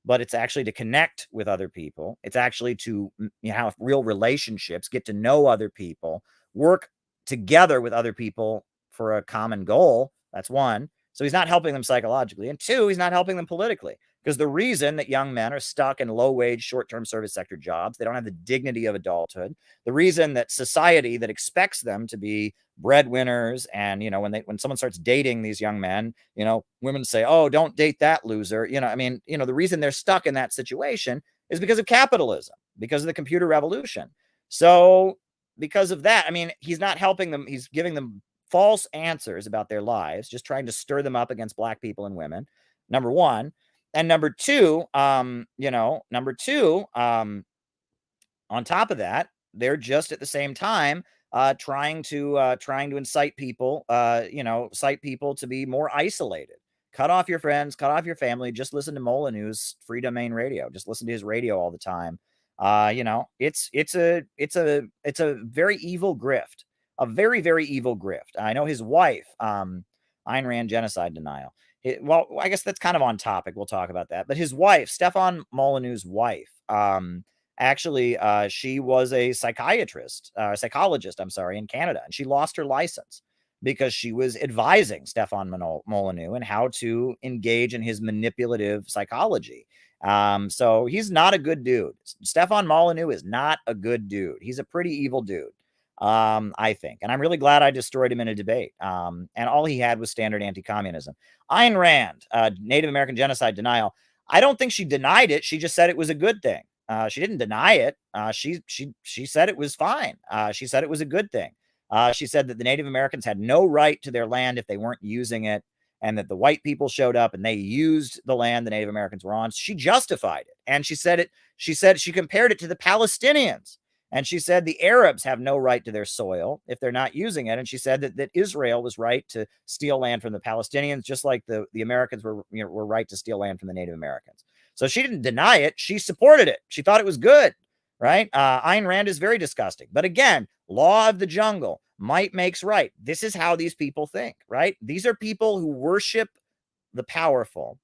but it's actually to connect with other people. It's actually to have real relationships, get to know other people, work together with other people for a common goal. That's one. So he's not helping them psychologically. And two, he's not helping them politically. Because the reason that young men are stuck in low-wage, short-term service sector jobs, they don't have the dignity of adulthood. The reason that society that expects them to be breadwinners, and when someone starts dating these young men, women say, "Oh, don't date that loser." The reason they're stuck in that situation is because of capitalism, because of the computer revolution. So, because of that, he's not helping them. He's giving them false answers about their lives, just trying to stir them up against black people and women. Number one. And number two, on top of that, they're just at the same time trying to incite people, to be more isolated. cut off your friends, cut off your family, just listen to Molyneux's free domain radio. Just listen to his radio all the time. It's a very evil grift, a very, very evil grift. I know his wife, Ayn Rand genocide denial. Well, I guess that's kind of on topic. We'll talk about that. But his wife, Stefan Molyneux's wife, actually, she was a psychologist, I'm sorry, in Canada, and she lost her license because she was advising Stefan Molyneux and how to engage in his manipulative psychology. So he's not a good dude. Stefan Molyneux is not a good dude. He's a pretty evil dude, I think. And I'm really glad I destroyed him in a debate. And all he had was standard anti-communism. Ayn Rand, Native American genocide denial. I don't think she denied it. She just said it was a good thing. She didn't deny it. She said it was fine. She said it was a good thing. She said that the Native Americans had no right to their land if they weren't using it, and that the white people showed up and they used the land the Native Americans were on. She justified it. And she said she compared it to the Palestinians. And she said the Arabs have no right to their soil if they're not using it. And she said that Israel was right to steal land from the Palestinians, just like the Americans were right to steal land from the Native Americans. So she didn't deny it. She supported it. She thought it was good, right? Ayn Rand is very disgusting. But again, law of the jungle, might makes right. This is how these people think, right? These are people who worship the powerful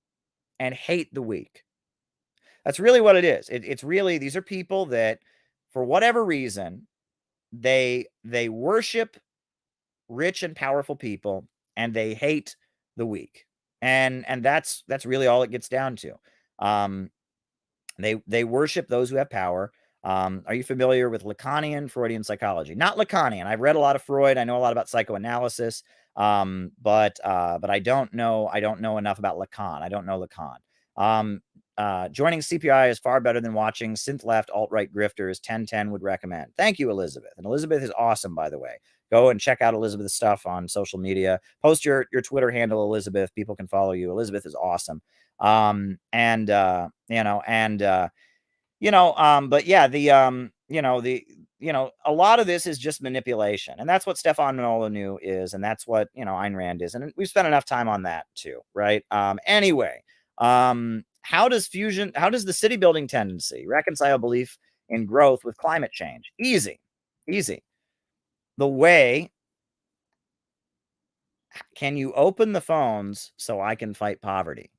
and hate the weak. That's really what it is. It's really, these are people that, for whatever reason, they worship rich and powerful people and they hate the weak. And that's really all it gets down to. They worship those who have power. Are you familiar with Lacanian Freudian psychology? Not Lacanian. I've read a lot of Freud. I know a lot about psychoanalysis. But I don't know enough about Lacan. I don't know Lacan. Joining CPI is far better than watching synth left alt-right grifters. 1010 would recommend. Thank you, Elizabeth. And Elizabeth is awesome, by the way. Go and check out Elizabeth's stuff on social media. Post your Twitter handle, Elizabeth. People can follow you. Elizabeth is awesome. But yeah, a lot of this is just manipulation, and that's what Stefan Molyneux is, and that's what, Ayn Rand is. And we've spent enough time on that too, right? Anyway, how does the city building tendency reconcile belief in growth with climate change? Easy. The way, can you open the phones so I can fight poverty?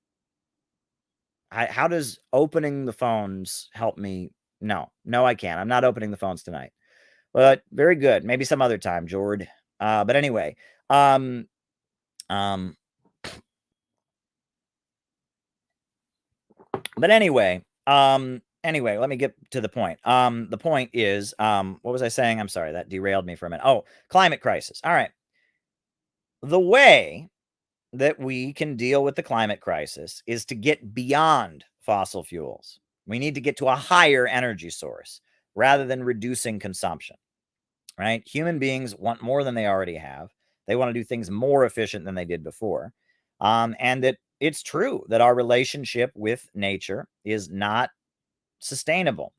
How does opening the phones help me? No, I can't. I'm not opening the phones tonight. But very good. Maybe some other time, Jord. But anyway, let me get to the point. The point is, what was I saying? I'm sorry, that derailed me for a minute. Oh, climate crisis. All right. The way that we can deal with the climate crisis is to get beyond fossil fuels. We need to get to a higher energy source rather than reducing consumption, right? Human beings want more than they already have. They want to do things more efficient than they did before. And that it's true that our relationship with nature is not sustainable,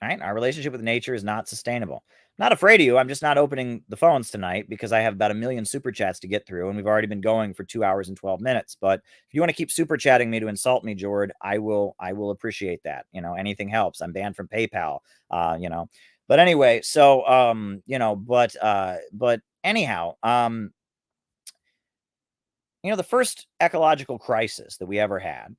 right? Our relationship with nature is not sustainable. Not afraid of you. I'm just not opening the phones tonight because I have about 1 million super chats to get through, and we've already been going for 2 hours and 12 minutes. But if you want to keep super chatting me to insult me, Jord, I will appreciate that. Anything helps. I'm banned from PayPal. But anyway, so but anyhow, the first ecological crisis that we ever had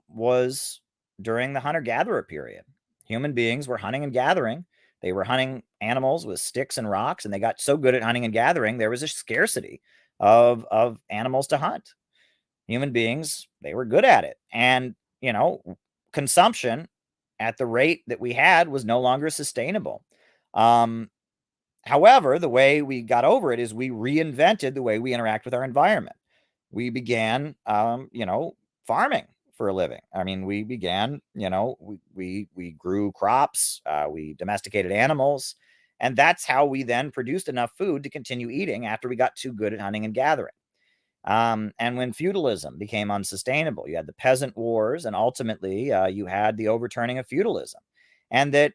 was during the hunter-gatherer period. Human beings were hunting and gathering. They were hunting animals with sticks and rocks, and they got so good at hunting and gathering, there was a scarcity of animals to hunt. Human beings, they were good at it. And, consumption at the rate that we had was no longer sustainable. However, the way we got over it is we reinvented the way we interact with our environment. We began, farming for a living. I mean, we began, we grew crops, we domesticated animals, and that's how we then produced enough food to continue eating after we got too good at hunting and gathering. And when feudalism became unsustainable, you had the peasant wars, and ultimately you had the overturning of feudalism. And that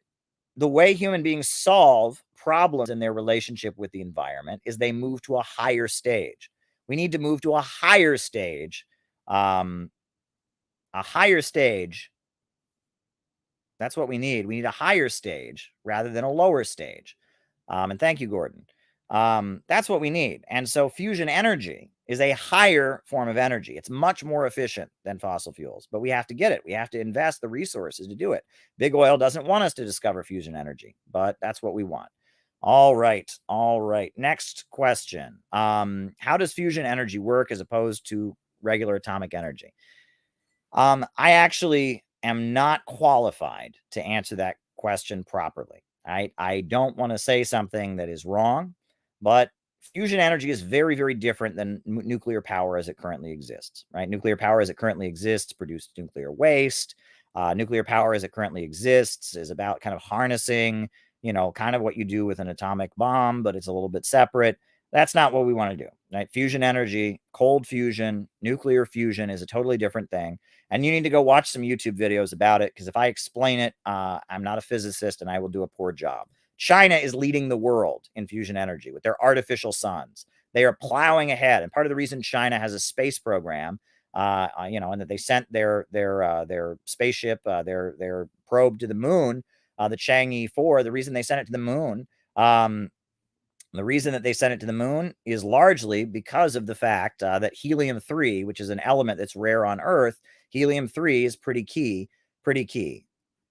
the way human beings solve problems in their relationship with the environment is they move to a higher stage, We need to move to a higher stage. A higher stage. That's what we need. We need a higher stage rather than a lower stage. And thank you, Gordon. That's what we need. And so fusion energy is a higher form of energy. It's much more efficient than fossil fuels, but we have to get it. We have to invest the resources to do it. Big oil doesn't want us to discover fusion energy, but that's what we want. All right. All right. Next question. How does fusion energy work as opposed to regular atomic energy? I actually am not qualified to answer that question properly. I don't want to say something that is wrong, but fusion energy is very, very different than nuclear power as it currently exists, right? Nuclear power as it currently exists produces nuclear waste. Nuclear power as it currently exists is about kind of harnessing, kind of what you do with an atomic bomb, but it's a little bit separate. That's not what we want to do, right? Fusion energy, cold fusion, nuclear fusion is a totally different thing. And you need to go watch some YouTube videos about it, because if I explain it, I'm not a physicist and I will do a poor job. China is leading the world in fusion energy with their artificial suns. They are plowing ahead. And part of the reason China has a space program, and that they sent their spaceship, their probe to the moon, the Chang'e 4, the reason they sent it to the moon, the reason that they sent it to the moon is largely because of the fact that helium-3, which is an element that's rare on Earth, helium-3 is pretty key.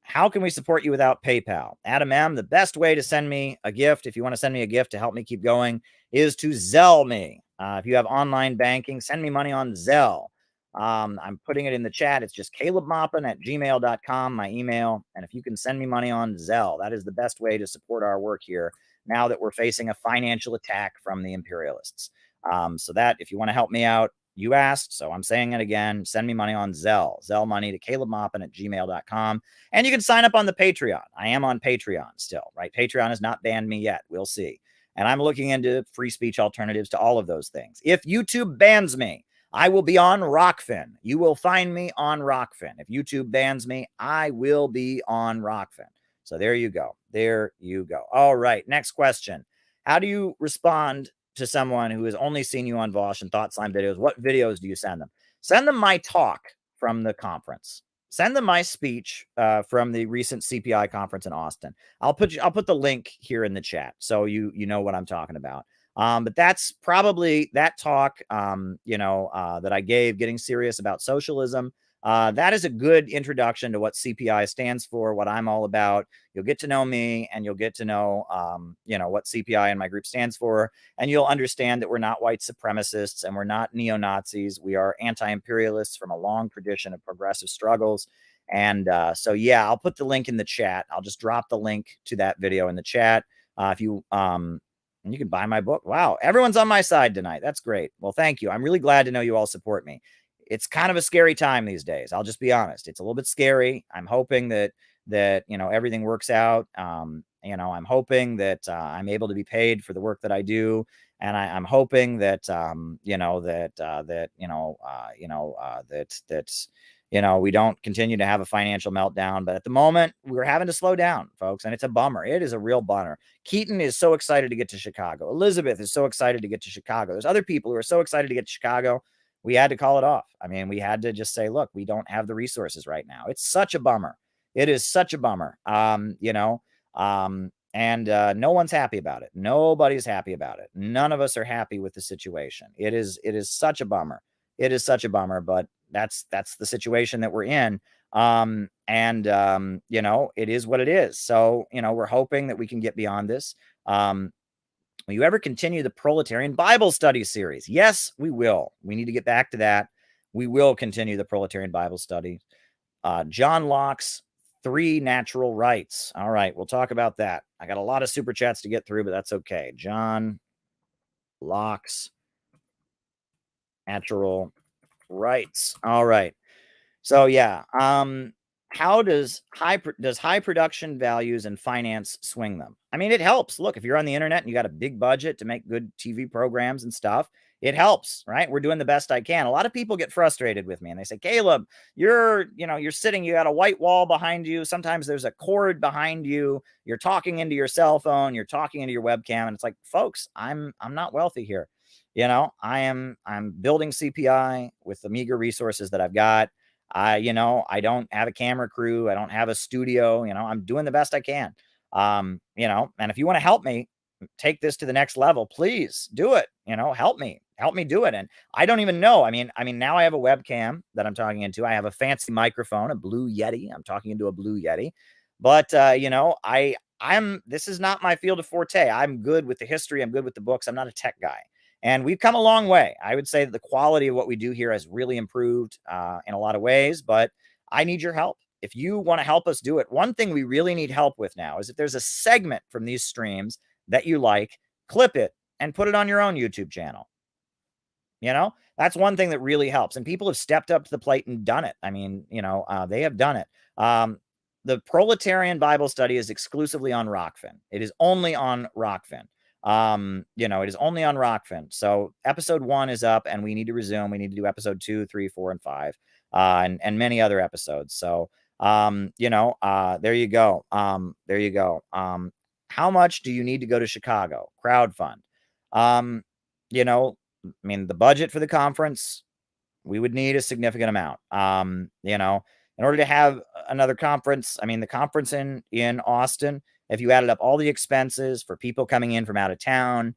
How can we support you without PayPal? Adam M., the best way to send me a gift, if you want to send me a gift to help me keep going, is to Zelle me. If you have online banking, send me money on Zelle. I'm putting it in the chat. It's just calebmaupin@gmail.com, my email. And if you can send me money on Zelle, that is the best way to support our work here now that we're facing a financial attack from the imperialists. So that, if you want to help me out, you asked, so I'm saying it again, send me money on Zelle. Zelle money to calebmaupin@gmail.com. And you can sign up on the Patreon. I am on Patreon still, right? Patreon has not banned me yet. We'll see. And I'm looking into free speech alternatives to all of those things. If YouTube bans me, I will be on Rockfin. You will find me on Rockfin. If YouTube bans me, I will be on Rockfin. So there you go. There you go. All right. Next question. How do you respond to someone who has only seen you on Vosh and Thought Slime videos? What videos do you send them? Send them my talk from the conference. Send them my speech from the recent CPI conference in Austin. I'll put the link here in the chat so you know what I'm talking about. But that's probably that talk, that I gave, Getting Serious About Socialism. That is a good introduction to what CPI stands for, what I'm all about. You'll get to know me, and you'll get to know, what CPI and my group stands for. And you'll understand that we're not white supremacists and we're not neo-Nazis. We are anti-imperialists from a long tradition of progressive struggles. And so, yeah, I'll put the link in the chat. I'll just drop the link to that video in the chat. If you... and you can buy my book. Wow, everyone's on my side tonight. That's great. Well, thank you. I'm really glad to know you all support me. It's kind of a scary time these days. I'll just be honest. It's a little bit scary. I'm hoping that everything works out. I'm hoping that I'm able to be paid for the work that I do, and I'm hoping that we don't continue to have a financial meltdown. But at the moment, we're having to slow down, folks, and it's a bummer. It is a real bummer. Keaton is so excited to get to Chicago. Elizabeth is so excited to get to Chicago. There's other people who are so excited to get to Chicago. We had to call it off. I mean, we had to just say, look, we don't have the resources right now. It's such a bummer. It is such a bummer. And no one's happy about it. Nobody's happy about it. None of us are happy with the situation. It is such a bummer. It is such a bummer, but that's the situation that we're in. It is what it is. So, we're hoping that we can get beyond this. Will you ever continue the Proletarian Bible Study series? Yes, we will. We need to get back to that. We will continue the Proletarian Bible Study. John Locke's 3 Natural Rights. All right, we'll talk about that. I got a lot of super chats to get through, but that's okay. John Locke's Natural Rights. All right. So yeah, how does high production values and finance swing them? I mean, it helps. Look, if you're on the internet and you got a big budget to make good TV programs and stuff, it helps, right? We're doing the best I can. A lot of people get frustrated with me and they say, Caleb, you're sitting, you got a white wall behind you. Sometimes there's a cord behind you. You're talking into your cell phone, you're talking into your webcam. And it's like, folks, I'm not wealthy here. I'm building CPI with the meager resources that I've got. I don't have a camera crew. I don't have a studio. I'm doing the best I can. And if you want to help me take this to the next level, please do it. Help me do it. And I don't even know. I mean, now I have a webcam that I'm talking into. I have a fancy microphone, a Blue Yeti. I'm talking into a Blue Yeti. But this is not my field of forte. I'm good with the history. I'm good with the books. I'm not a tech guy. And we've come a long way. I would say that the quality of what we do here has really improved in a lot of ways, but I need your help. If you want to help us do it, one thing we really need help with now is if there's a segment from these streams that you like, clip it and put it on your own YouTube channel. That's one thing that really helps. And people have stepped up to the plate and done it. I mean, they have done it. The Proletarian Bible Study is exclusively on Rockfin. It is only on Rockfin. It is only on Rockfin. So episode 1 is up and we need to resume. We need to do episode 2, 3, 4, and 5, and many other episodes. So, there you go. There you go. How much do you need to go to Chicago? Crowdfund. The budget for the conference, we would need a significant amount. In order to have another conference, the conference in Austin, if you added up all the expenses for people coming in from out of town,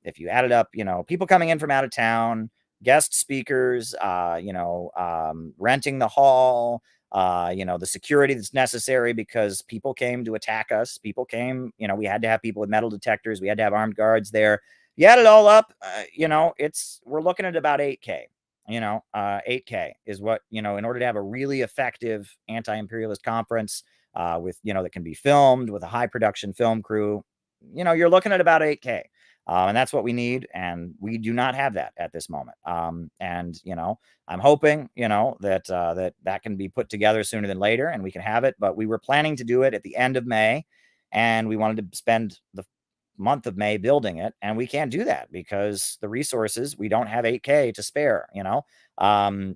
if you added up, people coming in from out of town, guest speakers, renting the hall, the security that's necessary because people came to attack us. People came, we had to have people with metal detectors. We had to have armed guards there. You add it all up, we're looking at about 8K. 8K is what, in order to have a really effective anti-imperialist conference with, that can be filmed with a high production film crew, you're looking at about 8K. And that's what we need. And we do not have that at this moment. And I'm hoping, that can be put together sooner than later and we can have it. But we were planning to do it at the end of May and we wanted to spend the month of May building it, and we can't do that because the resources, we don't have 8K to spare. I've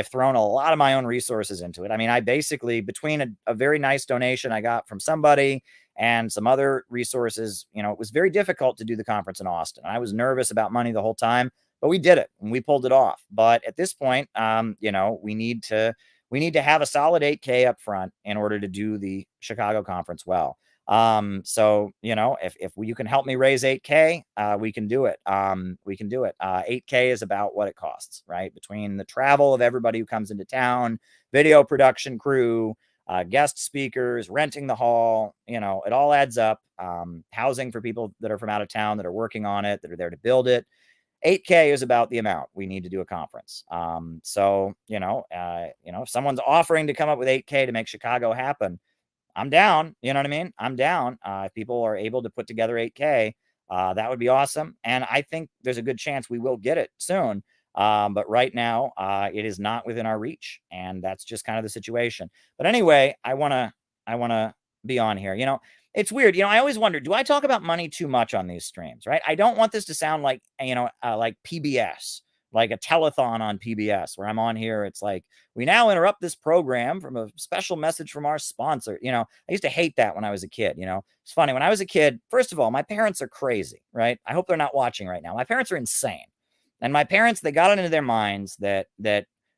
thrown a lot of my own resources into it. I basically, between a very nice donation I got from somebody and some other resources, it was very difficult to do the conference in Austin. I was nervous about money the whole time, but we did it and we pulled it off. But at this point, we need to have a solid 8K up front in order to do the Chicago conference well. So, if you can help me raise 8K, we can do it. 8K is about what it costs, right? Between the travel of everybody who comes into town, video production crew, guest speakers, renting the hall, it all adds up. Housing for people that are from out of town, that are working on it, that are there to build it. 8K is about the amount we need to do a conference. If someone's offering to come up with 8K to make Chicago happen, I'm down. You know what I mean? I'm down. If people are able to put together 8K, that would be awesome. And I think there's a good chance we will get it soon. But right now, it is not within our reach. And that's just kind of the situation. But anyway, I want to be on here. It's weird. I always wonder, do I talk about money too much on these streams, right? I don't want this to sound like, like PBS, like a telethon on PBS where I'm on here. It's like, we now interrupt this program from a special message from our sponsor. I used to hate that when I was a kid. It's funny. When I was a kid, first of all, my parents are crazy, right? I hope they're not watching right now. My parents are insane. And my parents, they got it into their minds that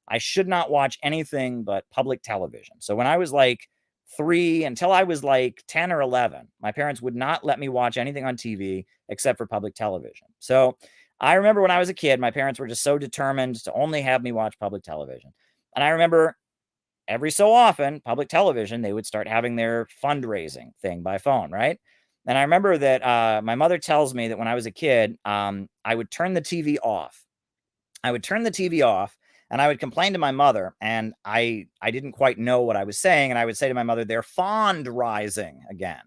I should not watch anything but public television. So when I was like 3 until I was like 10 or 11, my parents would not let me watch anything on TV except for public television. So I remember when I was a kid, my parents were just so determined to only have me watch public television. And I remember every so often, public television, they would start having their fundraising thing by phone, right? And I remember that my mother tells me that when I was a kid, I would turn the TV off. I would turn the TV off and I would complain to my mother, and I didn't quite know what I was saying. And I would say to my mother, they're fond-rising again.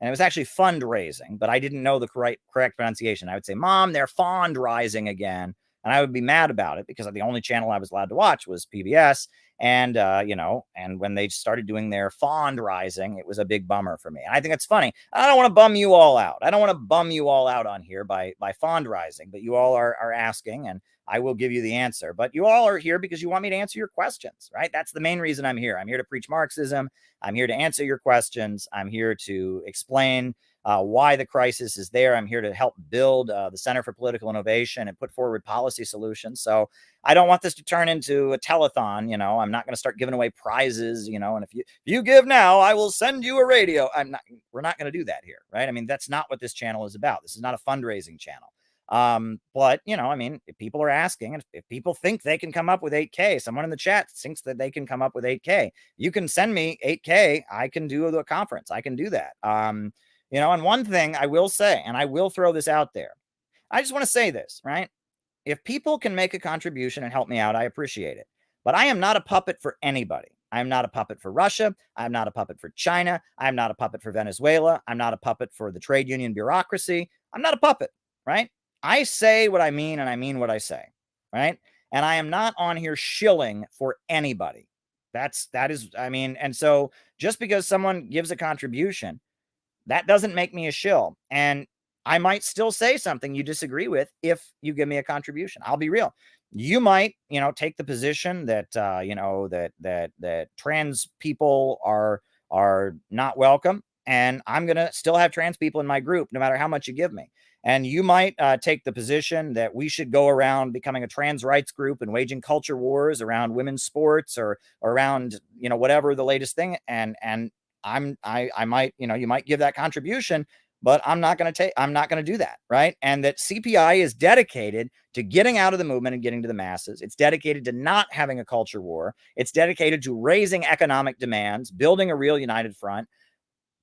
And it was actually fundraising, but I didn't know the correct pronunciation. I would say, Mom, they're fond-rising again. And I would be mad about it because the only channel I was allowed to watch was PBS. And, and when they started doing their fond-rising, it was a big bummer for me. And I think it's funny. I don't want to bum you all out. I don't want to bum you all out on here by fond-rising, but you all are asking, and I will give you the answer. But you all are here because you want me to answer your questions, right? That's the main reason I'm here. I'm here to preach Marxism. I'm here to answer your questions. I'm here to explain why the crisis is there. I'm here to help build the Center for Political Innovation and put forward policy solutions. So I don't want this to turn into a telethon. I'm not going to start giving away prizes, and if you give now, I will send you a radio. We're not going to do that here, right? I mean, that's not what this channel is about. This is not a fundraising channel. But if people are asking, and if people think they can come up with 8K, someone in the chat thinks that they can come up with 8K, you can send me 8K. I can do the conference. I can do that. And one thing I will say, and I will throw this out there, I just want to say this, right? If people can make a contribution and help me out, I appreciate it. But I am not a puppet for anybody. I am not a puppet for Russia. I'm not a puppet for China. I'm not a puppet for Venezuela. I'm not a puppet for the trade union bureaucracy. I'm not a puppet, right? I say what I mean, and I mean what I say, right? And I am not on here shilling for anybody. And so just because someone gives a contribution, that doesn't make me a shill. And I might still say something you disagree with if you give me a contribution. I'll be real. You might, take the position that that trans people are not welcome, and I'm gonna still have trans people in my group no matter how much you give me. And you might take the position that we should go around becoming a trans rights group and waging culture wars around women's sports or around whatever the latest thing. And I might, you might give that contribution, but I'm not going to do that. Right. And that CPI is dedicated to getting out of the movement and getting to the masses. It's dedicated to not having a culture war. It's dedicated to raising economic demands, building a real united front,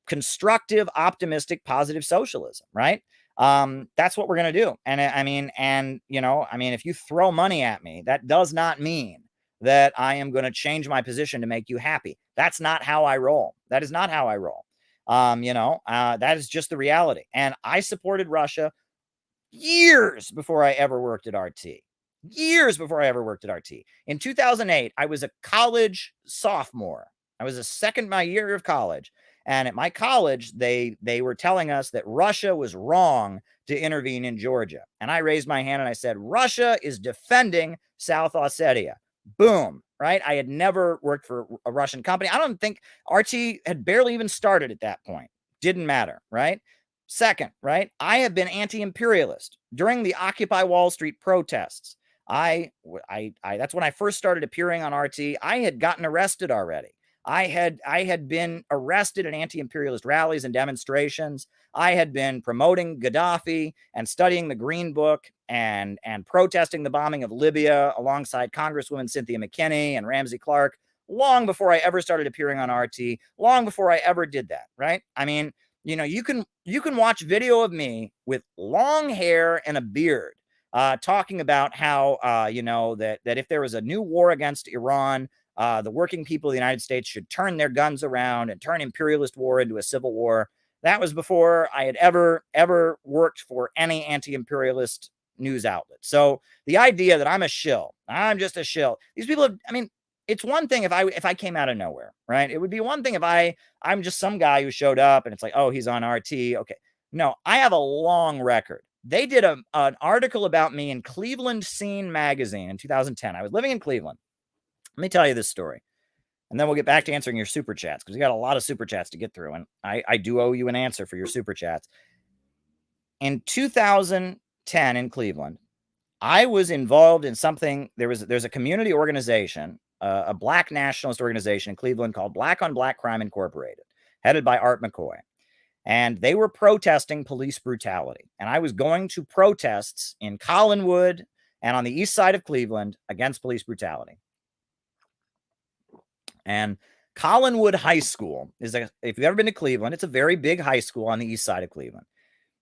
constructive, optimistic, positive socialism. Right. That's what we're going to do. And if you throw money at me, that does not mean that I am going to change my position to make you happy. That's not how I roll. That is not how I roll. That is just the reality. And I supported Russia years before I ever worked at RT. Years before I ever worked at RT. In 2008, I was a college sophomore. I was my year of college. And at my college, they were telling us that Russia was wrong to intervene in Georgia. And I raised my hand and I said, Russia is defending South Ossetia. Boom, right? I had never worked for a Russian company. I don't think RT had barely even started at that point. Didn't matter, right? Second, right? I have been anti-imperialist during the Occupy Wall Street protests. That's when I first started appearing on RT. I had gotten arrested already. I had been arrested at anti-imperialist rallies and demonstrations. I had been promoting Gaddafi and studying the Green Book and protesting the bombing of Libya alongside Congresswoman Cynthia McKinney and Ramsey Clark long before I ever started appearing on RT, long before I ever did that, right? I mean, you can watch video of me with long hair and a beard talking about how, that if there was a new war against Iran, the working people of the United States should turn their guns around and turn imperialist war into a civil war. That was before I had ever worked for any anti-imperialist news outlet. So the idea that I'm just a shill. These people it's one thing if I came out of nowhere, right? It would be one thing if I'm just some guy who showed up and it's like, oh, he's on RT. Okay. No, I have a long record. They did an article about me in Cleveland Scene magazine in 2010. I was living in Cleveland. Let me tell you this story, and then we'll get back to answering your super chats because we got a lot of super chats to get through, and I do owe you an answer for your super chats. In 2010 in Cleveland, I was involved in something. There's a community organization, a Black nationalist organization in Cleveland called Black on Black Crime Incorporated, headed by Art McCoy. And they were protesting police brutality. And I was going to protests in Collinwood and on the east side of Cleveland against police brutality. And Collinwood High School if you've ever been to Cleveland, it's a very big high school on the east side of Cleveland.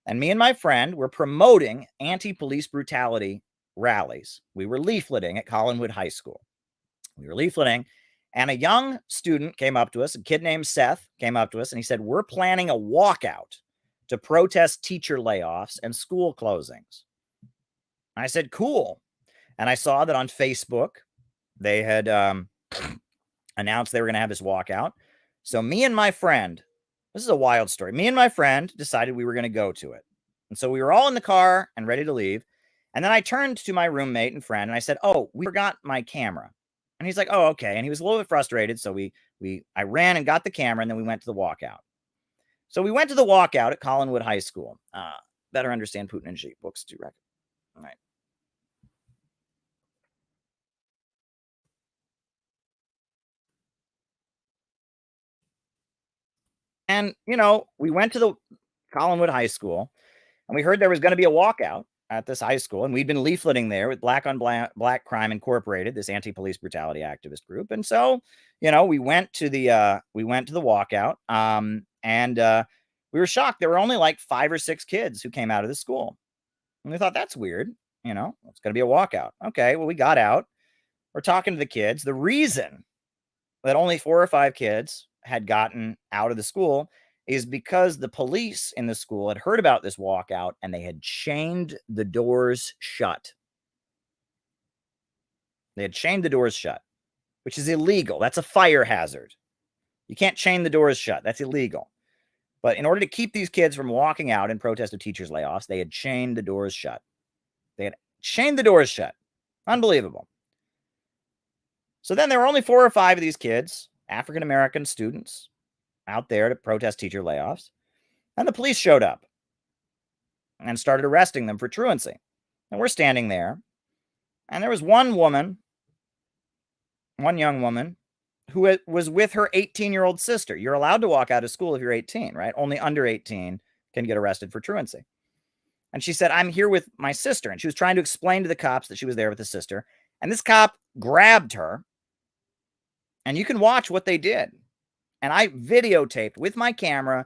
And me and my friend were promoting anti-police brutality rallies. We were leafleting at Collinwood High School. We were leafleting, and a young student came up to us, a kid named Seth came up to us, and he said, we're planning a walkout to protest teacher layoffs and school closings. And I said, cool. And I saw that on Facebook, they had announced they were going to have this walkout. So me and my friend, this is a wild story. Me and my friend decided we were going to go to it. And so we were all in the car and ready to leave. And then I turned to my roommate and friend and I said, oh, we forgot my camera. And he's like, oh, okay. And he was a little bit frustrated. So I ran and got the camera and then we went to the walkout. So we went to the walkout at Collinwood High School. Better Understand Putin and Xi, books to record. All right. And, we went to the Collinwood High School, and we heard there was going to be a walkout at this high school. And we'd been leafleting there with Black on Black Crime Incorporated, this anti-police brutality activist group. And so, we went to the walkout. And we were shocked. There were only like 5 or 6 kids who came out of the school. And we thought, that's weird. It's going to be a walkout. Okay, well, we got out. We're talking to the kids. The reason that only 4 or 5 kids had gotten out of the school is because the police in the school had heard about this walkout and they had chained the doors shut. They had chained the doors shut, which is illegal. That's a fire hazard. You can't chain the doors shut. That's illegal. But in order to keep these kids from walking out in protest of teachers' layoffs, they had chained the doors shut. They had chained the doors shut. Unbelievable. So then there were only 4 or 5 of these kids, African-American students, out there to protest teacher layoffs. And the police showed up and started arresting them for truancy. And we're standing there. And there was one young woman, who was with her 18-year-old sister. You're allowed to walk out of school if you're 18, right? Only under 18 can get arrested for truancy. And she said, I'm here with my sister. And she was trying to explain to the cops that she was there with the sister. And this cop grabbed her. And you can watch what they did. And I videotaped with my camera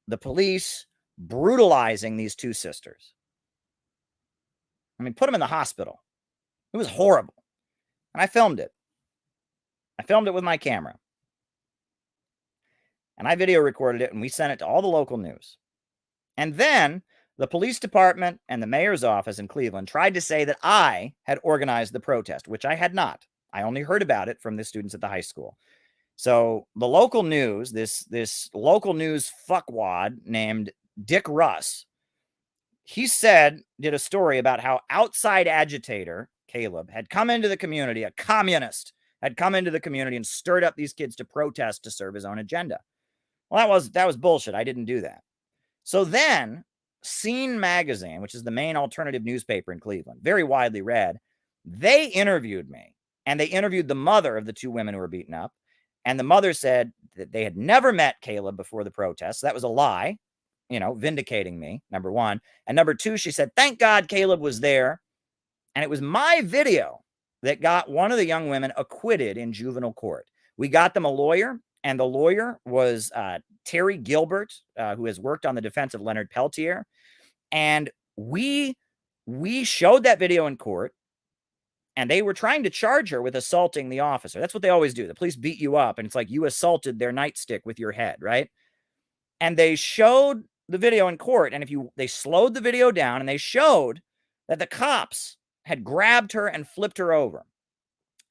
the police brutalizing these 2 sisters. I mean, put them in the hospital. It was horrible. And I filmed it. I filmed it with my camera. And I video recorded it, and we sent it to all the local news. And then the police department and the mayor's office in Cleveland tried to say that I had organized the protest, which I had not. I only heard about it from the students at the high school. So the local news, this local news fuckwad named Dick Russ, he did a story about how outside agitator Caleb had come into the community, a communist had come into the community and stirred up these kids to protest to serve his own agenda. Well, that was bullshit. I didn't do that. So then Scene Magazine, which is the main alternative newspaper in Cleveland, very widely read, they interviewed me, and they interviewed the mother of the 2 women who were beaten up. And the mother said that they had never met Caleb before the protest. So that was a lie, vindicating me, number 1. And number 2, she said, thank God Caleb was there. And it was my video that got one of the young women acquitted in juvenile court. We got them a lawyer, and the lawyer was Terry Gilbert, who has worked on the defense of Leonard Peltier. And we showed that video in court. And they were trying to charge her with assaulting the officer. That's what they always do. The police beat you up, and it's like you assaulted their nightstick with your head, right? And they showed the video in court, and they slowed the video down, and they showed that the cops had grabbed her and flipped her over.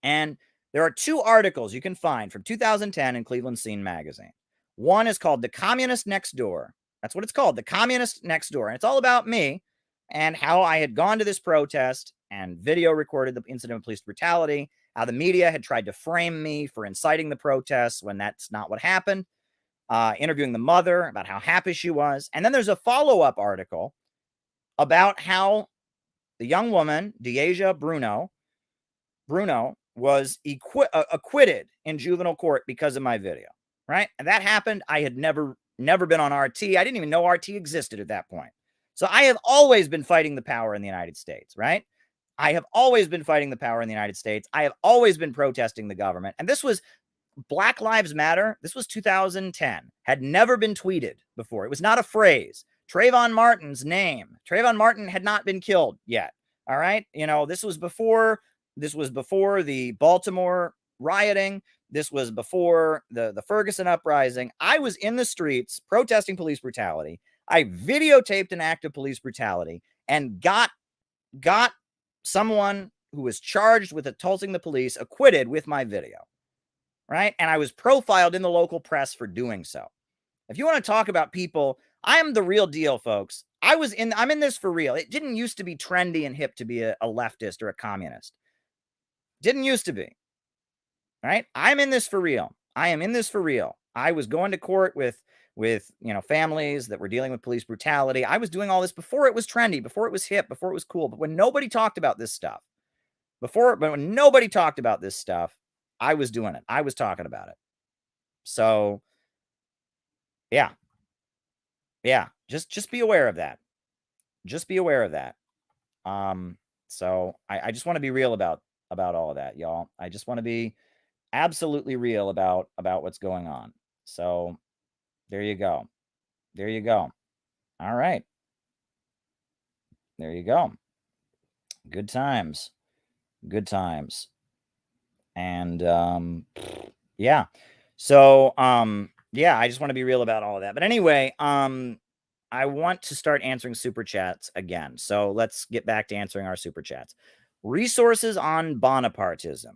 And there are 2 articles you can find from 2010 in Cleveland Scene Magazine. One is called The Communist Next Door. That's what it's called, The Communist Next Door. And it's all about me and how I had gone to this protest and video recorded the incident of police brutality, how the media had tried to frame me for inciting the protests when that's not what happened, interviewing the mother about how happy she was. And then there's a follow-up article about how the young woman, Deasia Bruno, was acquitted in juvenile court because of my video, right? And that happened. I had never been on RT. I didn't even know RT existed at that point. So I have always been fighting the power in the United States, right? I have always been fighting the power in the United States. I have always been protesting the government. And this was Black Lives Matter. This was 2010. Had never been tweeted before. It was not a phrase. Trayvon Martin's name. Trayvon Martin had not been killed yet. All right. This was before the Baltimore rioting. This was before the Ferguson uprising. I was in the streets protesting police brutality. I videotaped an act of police brutality and got someone who was charged with assaulting the police acquitted with my video, right? And I was profiled in the local press for doing so. If you want to talk about people, I am the real deal, folks. I'm in this for real. It didn't used to be trendy and hip to be a leftist or a communist. Didn't used to be, right? I'm in this for real. I am in this for real. I was going to court with families that were dealing with police brutality. I was doing all this before it was trendy, before it was hip, before it was cool. But when nobody talked about this stuff, when nobody talked about this stuff, I was doing it. I was talking about it. So yeah. Yeah. Just be aware of that. Just be aware of that. So I just want to be real about all of that, y'all. I just want to be absolutely real about what's going on. So there you go. There you go. All right. There you go. Good times. Good times. And yeah. So yeah, I just want to be real about all of that. But anyway, I want to start answering super chats again. So let's get back to answering our super chats. Resources on Bonapartism.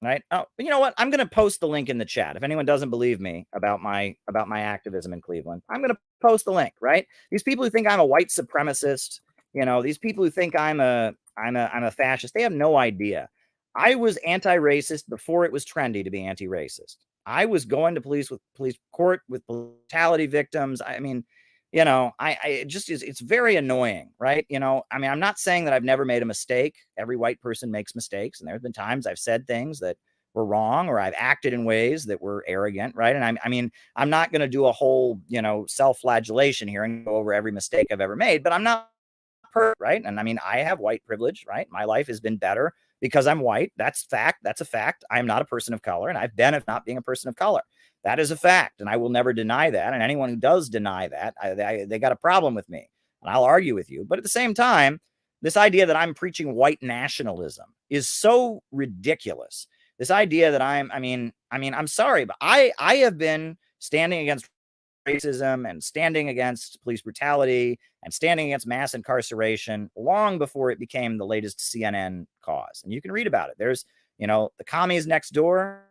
Right? Oh, you know what? I'm going to post the link in the chat. If anyone doesn't believe me about my activism in Cleveland, I'm going to post the link, right? These people who think I'm a white supremacist, these people who think I'm a fascist, they have no idea. I was anti-racist before it was trendy to be anti-racist. I was going to police court with brutality victims. I mean, it just is, it's very annoying, right? I mean, I'm not saying that I've never made a mistake. Every white person makes mistakes. And there have been times I've said things that were wrong, or I've acted in ways that were arrogant, right? And I mean, I'm not going to do a whole, self-flagellation here and go over every mistake I've ever made, but I'm not perfect, right? And I mean, I have white privilege, right? My life has been better because I'm white. That's fact. That's a fact. I'm not a person of color, and I've benefited not being a person of color. That is a fact, and I will never deny that. And anyone who does deny that, they got a problem with me, and I'll argue with you. But at the same time, this idea that I'm preaching white nationalism is so ridiculous. This idea that I'm sorry, but I have been standing against racism and standing against police brutality and standing against mass incarceration long before it became the latest CNN cause. And you can read about it. There's, the commies next door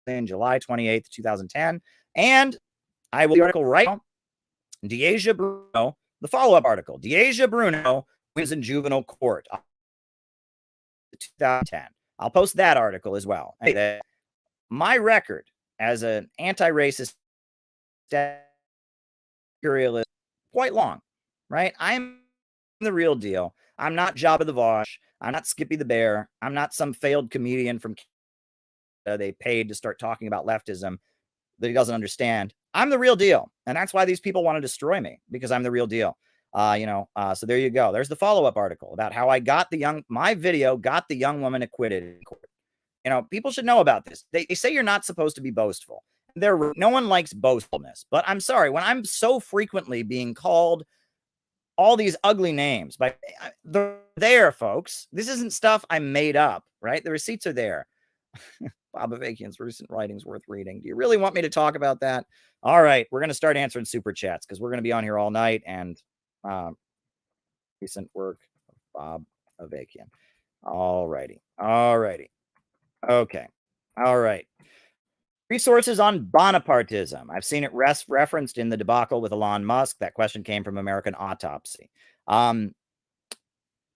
in July 28th, 2010. And I will the article right now. Deasia Bruno, the follow-up article. Deasia Bruno wins in juvenile court. 2010. I'll post that article as well. My record as an anti-racist imperialist quite long, right? I'm the real deal. I'm not Jabba the Vosh. I'm not Skippy the Bear. I'm not some failed comedian from they paid to start talking about leftism that he doesn't understand. I'm the real deal. And that's why these people want to destroy me, because I'm the real deal. So there you go. There's the follow-up article about how I got my video got the young woman acquitted in court. People should know about this. They say you're not supposed to be boastful. No one likes boastfulness, but I'm sorry, when I'm so frequently being called all these ugly names, they're there, folks. This isn't stuff I made up, right? The receipts are there. Bob Avakian's recent writings worth reading. Do you really want me to talk about that? All right, we're going to start answering super chats because we're going to be on here all night. And recent work of Bob Avakian. All righty. Okay. All right. Resources on Bonapartism. I've seen it referenced in the debacle with Elon Musk. That question came from American Autopsy.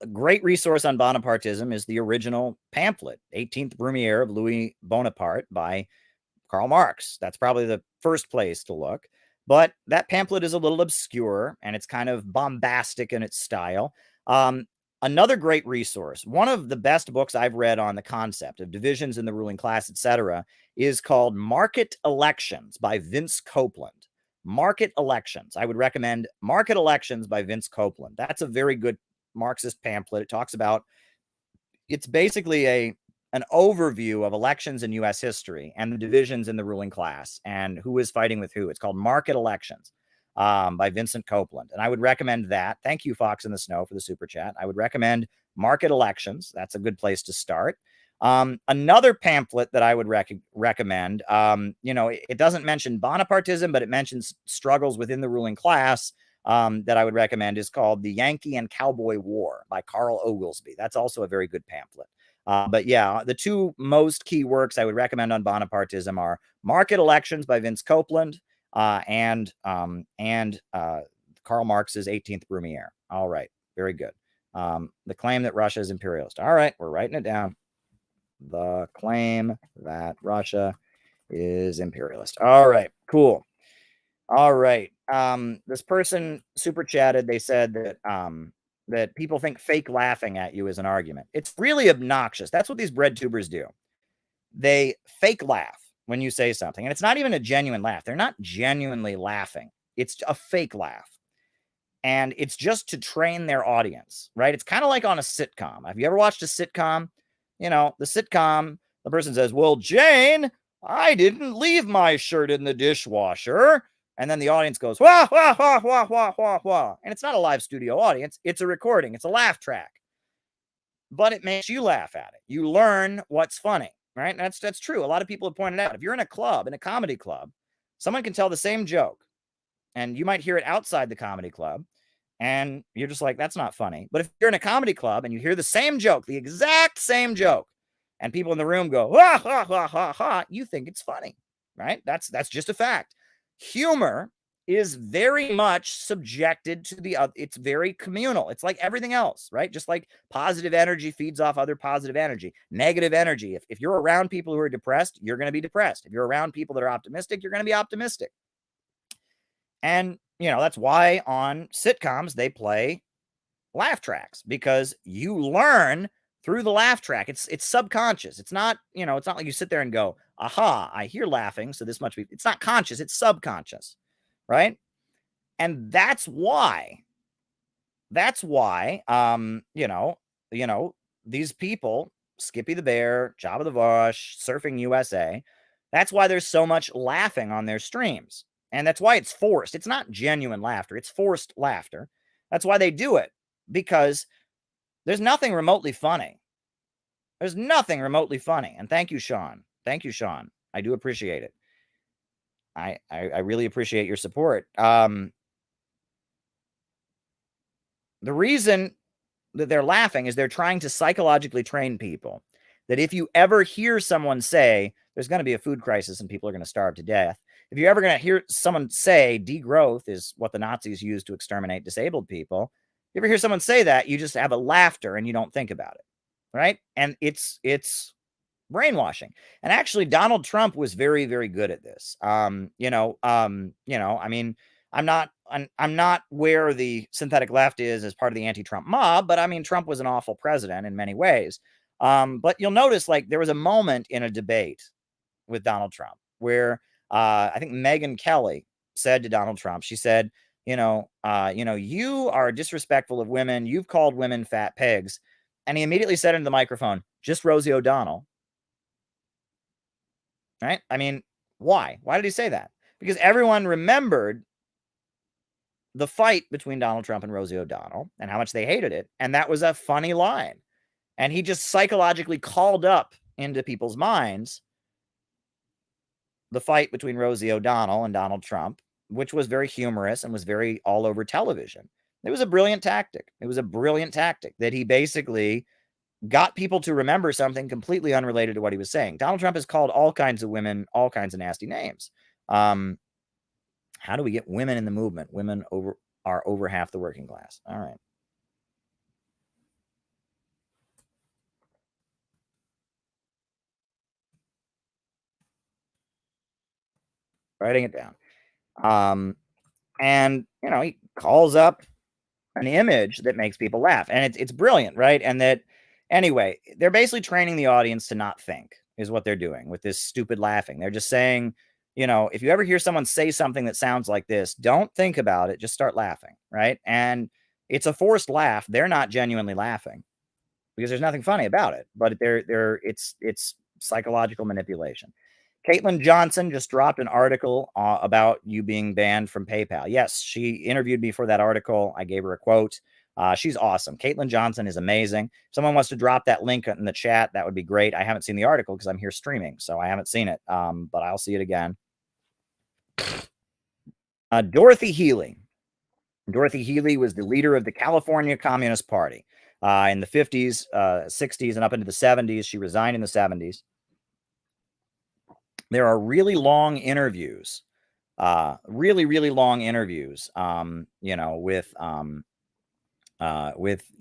A great resource on Bonapartism is the original pamphlet, 18th Brumaire of Louis Bonaparte by Karl Marx. That's probably the first place to look. But that pamphlet is a little obscure, and it's kind of bombastic in its style. Another great resource, one of the best books I've read on the concept of divisions in the ruling class, etc., is called Market Elections by Vince Copeland. Market Elections. I would recommend Market Elections by Vince Copeland. That's a very good Marxist pamphlet. It talks about, it's basically an overview of elections in U.S. history and the divisions in the ruling class and who is fighting with who. It's called Market Elections by Vincent Copeland. And I would recommend that. Thank you, Fox in the Snow, for the super chat. I would recommend Market Elections. That's a good place to start. Another pamphlet that I would recommend, it doesn't mention Bonapartism, but it mentions struggles within the ruling class. That I would recommend is called The Yankee and Cowboy War by Carl Oglesby. That's also a very good pamphlet. But yeah, the two most key works I would recommend on Bonapartism are Market Elections by Vince Copeland and Karl Marx's 18th Brumaire. All right, very good. The claim that Russia is imperialist. All right, we're writing it down. the claim that Russia is imperialist. All right, cool. All right. This person super chatted. They said that people think fake laughing at you is an argument. It's really obnoxious. That's what these bread tubers do. They fake laugh when you say something, and it's not even a genuine laugh. They're not genuinely laughing. It's a fake laugh. And it's just to train their audience, right? It's kind of like on a sitcom. Have you ever watched a sitcom? You know, the sitcom, the person says, "Well, Jane, I didn't leave my shirt in the dishwasher." And then the audience goes, "Wah, wah, wah, wah, wah, wah, wah." And it's not a live studio audience. It's a recording. It's a laugh track. But it makes you laugh at it. You learn what's funny, right? And that's true. A lot of people have pointed out, if you're in a club, in a comedy club, someone can tell the same joke, and you might hear it outside the comedy club, and you're just like, that's not funny. But if you're in a comedy club and you hear the same joke, the exact same joke, and people in the room go, ha, ha, ha, ha, ha, you think it's funny, right? That's just a fact. Humor is very much subjected to it's very communal. It's like everything else, right? Just like positive energy feeds off other positive energy. Negative energy, if you're around people who are depressed, you're going to be depressed. If you're around people that are optimistic, you're going to be optimistic. And, you know, that's why on sitcoms they play laugh tracks, because you learn through the laugh track. It's subconscious. It's not, you know, it's not like you sit there and go, aha, I hear laughing, so this much. It's not conscious, it's subconscious, right? And that's why, you know, these people, Skippy the Bear, Jabba the Vosh, Surfing USA, that's why there's so much laughing on their streams. And that's why it's forced. It's not genuine laughter. It's forced laughter. That's why they do it, because there's nothing remotely funny. There's nothing remotely funny. And thank you, Sean. Thank you, Sean. I do appreciate it. I really appreciate your support. The reason that they're laughing is they're trying to psychologically train people that if you ever hear someone say there's going to be a food crisis and people are going to starve to death, if you're ever going to hear someone say degrowth is what the Nazis used to exterminate disabled people, if you ever hear someone say that, you just have a laughter and you don't think about it, right? And it's brainwashing. And actually, Donald Trump was very, very good at this. I mean, I'm not where the synthetic left is as part of the anti-Trump mob, but I mean, Trump was an awful president in many ways. But you'll notice, like, there was a moment in a debate with Donald Trump where I think Megyn Kelly said to Donald Trump, she said, you are disrespectful of women. You've called women fat pigs. And he immediately said into the microphone, just Rosie O'Donnell. Right? I mean, why? Why did he say that? Because everyone remembered the fight between Donald Trump and Rosie O'Donnell and how much they hated it. And that was a funny line. And he just psychologically called up into people's minds the fight between Rosie O'Donnell and Donald Trump, which was very humorous and was very all over television. It was a brilliant tactic. It was a brilliant tactic that he basically got people to remember something completely unrelated to what he was saying. Donald Trump has called all kinds of women all kinds of nasty names. How do we get women in the movement? Women are over half the working class. All right. Writing it down. And, he calls up an image that makes people laugh. And it's brilliant, right? And that, anyway, they're basically training the audience to not think, is what they're doing with this stupid laughing. They're just saying, if you ever hear someone say something that sounds like this, don't think about it, just start laughing, right? And it's a forced laugh. They're not genuinely laughing because there's nothing funny about it, but it's psychological manipulation. Caitlin Johnson just dropped an article about you being banned from PayPal. Yes, she interviewed me for that article. I gave her a quote. She's awesome. Caitlin Johnson is amazing. If someone wants to drop that link in the chat, that would be great. I haven't seen the article because I'm here streaming, so I haven't seen it, but I'll see it again. Dorothy Healy. Dorothy Healy was the leader of the California Communist Party in the 50s, 60s, and up into the 70s. She resigned in the 70s. There are really long interviews, really long interviews, with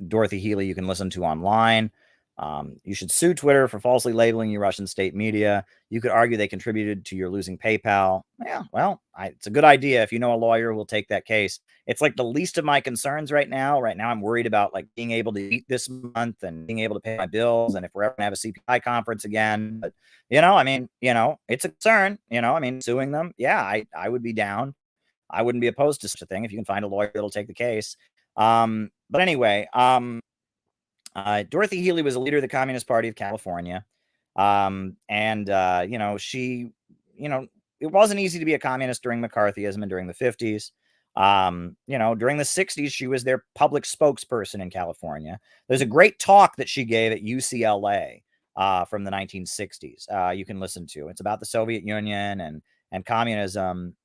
Dorothy Healy you can listen to online. You should sue Twitter for falsely labeling you Russian state media. You could argue they contributed to your losing PayPal. Yeah, well, it's a good idea. If you know a lawyer who will take that case. It's like the least of my concerns right now. Right now, I'm worried about like being able to eat this month and being able to pay my bills, and if we're ever gonna have a CPI conference again. But I mean, it's a concern. I mean, suing them, yeah, I would be down. I wouldn't be opposed to such a thing if you can find a lawyer that'll take the case. But anyway, Dorothy Healy was a leader of the Communist Party of California. And she, it wasn't easy to be a communist during McCarthyism and during the 50s. During the 60s, she was their public spokesperson in California. There's a great talk that she gave at UCLA from the 1960s. You can listen to. It's about the Soviet Union and communism.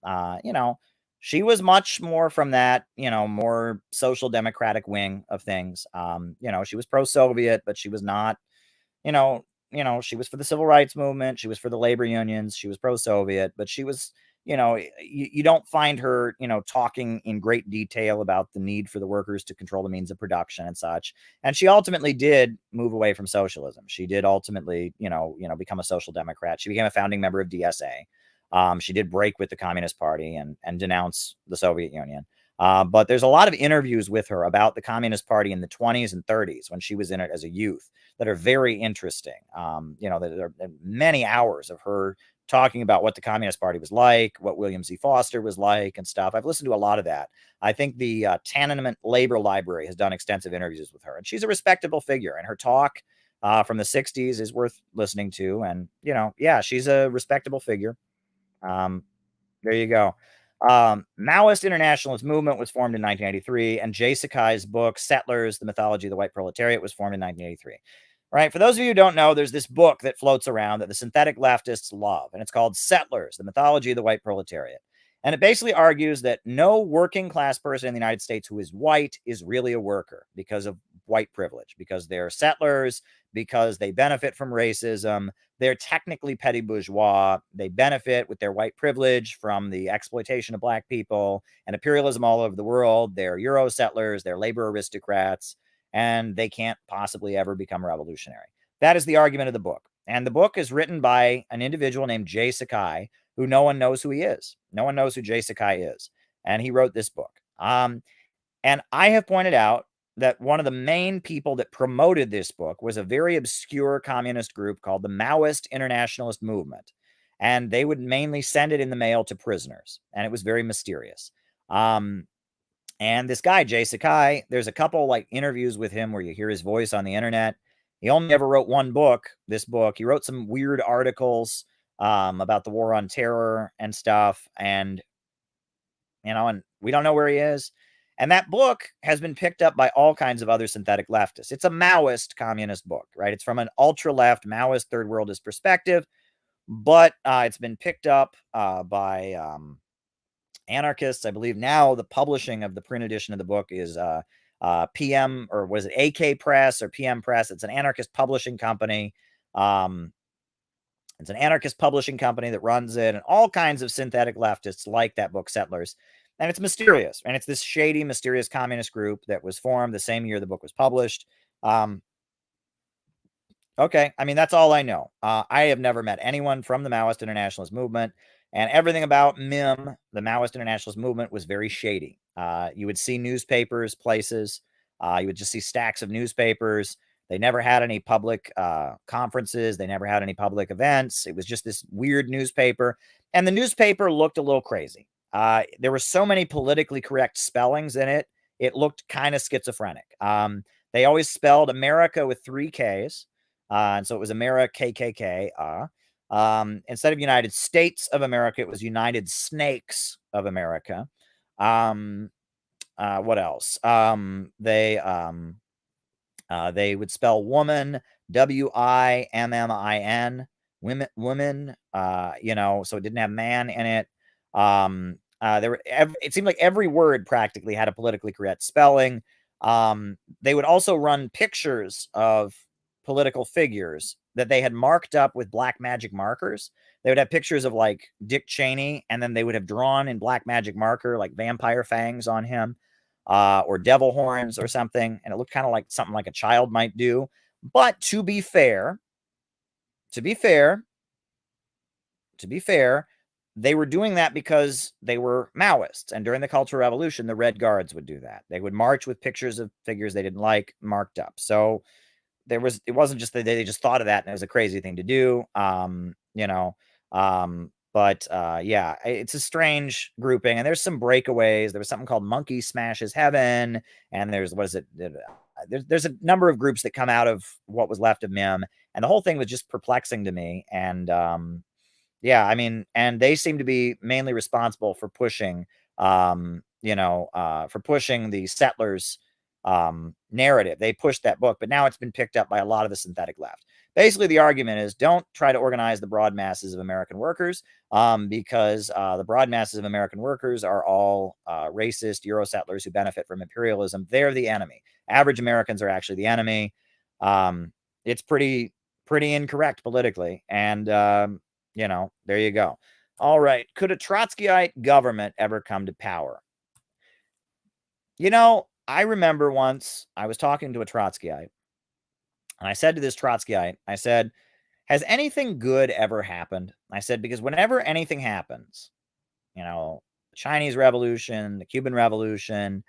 She was much more from that, more social democratic wing of things. She was pro-Soviet, but she was not, you know, she was for the civil rights movement. She was for the labor unions. She was pro-Soviet, but she was, you don't find her, talking in great detail about the need for the workers to control the means of production and such. And she ultimately did move away from socialism. She did ultimately, become a social democrat. She became a founding member of DSA. She did break with the Communist Party and denounce the Soviet Union. But there's a lot of interviews with her about the Communist Party in the 20s and 30s when she was in it as a youth that are very interesting. There are many hours of her talking about what the Communist Party was like, what William Z. Foster was like and stuff. I've listened to a lot of that. I think the Tenement Labor Library has done extensive interviews with her, and she's a respectable figure, and her talk from the 60s is worth listening to. And, yeah, she's a respectable figure. There you go. Maoist internationalist movement was formed in 1983, and Jay Sakai's book, Settlers, The Mythology of the White Proletariat, was formed in 1983. Right? For those of you who don't know, there's this book that floats around that the synthetic leftists love, and it's called Settlers, The Mythology of the White Proletariat. And it basically argues that no working class person in the United States who is white is really a worker because of white privilege, because they're settlers, because they benefit from racism. They're technically petty bourgeois. They benefit with their white privilege from the exploitation of black people and imperialism all over the world. They're Euro settlers, they're labor aristocrats, and they can't possibly ever become revolutionary. That is the argument of the book. And the book is written by an individual named Jay Sakai, who no one knows who he is. No one knows who Jay Sakai is. And he wrote this book. And I have pointed out that one of the main people that promoted this book was a very obscure communist group called the Maoist Internationalist Movement. And they would mainly send it in the mail to prisoners. And it was very mysterious. And this guy, Jay Sakai, there's a couple like interviews with him where you hear his voice on the internet. He only ever wrote one book, this book. He wrote some weird articles about the war on terror and stuff. And, and we don't know where he is. And that book has been picked up by all kinds of other synthetic leftists. It's a Maoist communist book, right? It's from an ultra-left Maoist third worldist perspective, but it's been picked up by anarchists. I believe now the publishing of the print edition of the book is PM, or was it AK Press or PM Press? It's an anarchist publishing company. It's an anarchist publishing company that runs it, and all kinds of synthetic leftists like that book, Settlers. And it's mysterious, and it's this shady, mysterious communist group that was formed the same year the book was published. Okay, I mean, that's all I know. I have never met anyone from the Maoist Internationalist Movement, and everything about MIM, the Maoist Internationalist Movement, was very shady. You would see newspapers, places. You would just see stacks of newspapers. They never had any public conferences. They never had any public events. It was just this weird newspaper, and the newspaper looked a little crazy. There were so many politically correct spellings in it. It looked kind of schizophrenic. They always spelled America with 3 Ks. And so it was America, KKK. Instead of United States of America, it was United Snakes of America. What else? They would spell woman, WIMMIN, women, so it didn't have man in it. It seemed like every word practically had a politically correct spelling. They would also run pictures of political figures that they had marked up with black magic markers. They would have pictures of like Dick Cheney, and then they would have drawn in black magic marker like vampire fangs on him, or devil horns or something, and it looked kind of like something like a child might do. But to be fair, they were doing that because they were Maoists. And during the Cultural Revolution, the Red Guards would do that. They would march with pictures of figures they didn't like marked up. So it wasn't just that they just thought of that and it was a crazy thing to do. Yeah, it's a strange grouping. And there's some breakaways. There was something called Monkey Smashes Heaven. And there's, what is it? There's a number of groups that come out of what was left of MIM. And the whole thing was just perplexing to me. And yeah, I mean, and they seem to be mainly responsible for pushing, for pushing the settlers narrative. They pushed that book, but now it's been picked up by a lot of the synthetic left. Basically, the argument is don't try to organize the broad masses of American workers because the broad masses of American workers are all racist Euro settlers who benefit from imperialism. They're the enemy. Average Americans are actually the enemy. It's pretty incorrect politically. And, there you go. All right. Could a Trotskyite government ever come to power? I remember once I was talking to a Trotskyite, and I said to this Trotskyite, I said, has anything good ever happened? I said, because whenever anything happens, the Chinese Revolution, the Cuban Revolution,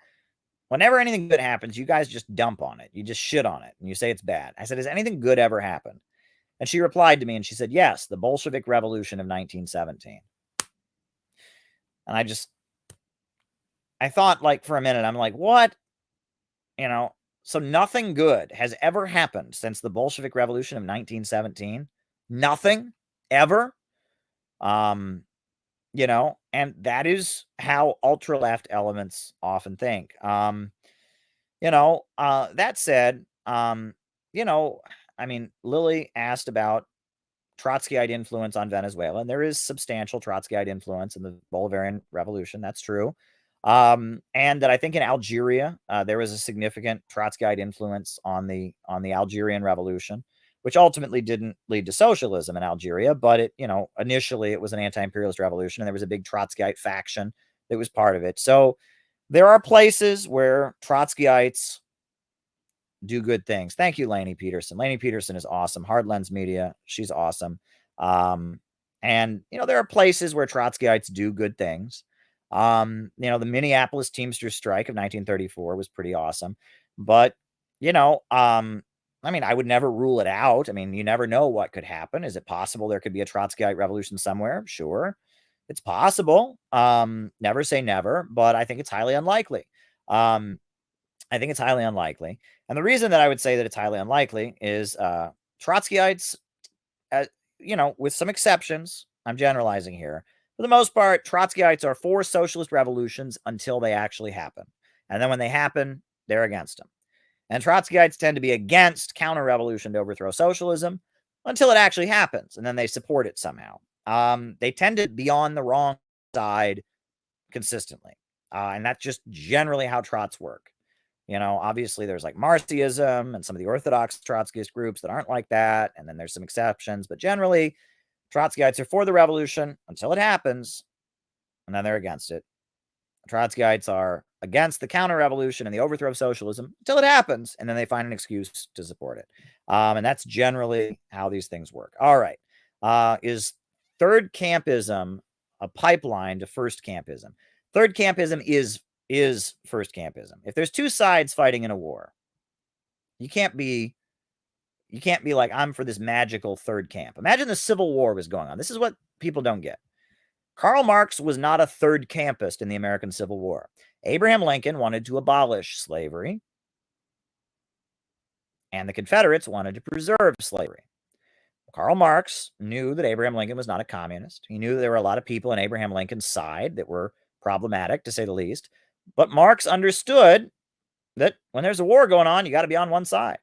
whenever anything good happens, you guys just dump on it. You just shit on it, and you say it's bad. I said, has anything good ever happened? And she replied to me, and she said, yes, the Bolshevik Revolution of 1917. And I thought, like, for a minute, I'm like, what? So nothing good has ever happened since the Bolshevik Revolution of 1917. Nothing ever. And that is how ultra left elements often think. That said, Lily asked about Trotskyite influence on Venezuela, and there is substantial Trotskyite influence in the Bolivarian Revolution. That's true. And that I think in Algeria, there was a significant Trotskyite influence on the Algerian Revolution, which ultimately didn't lead to socialism in Algeria, but it, initially it was an anti-imperialist revolution, and there was a big Trotskyite faction that was part of it. So there are places where Trotskyites do good things. Thank you, Lainey Peterson. Lainey Peterson is awesome. Hard Lens Media, she's awesome. And there are places where Trotskyites do good things. The Minneapolis Teamsters strike of 1934 was pretty awesome. But, I would never rule it out. You never know what could happen. Is it possible there could be a Trotskyite revolution somewhere? Sure. It's possible. Never say never, but I think it's highly unlikely. And the reason that I would say that it's highly unlikely is Trotskyites, with some exceptions, I'm generalizing here. For the most part, Trotskyites are for socialist revolutions until they actually happen. And then when they happen, they're against them. And Trotskyites tend to be against counter-revolution to overthrow socialism until it actually happens, and then they support it somehow. They tend to be on the wrong side consistently. And that's just generally how Trots work. Obviously there's like Marxism and some of the Orthodox Trotskyist groups that aren't like that. And then there's some exceptions, but generally Trotskyites are for the revolution until it happens, and then they're against it. Trotskyites are against the counter-revolution and the overthrow of socialism until it happens, and then they find an excuse to support it. And that's generally how these things work. All right. Is third campism a pipeline to first campism? Third campism is first campism. If there's two sides fighting in a war, you can't be like, I'm for this magical third camp. Imagine the Civil War was going on. This is what people don't get. Karl Marx was not a third campist in the American Civil War. Abraham Lincoln wanted to abolish slavery, and the Confederates wanted to preserve slavery. Karl Marx knew that Abraham Lincoln was not a communist. He knew that there were a lot of people on Abraham Lincoln's side that were problematic, to say the least. But Marx understood that when there's a war going on, you got to be on one side.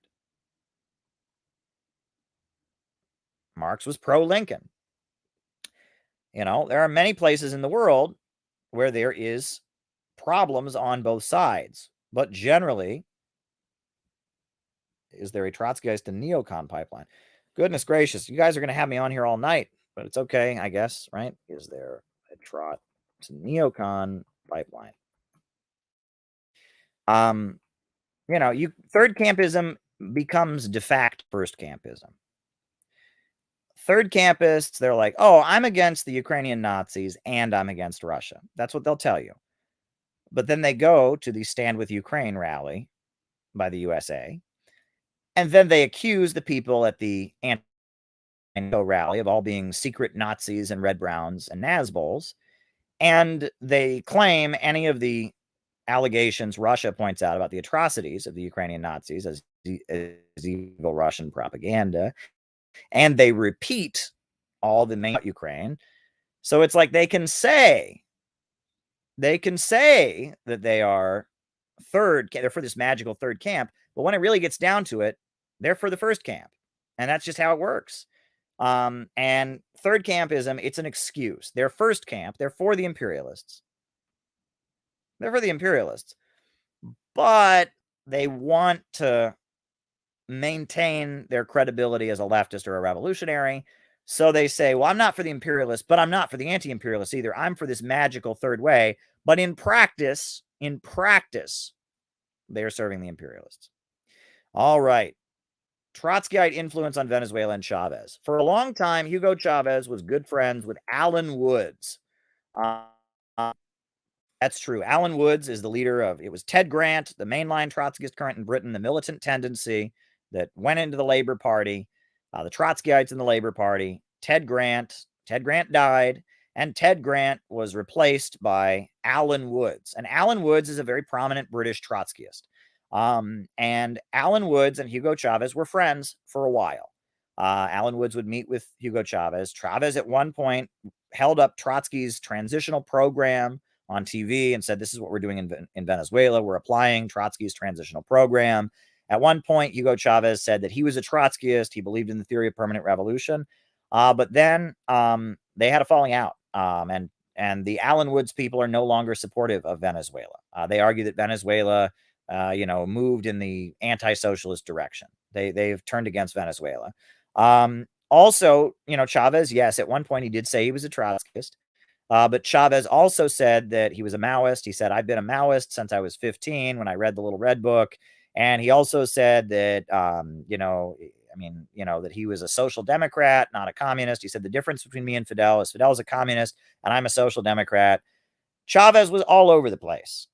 Marx was pro-Lincoln. There are many places in the world where there is problems on both sides. But generally, is there a Trotskyist and neocon pipeline? Goodness gracious, you guys are going to have me on here all night, but it's okay, I guess, right? Is there a Trot to neocon pipeline? Third campism becomes de facto first campism. Third campists, they're like, oh, I'm against the Ukrainian Nazis and I'm against Russia. That's what they'll tell you. But then they go to the Stand With Ukraine rally by the USA, and then they accuse the people at the anti-NATO rally of all being secret Nazis and Red Browns and Nazbols, and they claim any of the allegations Russia points out about the atrocities of the Ukrainian Nazis as evil Russian propaganda, and they repeat all the main Ukraine. So it's like they can say that they are they're for this magical third camp, but when it really gets down to it, they're for the first camp. And that's just how it works. And third campism, it's an excuse. They're first camp, they're for the imperialists. They're for the imperialists. But they want to maintain their credibility as a leftist or a revolutionary. So they say, well, I'm not for the imperialists, but I'm not for the anti-imperialists either. I'm for this magical third way. But in practice, they're serving the imperialists. All right. Trotskyite influence on Venezuela and Chavez. For a long time, Hugo Chavez was good friends with Alan Woods. That's true. Alan Woods is the leader of, it was Ted Grant, the mainline Trotskyist current in Britain, the militant tendency that went into the Labor Party, the Trotskyites in the Labor Party. Ted Grant died, and Ted Grant was replaced by Alan Woods. And Alan Woods is a very prominent British Trotskyist. And Alan Woods and Hugo Chavez were friends for a while. Alan Woods would meet with Hugo Chavez. Chavez at one point held up Trotsky's transitional program on TV and said, this is what we're doing in Venezuela. We're applying Trotsky's transitional program. At one point, Hugo Chavez said that he was a Trotskyist. He believed in the theory of permanent revolution. But then they had a falling out. And the Alan Woods people are no longer supportive of Venezuela. They argue that Venezuela, moved in the anti-socialist direction. They've turned against Venezuela. Also, Chavez, yes, at one point he did say he was a Trotskyist. But Chavez also said that he was a Maoist. He said, I've been a Maoist since I was 15 when I read the Little Red Book. And he also said that, that he was a social democrat, not a communist. He said the difference between me and Fidel is Fidel's a communist and I'm a social democrat. Chavez was all over the place.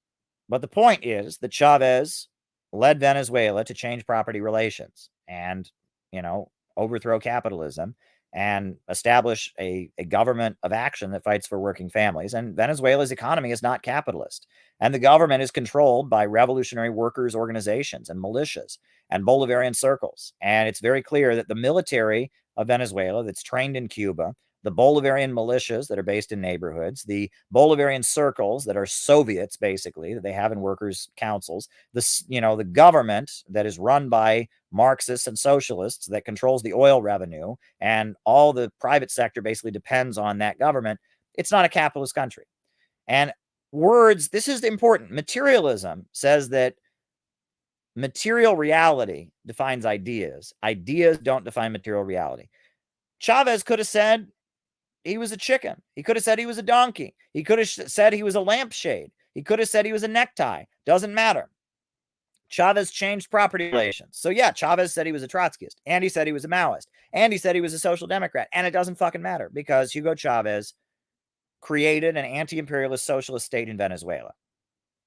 But the point is that Chavez led Venezuela to change property relations and, overthrow capitalism and establish a government of action that fights for working families. And Venezuela's economy is not capitalist. And the government is controlled by revolutionary workers' organizations and militias and Bolivarian circles. And it's very clear that the military of Venezuela that's trained in Cuba, the Bolivarian militias that are based in neighborhoods, the Bolivarian circles that are Soviets, basically, that they have in workers' councils, the government that is run by Marxists and socialists that controls the oil revenue, and all the private sector basically depends on that government. It's not a capitalist country. And this is important. Materialism says that material reality defines ideas. Ideas don't define material reality. Chavez could have said he was a chicken. He could have said he was a donkey. He could have said he was a lampshade. He could have said he was a necktie. Doesn't matter. Chavez changed property relations. So yeah, Chavez said he was a Trotskyist, and he said he was a Maoist, and he said he was a social democrat, and it doesn't fucking matter because Hugo Chavez created an anti-imperialist socialist state in Venezuela.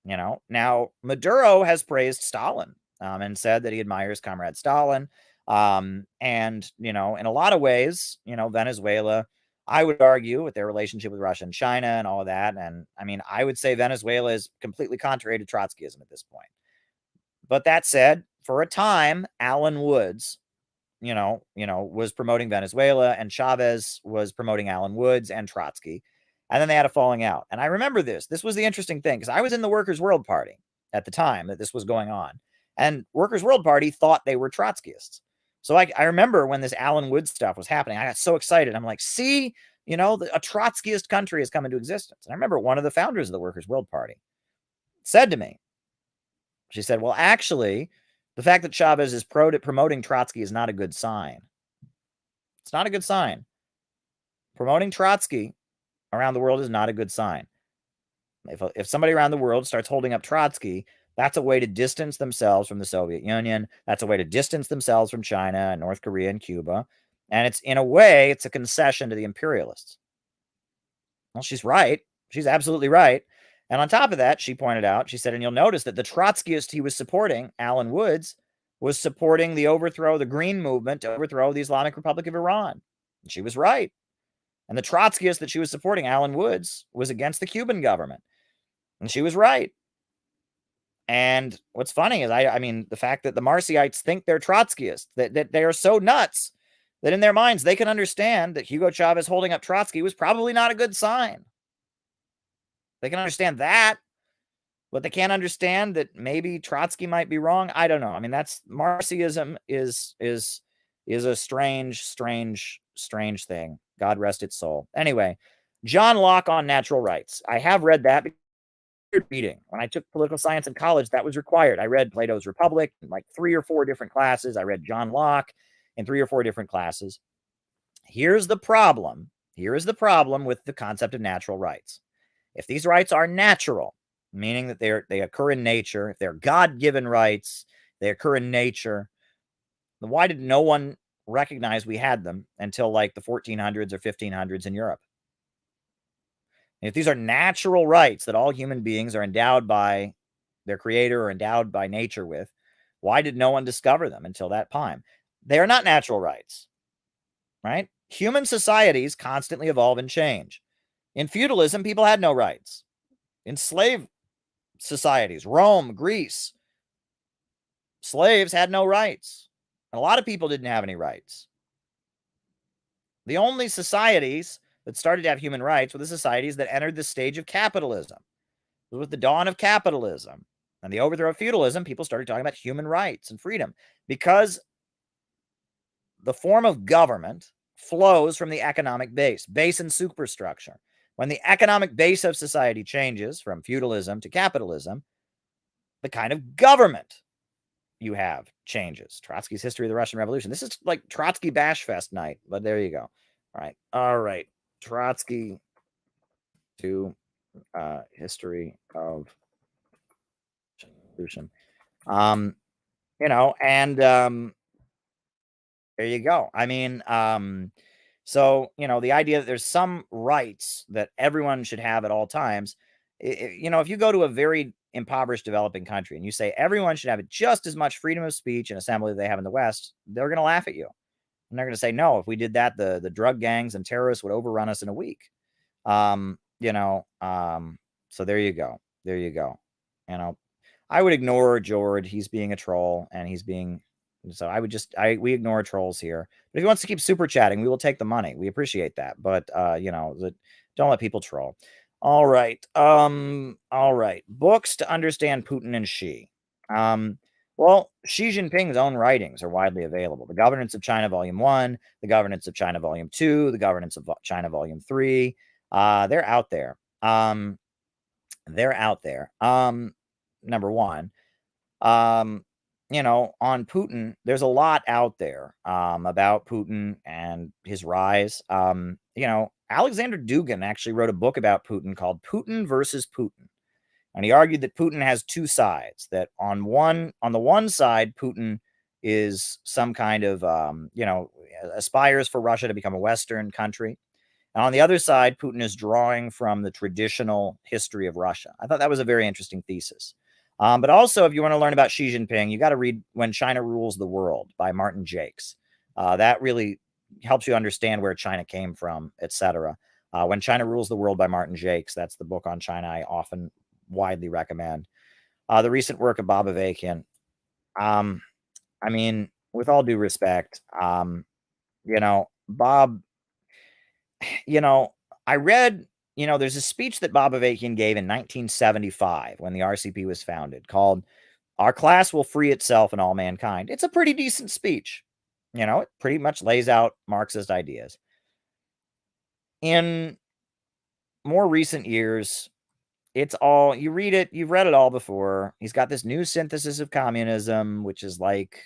Now Maduro has praised Stalin and said that he admires Comrade Stalin. And, in a lot of ways, Venezuela, I would argue with their relationship with Russia and China and all of that. And I would say Venezuela is completely contrary to Trotskyism at this point. But that said, for a time, Alan Woods, was promoting Venezuela, and Chavez was promoting Alan Woods and Trotsky. And then they had a falling out. And I remember this. This was the interesting thing, because I was in the Workers' World Party at the time that this was going on. And Workers' World Party thought they were Trotskyists. So I remember when this Alan Woods stuff was happening, I got so excited. I'm like, see, a Trotskyist country has come into existence. And I remember one of the founders of the Workers' World Party said to me, she said, well, actually, the fact that Chavez is promoting Trotsky is not a good sign. It's not a good sign. Promoting Trotsky around the world is not a good sign. If somebody around the world starts holding up Trotsky, That's a way to distance themselves from the Soviet Union. That's a way to distance themselves from China and North Korea and Cuba. And it's, in a way, it's a concession to the imperialists. Well, she's right. She's absolutely right. And on top of that, she pointed out, she said, and you'll notice that the Trotskyist he was supporting, Alan Woods, was supporting the overthrow, the Green Movement to overthrow the Islamic Republic of Iran. And she was right. And the Trotskyist that she was supporting, Alan Woods, was against the Cuban government. And she was right. And what's funny is, I mean, the fact that the Marcyites think they're Trotskyists, that they are so nuts that in their minds they can understand that Hugo Chavez holding up Trotsky was probably not a good sign. They can understand that, but they can't understand that maybe Trotsky might be wrong. I don't know. I mean, that's Marxism is a strange thing. God rest its soul. Anyway, John Locke on natural rights. I have read that. Reading. When I took political science in college, that was required. I read Plato's Republic in like 3 or 4 different classes. I read John Locke in 3 or 4 different classes. Here's the problem. Here is the problem with the concept of natural rights. If these rights are natural, meaning that they occur in nature, if they're God-given rights, they occur in nature, then why did no one recognize we had them until like the 1400s or 1500s in Europe? And if these are natural rights that all human beings are endowed by their creator or endowed by nature with, why did no one discover them until that time? They are not natural rights, right? Human societies constantly evolve and change. In feudalism, people had no rights. In slave societies, Rome, Greece, slaves had no rights. And a lot of people didn't have any rights. The only societies that started to have human rights were the societies that entered the stage of capitalism. With the dawn of capitalism and the overthrow of feudalism, people started talking about human rights and freedom because the form of government flows from the economic base and superstructure. When the economic base of society changes from feudalism to capitalism, the kind of government you have changes. Trotsky's History of the Russian Revolution. This is like Trotsky Bash Fest night, but there you go. All right. Trotsky to History of Revolution. There you go. I mean, so, the idea that there's some rights that everyone should have at all times, if you go to a very impoverished developing country and you say everyone should have just as much freedom of speech and assembly they have in the West, they're going to laugh at you. And they're going to say, no, if we did that, the drug gangs and terrorists would overrun us in a week. So there you go. There you go. I would ignore George. He's being a troll and we ignore trolls here. But if he wants to keep super chatting, we will take the money. We appreciate that. But, don't let people troll. All right. All right. Books to understand Putin and Xi. Well, Xi Jinping's own writings are widely available. The Governance of China, Volume 1, The Governance of China, Volume 2, The Governance of China, Volume 3. They're out there. They're out there. Number one, on Putin, there's a lot out there about Putin and his rise. Alexander Dugin actually wrote a book about Putin called Putin versus Putin. And he argued that Putin has two sides, that on the one side, Putin is some kind of, aspires for Russia to become a Western country. And on the other side, Putin is drawing from the traditional history of Russia. I thought that was a very interesting thesis. But also, if you want to learn about Xi Jinping, you got to read When China Rules the World by Martin Jakes. That really helps you understand where China came from, etc. When China Rules the World by Martin Jakes, that's the book on China I often widely recommend. The recent work of Bob Avakian. I mean, with all due respect, Bob, I read, there's a speech that Bob Avakian gave in 1975 when the RCP was founded called Our Class Will Free Itself and All Mankind. It's a pretty decent speech. It pretty much lays out Marxist ideas. In more recent years, it's all, you read it, you've read it all before. He's got this new synthesis of communism, which is like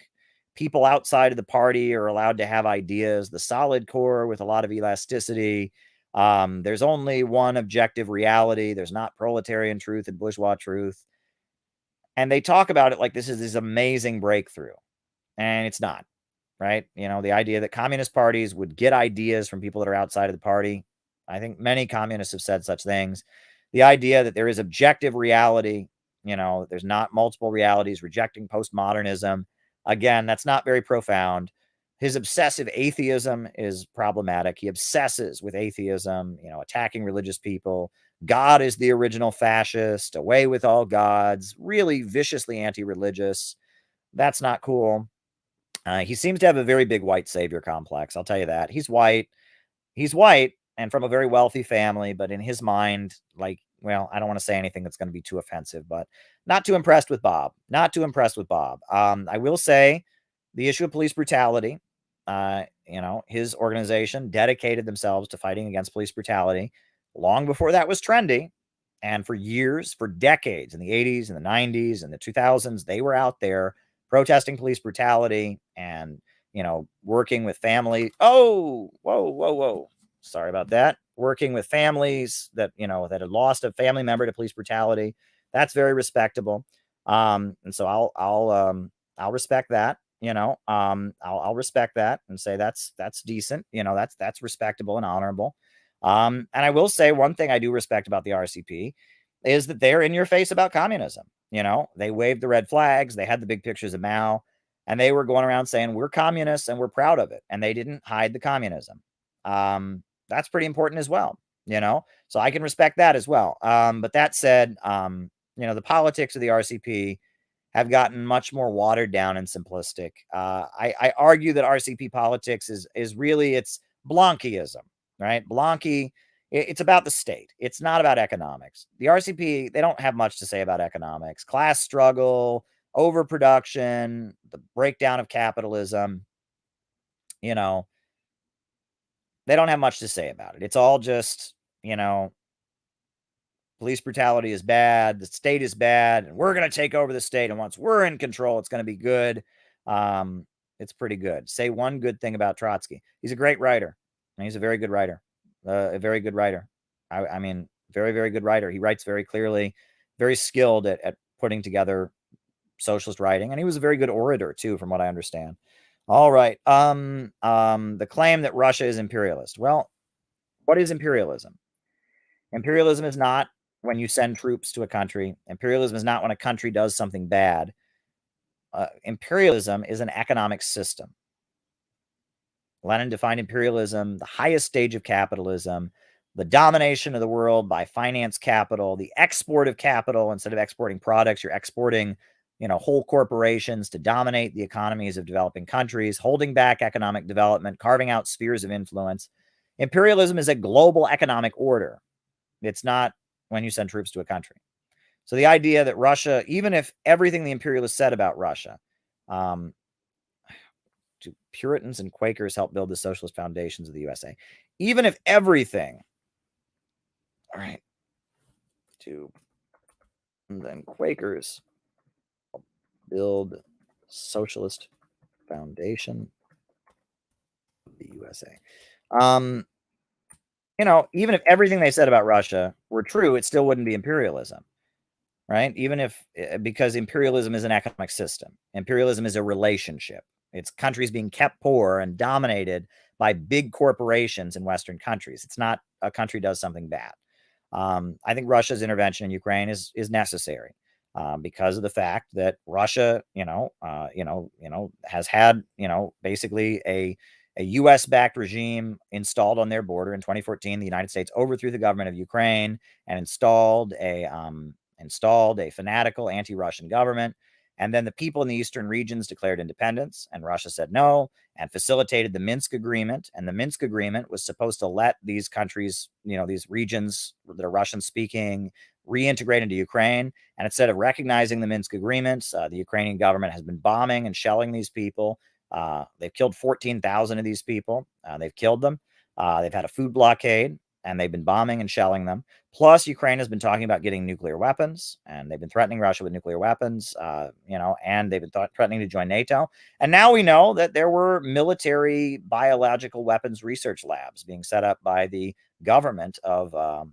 people outside of the party are allowed to have ideas, the solid core with a lot of elasticity. There's only one objective reality. There's not proletarian truth and bourgeois truth. And they talk about it like this is this amazing breakthrough. And it's not, right? You know, the idea that communist parties would get ideas from people that are outside of the party. I think many communists have said such things. The idea that there is objective reality, you know, there's not multiple realities, rejecting postmodernism. Again, that's not very profound. His obsessive atheism is problematic. He obsesses with atheism, you know, attacking religious people. God is the original fascist, away with all gods, really viciously anti-religious. That's not cool. He seems to have a very big white savior complex. I'll tell you that. He's white. He's white and from a very wealthy family, but in his mind, like, well, I don't want to say anything that's going to be too offensive, but not too impressed with Bob. Not too impressed with Bob. I will say the issue of police brutality, you know, his organization dedicated themselves to fighting against police brutality long before that was trendy. And for years, for decades, in the 80s and the 90s and the 2000s, they were out there protesting police brutality and, you know, working with family. Oh, whoa, whoa, whoa. Sorry about that. Working with families that, you know, that had lost a family member to police brutality. That's very respectable. And so I'll respect that, you know, I'll respect that and say that's decent. You know, that's respectable and honorable. And I will say one thing I do respect about the RCP is that they're in your face about communism. You know, they waved the red flags, they had the big pictures of Mao, and they were going around saying we're communists and we're proud of it. And they didn't hide the communism. That's pretty important as well, you know, so I can respect that as well. But that said, you know, the politics of the RCP have gotten much more watered down and simplistic. I argue that RCP politics is really it's Blanquism, right? Blanqui, it's about the state. It's not about economics. The RCP, they don't have much to say about economics, class struggle, overproduction, the breakdown of capitalism. You know, they don't have much to say about it. It's all just, you know, police brutality is bad, the state is bad, and we're going to take over the state. And once we're in control, it's going to be good. It's pretty good. Say one good thing about Trotsky. He's a great writer. And he's a very good writer. A very good writer. I mean, very, very good writer. He writes very clearly, very skilled at putting together socialist writing. And he was a very good orator, too, from what I understand. All right. The claim that Russia is imperialist. Well, what is imperialism? Imperialism is not when you send troops to a country. Imperialism is not when a country does something bad. Imperialism is an economic system. Lenin defined imperialism, the highest stage of capitalism, the domination of the world by finance capital, the export of capital. Instead of exporting products, you're exporting, you know, whole corporations to dominate the economies of developing countries, holding back economic development, carving out spheres of influence. Imperialism is a global economic order. It's not when you send troops to a country. So the idea that Russia, even if everything the imperialists said about Russia, Puritans and Quakers helped build the socialist foundations of the USA. Even if everything, all right, and then Quakers build socialist foundation of the USA. You know, even if everything they said about Russia were true, it still wouldn't be imperialism, right? Even if, because imperialism is an economic system. Imperialism is a relationship. It's countries being kept poor and dominated by big corporations in Western countries. It's not a country does something bad. I think Russia's intervention in Ukraine is necessary because of the fact that Russia, has had, basically a U.S.-backed regime installed on their border in 2014. The United States overthrew the government of Ukraine and installed a fanatical anti-Russian government. And then the people in the eastern regions declared independence, and Russia said no and facilitated the Minsk Agreement. And the Minsk Agreement was supposed to let these countries, these regions that are Russian-speaking, reintegrate into Ukraine. And instead of recognizing the Minsk Agreements, the Ukrainian government has been bombing and shelling these people. They've killed 14,000 of these people. They've killed them. They've had a food blockade, and they've been bombing and shelling them. Plus, Ukraine has been talking about getting nuclear weapons, and they've been threatening Russia with nuclear weapons, and they've been threatening to join NATO. And now we know that there were military biological weapons research labs being set up by the government of the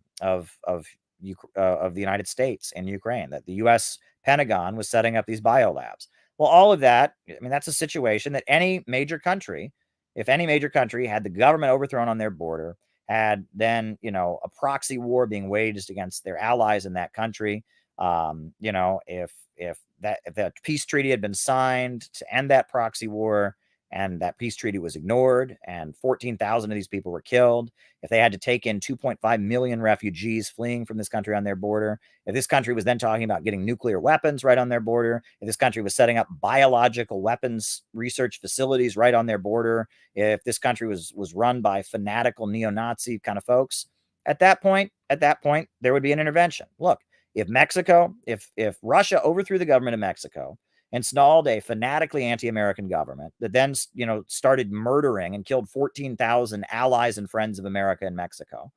United States in Ukraine, that the U.S. Pentagon was setting up these biolabs. Well, all of that, I mean, that's a situation that any major country, if any major country had the government overthrown on their border, had then, a proxy war being waged against their allies in that country, if that peace treaty had been signed to end that proxy war, and that peace treaty was ignored, and 14,000 of these people were killed, if they had to take in 2.5 million refugees fleeing from this country on their border, if this country was then talking about getting nuclear weapons right on their border, if this country was setting up biological weapons research facilities right on their border, if this country was run by fanatical neo-Nazi kind of folks, at that point, there would be an intervention. Look, if Russia overthrew the government of Mexico, installed a fanatically anti-American government that then, started murdering and killed 14,000 allies and friends of America in Mexico,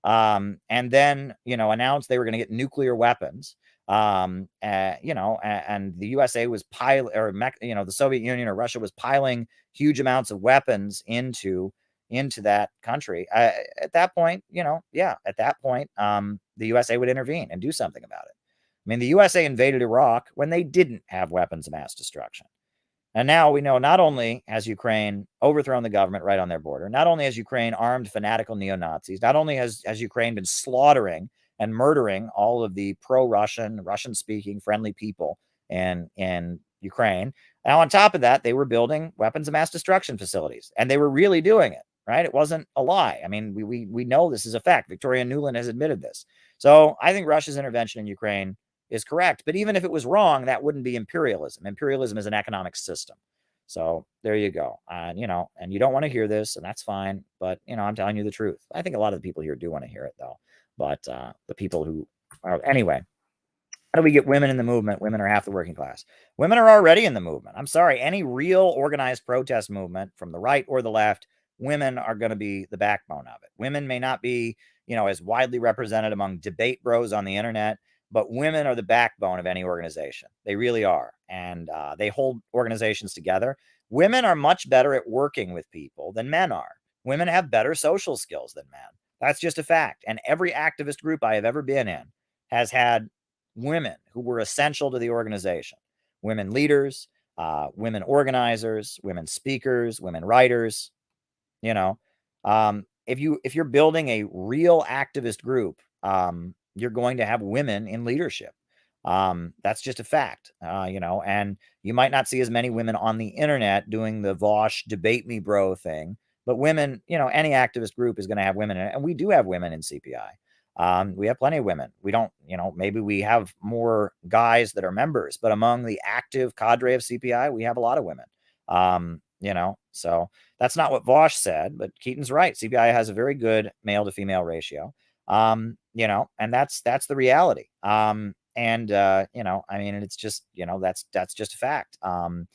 and then, announced they were going to get nuclear weapons, and the USA was the Soviet Union or Russia was piling huge amounts of weapons into that country. At that point, the USA would intervene and do something about it. I mean, the USA invaded Iraq when they didn't have weapons of mass destruction. And now we know not only has Ukraine overthrown the government right on their border, not only has Ukraine armed fanatical neo-Nazis, not only has Ukraine been slaughtering and murdering all of the pro-Russian, Russian-speaking, friendly people in Ukraine. Now, on top of that, they were building weapons of mass destruction facilities, and they were really doing it, right? It wasn't a lie. I mean, we know this is a fact. Victoria Nuland has admitted this. So I think Russia's intervention in Ukraine is correct. But even if it was wrong, that wouldn't be imperialism. Imperialism is an economic system. So there you go. And you don't want to hear this, and that's fine. But, I'm telling you the truth. I think a lot of the people here do want to hear it, though. But the people who are, anyway, how do we get women in the movement? Women are half the working class. Women are already in the movement. I'm sorry. Any real organized protest movement from the right or the left, women are going to be the backbone of it. Women may not be, as widely represented among debate bros on the internet, but women are the backbone of any organization. They really are. And they hold organizations together. Women are much better at working with people than men are. Women have better social skills than men. That's just a fact. And every activist group I have ever been in has had women who were essential to the organization. Women leaders, women organizers, women speakers, women writers. If you're building a real activist group, you're going to have women in leadership. That's just a fact, and you might not see as many women on the internet doing the Vosh debate me bro thing, but women, any activist group is going to have women in it. And we do have women in CPI. We have plenty of women. We don't, maybe we have more guys that are members, but among the active cadre of CPI, we have a lot of women. So that's not what Vosh said, but Keaton's right. CPI has a very good male to female ratio. And that's the reality. I mean, it's just, that's just a fact. That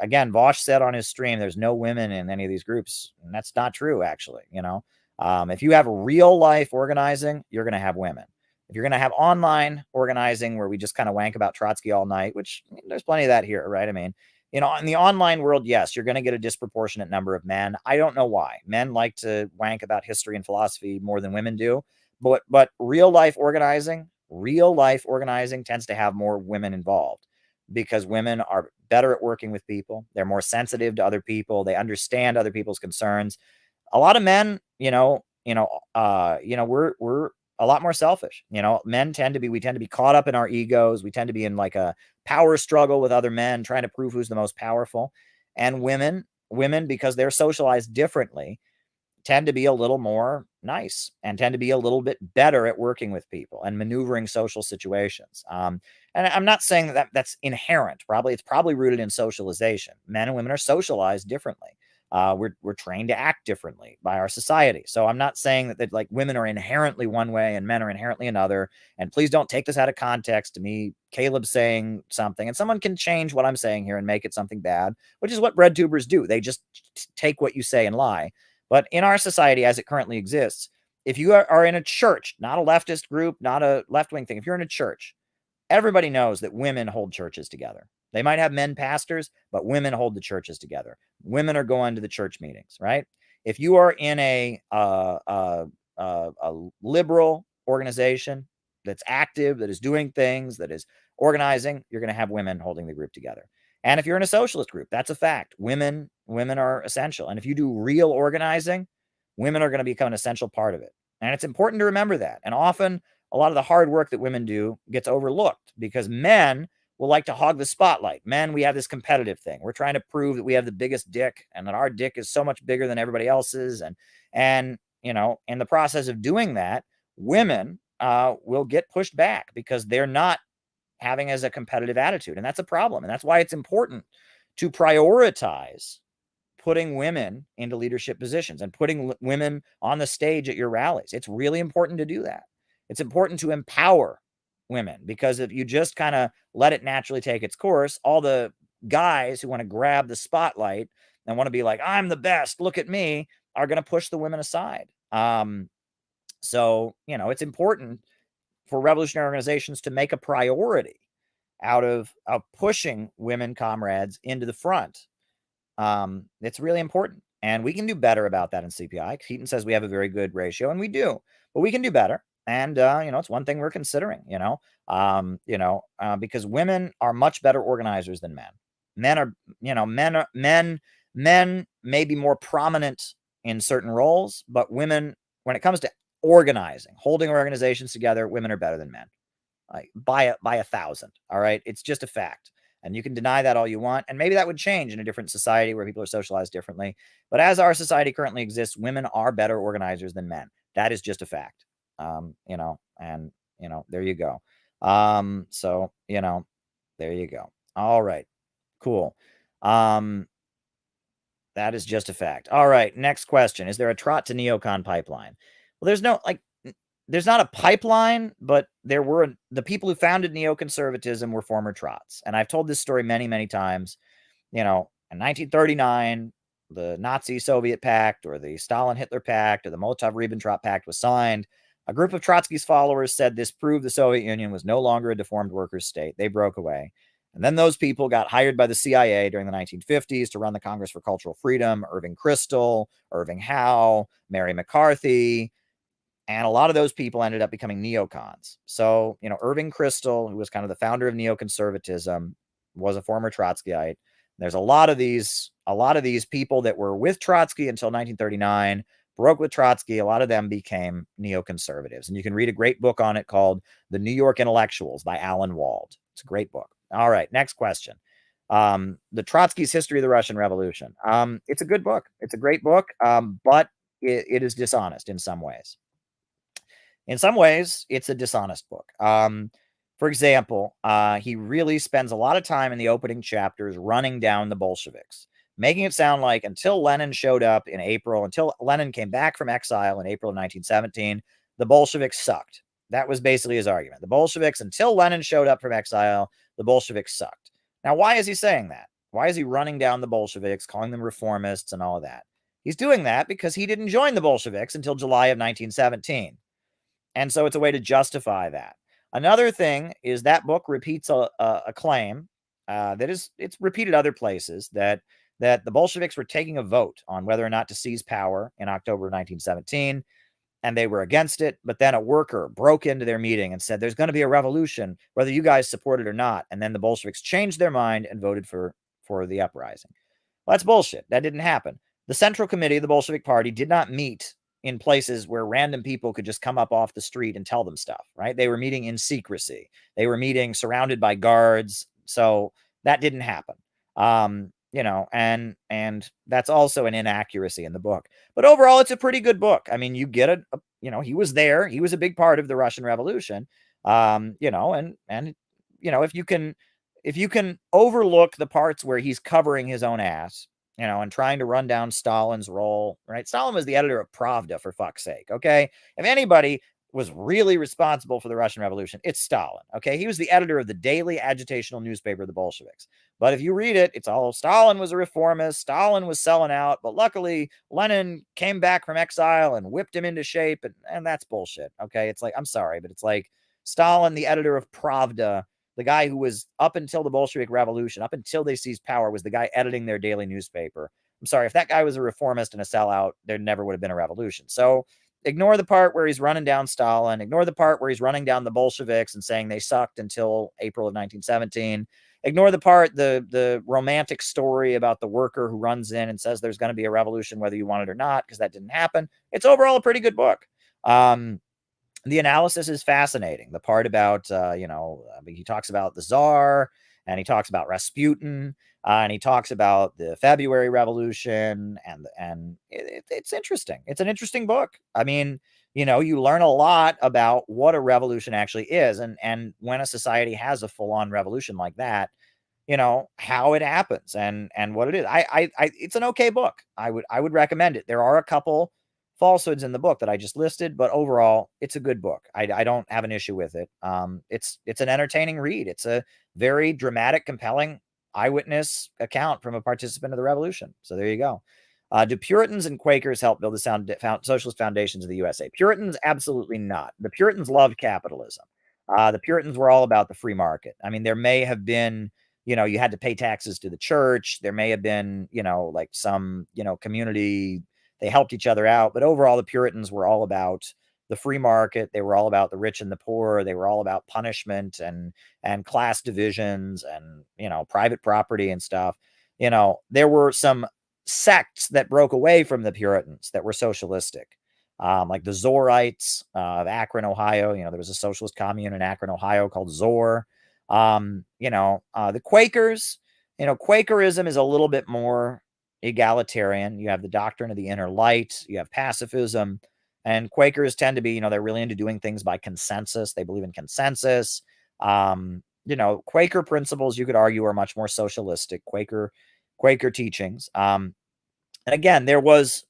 again, Vosh said on his stream, there's no women in any of these groups. And that's not true, actually. If you have real life organizing, you're going to have women. If you're going to have online organizing where we just kind of wank about Trotsky all night, which there's plenty of that here, right? I mean, in the online world, yes, you're going to get a disproportionate number of men. I don't know why. Men like to wank about history and philosophy more than women do. But real life organizing tends to have more women involved because women are better at working with people. They're more sensitive to other people. They understand other people's concerns. A lot of men, we're a lot more selfish. Men tend to be caught up in our egos. We tend to be in like a power struggle with other men, trying to prove who's the most powerful. And women, because they're socialized differently, tend to be a little more nice and tend to be a little bit better at working with people and maneuvering social situations. And I'm not saying that's inherent. It's probably rooted in socialization. Men and women are socialized differently. We're trained to act differently by our society. So I'm not saying that like women are inherently one way and men are inherently another. And please don't take this out of context to me, Caleb saying something, and someone can change what I'm saying here and make it something bad, which is what bread tubers do. They just take what you say and lie. But in our society as it currently exists, if you are in a church, not a leftist group, not a left-wing thing, if you're in a church, everybody knows that women hold churches together. They might have men pastors, but women hold the churches together. Women are going to the church meetings, right? If you are in a liberal organization, that's active, that is doing things, that is organizing, you're going to have women holding the group together. And if you're in a socialist group, that's a fact. Women are essential. And if you do real organizing, women are going to become an essential part of it. And it's important to remember that. And often a lot of the hard work that women do gets overlooked because men will like to hog the spotlight. Men, we have this competitive thing. We're trying to prove that we have the biggest dick and that our dick is so much bigger than everybody else's. And you know, in the process of doing that, women will get pushed back because they're not having as a competitive attitude. And that's a problem. And that's why it's important to prioritize putting women into leadership positions and putting women on the stage at your rallies. It's really important to do that. It's important to empower women because if you just kind of let it naturally take its course, all the guys who want to grab the spotlight and want to be like, I'm the best, look at me, are going to push the women aside. So, you know, it's important for revolutionary organizations to make a priority out of pushing women comrades into the front. It's really important. And we can do better about that in CPI. Keaton says we have a very good ratio, and we do, but we can do better. And, you know, it's one thing we're considering, because women are much better organizers than men. Men are, you know, men may be more prominent in certain roles, but women, when it comes to organizing, holding organizations together, women are better than men, like by 1,000. All right. It's just a fact. And you can deny that all you want. And maybe that would change in a different society where people are socialized differently. But as our society currently exists, women are better organizers than men. That is just a fact. There you go. So, you know, there you go. All right, cool. That is just a fact. All right. Next question. Is there a trot to neocon pipeline? Well, there's not a pipeline, but there were the people who founded neoconservatism were former trots. And I've told this story many, many times. You know, in 1939, the Nazi-Soviet Pact or the Stalin-Hitler Pact or the Molotov-Ribbentrop Pact was signed. A group of Trotsky's followers said this proved the Soviet Union was no longer a deformed workers' state. They broke away. And then those people got hired by the CIA during the 1950s to run the Congress for Cultural Freedom, Irving Kristol, Irving Howe, Mary McCarthy. And a lot of those people ended up becoming neocons. So, you know, Irving Kristol, who was kind of the founder of neoconservatism, was a former Trotskyite. There's a lot of these people that were with Trotsky until 1939, broke with Trotsky. A lot of them became neoconservatives. And you can read a great book on it called The New York Intellectuals by Alan Wald. It's a great book. All right, next question. The Trotsky's History of the Russian Revolution. It's a good book. It's a great book, but it is dishonest in some ways. In some ways, it's a dishonest book. For example, he really spends a lot of time in the opening chapters running down the Bolsheviks, making it sound like until Lenin showed up in April, until Lenin came back from exile in April of 1917, the Bolsheviks sucked. That was basically his argument. The Bolsheviks, until Lenin showed up from exile, the Bolsheviks sucked. Now, why is he saying that? Why is he running down the Bolsheviks, calling them reformists and all of that? He's doing that because he didn't join the Bolsheviks until July of 1917. And so it's a way to justify that. Another thing is that book repeats a claim it's repeated other places that the Bolsheviks were taking a vote on whether or not to seize power in October of 1917, and they were against it. But then a worker broke into their meeting and said, there's going to be a revolution, whether you guys support it or not. And then the Bolsheviks changed their mind and voted for the uprising. Well, that's bullshit. That didn't happen. The Central Committee of the Bolshevik Party did not meet in places where random people could just come up off the street and tell them stuff, right? They were meeting in secrecy. They were meeting surrounded by guards. So that didn't happen. And that's also an inaccuracy in the book. But overall, it's a pretty good book. I mean, you get he was there. He was a big part of the Russian Revolution. If you can overlook the parts where he's covering his own ass, and trying to run down Stalin's role, right? Stalin was the editor of Pravda, for fuck's sake, okay? If anybody was really responsible for the Russian Revolution, it's Stalin, okay? He was the editor of the daily agitational newspaper of the Bolsheviks. But if you read it, it's all Stalin was a reformist, Stalin was selling out, but luckily Lenin came back from exile and whipped him into shape, and that's bullshit, okay? It's like, I'm sorry, but it's like Stalin, the editor of Pravda, the guy who was up until the Bolshevik Revolution, up until they seized power, was the guy editing their daily newspaper. I'm sorry, if that guy was a reformist and a sellout, there never would have been a revolution. So, Ignore the part where he's running down Stalin. Ignore the part where he's running down the Bolsheviks and saying they sucked until April of 1917. Ignore the part, the romantic story about the worker who runs in and says there's going to be a revolution whether you want it or not, because that didn't happen. It's overall a pretty good book. The analysis is fascinating. The part about, he talks about the Tsar, and he talks about Rasputin, and he talks about the February Revolution, and it's interesting. It's an interesting book. I mean, you learn a lot about what a revolution actually is, and when a society has a full-on revolution like that, how it happens and what it is. It's an okay book. I would recommend it. There are a couple falsehoods in the book that I just listed, but overall, it's a good book. I don't have an issue with it. It's an entertaining read. It's a very dramatic, compelling eyewitness account from a participant of the revolution. So there you go. Do Puritans and Quakers help build the socialist foundations of the USA? Puritans, absolutely not. The Puritans loved capitalism. The Puritans were all about the free market. I mean, there may have been, you had to pay taxes to the church. There may have been, like some, community, they helped each other out. But overall, the Puritans were all about the free market. They were all about the rich and the poor. They were all about punishment and class divisions and, private property and stuff. There were some sects that broke away from the Puritans that were socialistic, like the Zorites of Akron, Ohio. There was a socialist commune in Akron, Ohio called Zor. The Quakers, Quakerism is a little bit more egalitarian. You have the doctrine of the inner light, you have pacifism, and Quakers tend to be, they're really into doing things by consensus. They believe in consensus. Quaker principles, you could argue, are much more socialistic. Quaker teachings. And again, there was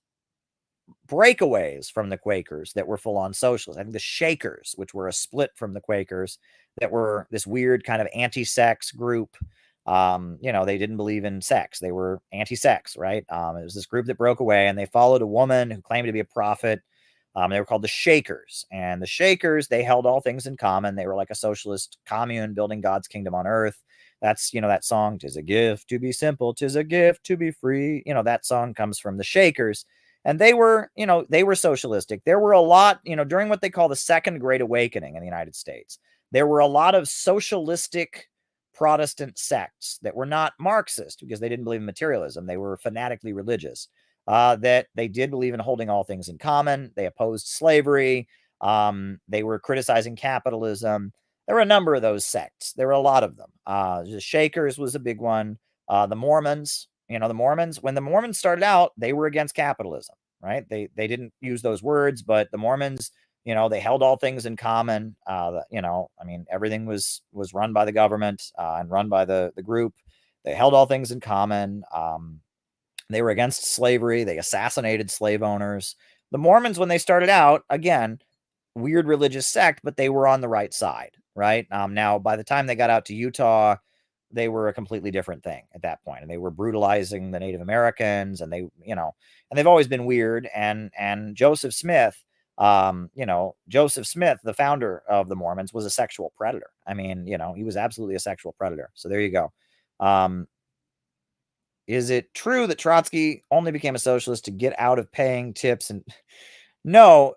breakaways from the Quakers that were full-on socialists. I think the Shakers, which were a split from the Quakers, that were this weird kind of anti-sex group. They didn't believe in sex. They were anti-sex, right? It was this group that broke away, and they followed a woman who claimed to be a prophet. They were called the Shakers. And the Shakers, they held all things in common. They were like a socialist commune building God's kingdom on earth. That's, that song, "'Tis a gift to be simple, 'tis a gift to be free." That song comes from the Shakers. And they were socialistic. There were a lot, during what they call the Second Great Awakening in the United States, there were a lot of socialistic Protestant sects that were not Marxist because they didn't believe in materialism. They were fanatically religious, that they did believe in holding all things in common. They opposed slavery. They were criticizing capitalism. There were a number of those sects. There were a lot of them. The Shakers was a big one. The Mormons, the Mormons, when the Mormons started out, they were against capitalism, right? They didn't use those words, but the Mormons, they held all things in common. Everything was run by the government and run by the group. They held all things in common. They were against slavery. They assassinated slave owners. The Mormons, when they started out, again, weird religious sect, but they were on the right side, right? Now, by the time they got out to Utah, they were a completely different thing at that point, and they were brutalizing the Native Americans, and and they've always been weird. And Joseph Smith, Joseph Smith, the founder of the Mormons, was a sexual predator. I mean, he was absolutely a sexual predator. So there you go. Is it true that Trotsky only became a socialist to get out of paying tips? And no,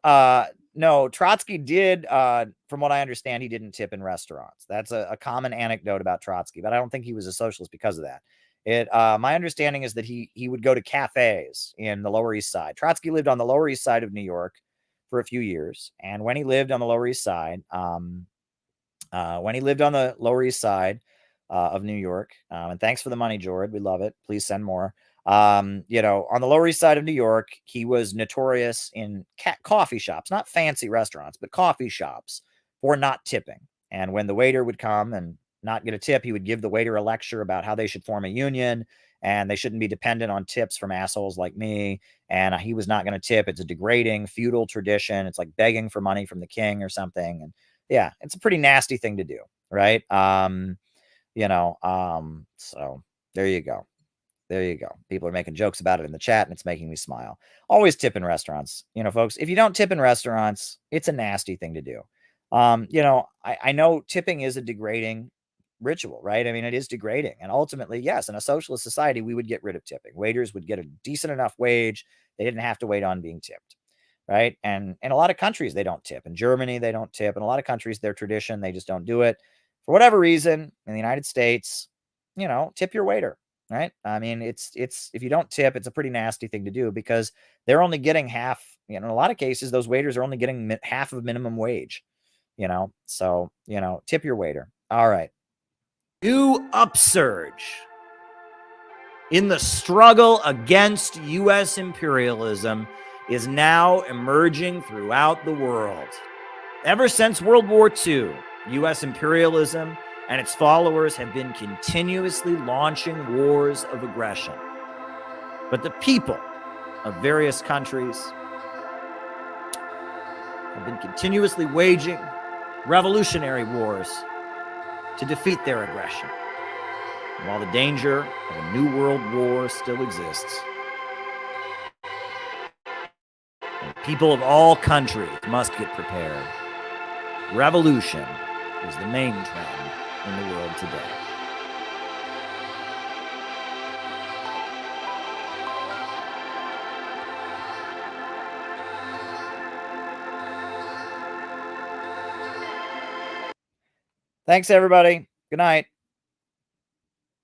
Trotsky did, from what I understand, he didn't tip in restaurants. That's a common anecdote about Trotsky, but I don't think he was a socialist because of that. My understanding is that he would go to cafes in the Lower East Side. Trotsky lived on the Lower East Side of New York for a few years. And when he lived on the Lower East Side, of New York, and thanks for the money, Jord. We love it. Please send more. On the Lower East Side of New York, he was notorious in coffee shops, not fancy restaurants, but coffee shops, for not tipping. And when the waiter would come and not get a tip, he would give the waiter a lecture about how they should form a union and they shouldn't be dependent on tips from assholes like me. And he was not going to tip. It's a degrading feudal tradition. It's like begging for money from the king or something. And yeah, it's a pretty nasty thing to do, right? So there you go. There you go. People are making jokes about it in the chat, and it's making me smile. Always tip in restaurants. Folks, if you don't tip in restaurants, it's a nasty thing to do. I know tipping is a degrading ritual, right? I mean, it is degrading. And ultimately, yes, in a socialist society, we would get rid of tipping. Waiters would get a decent enough wage. They didn't have to wait on being tipped. right? And in a lot of countries, they don't tip. In Germany, they don't tip. In a lot of countries, their tradition, they just don't do it. For whatever reason, in the United States, tip your waiter, right? I mean, it's if you don't tip, it's a pretty nasty thing to do because they're only getting half. In a lot of cases, those waiters are only getting half of minimum wage. So tip your waiter. All right. New upsurge in the struggle against U.S. imperialism is now emerging throughout the world. Ever since World War II, U.S. imperialism and its followers have been continuously launching wars of aggression. But the people of various countries have been continuously waging revolutionary wars to defeat their aggression. And while the danger of a new world war still exists, and people of all countries must get prepared, revolution is the main trend in the world today. Thanks, everybody. Good night.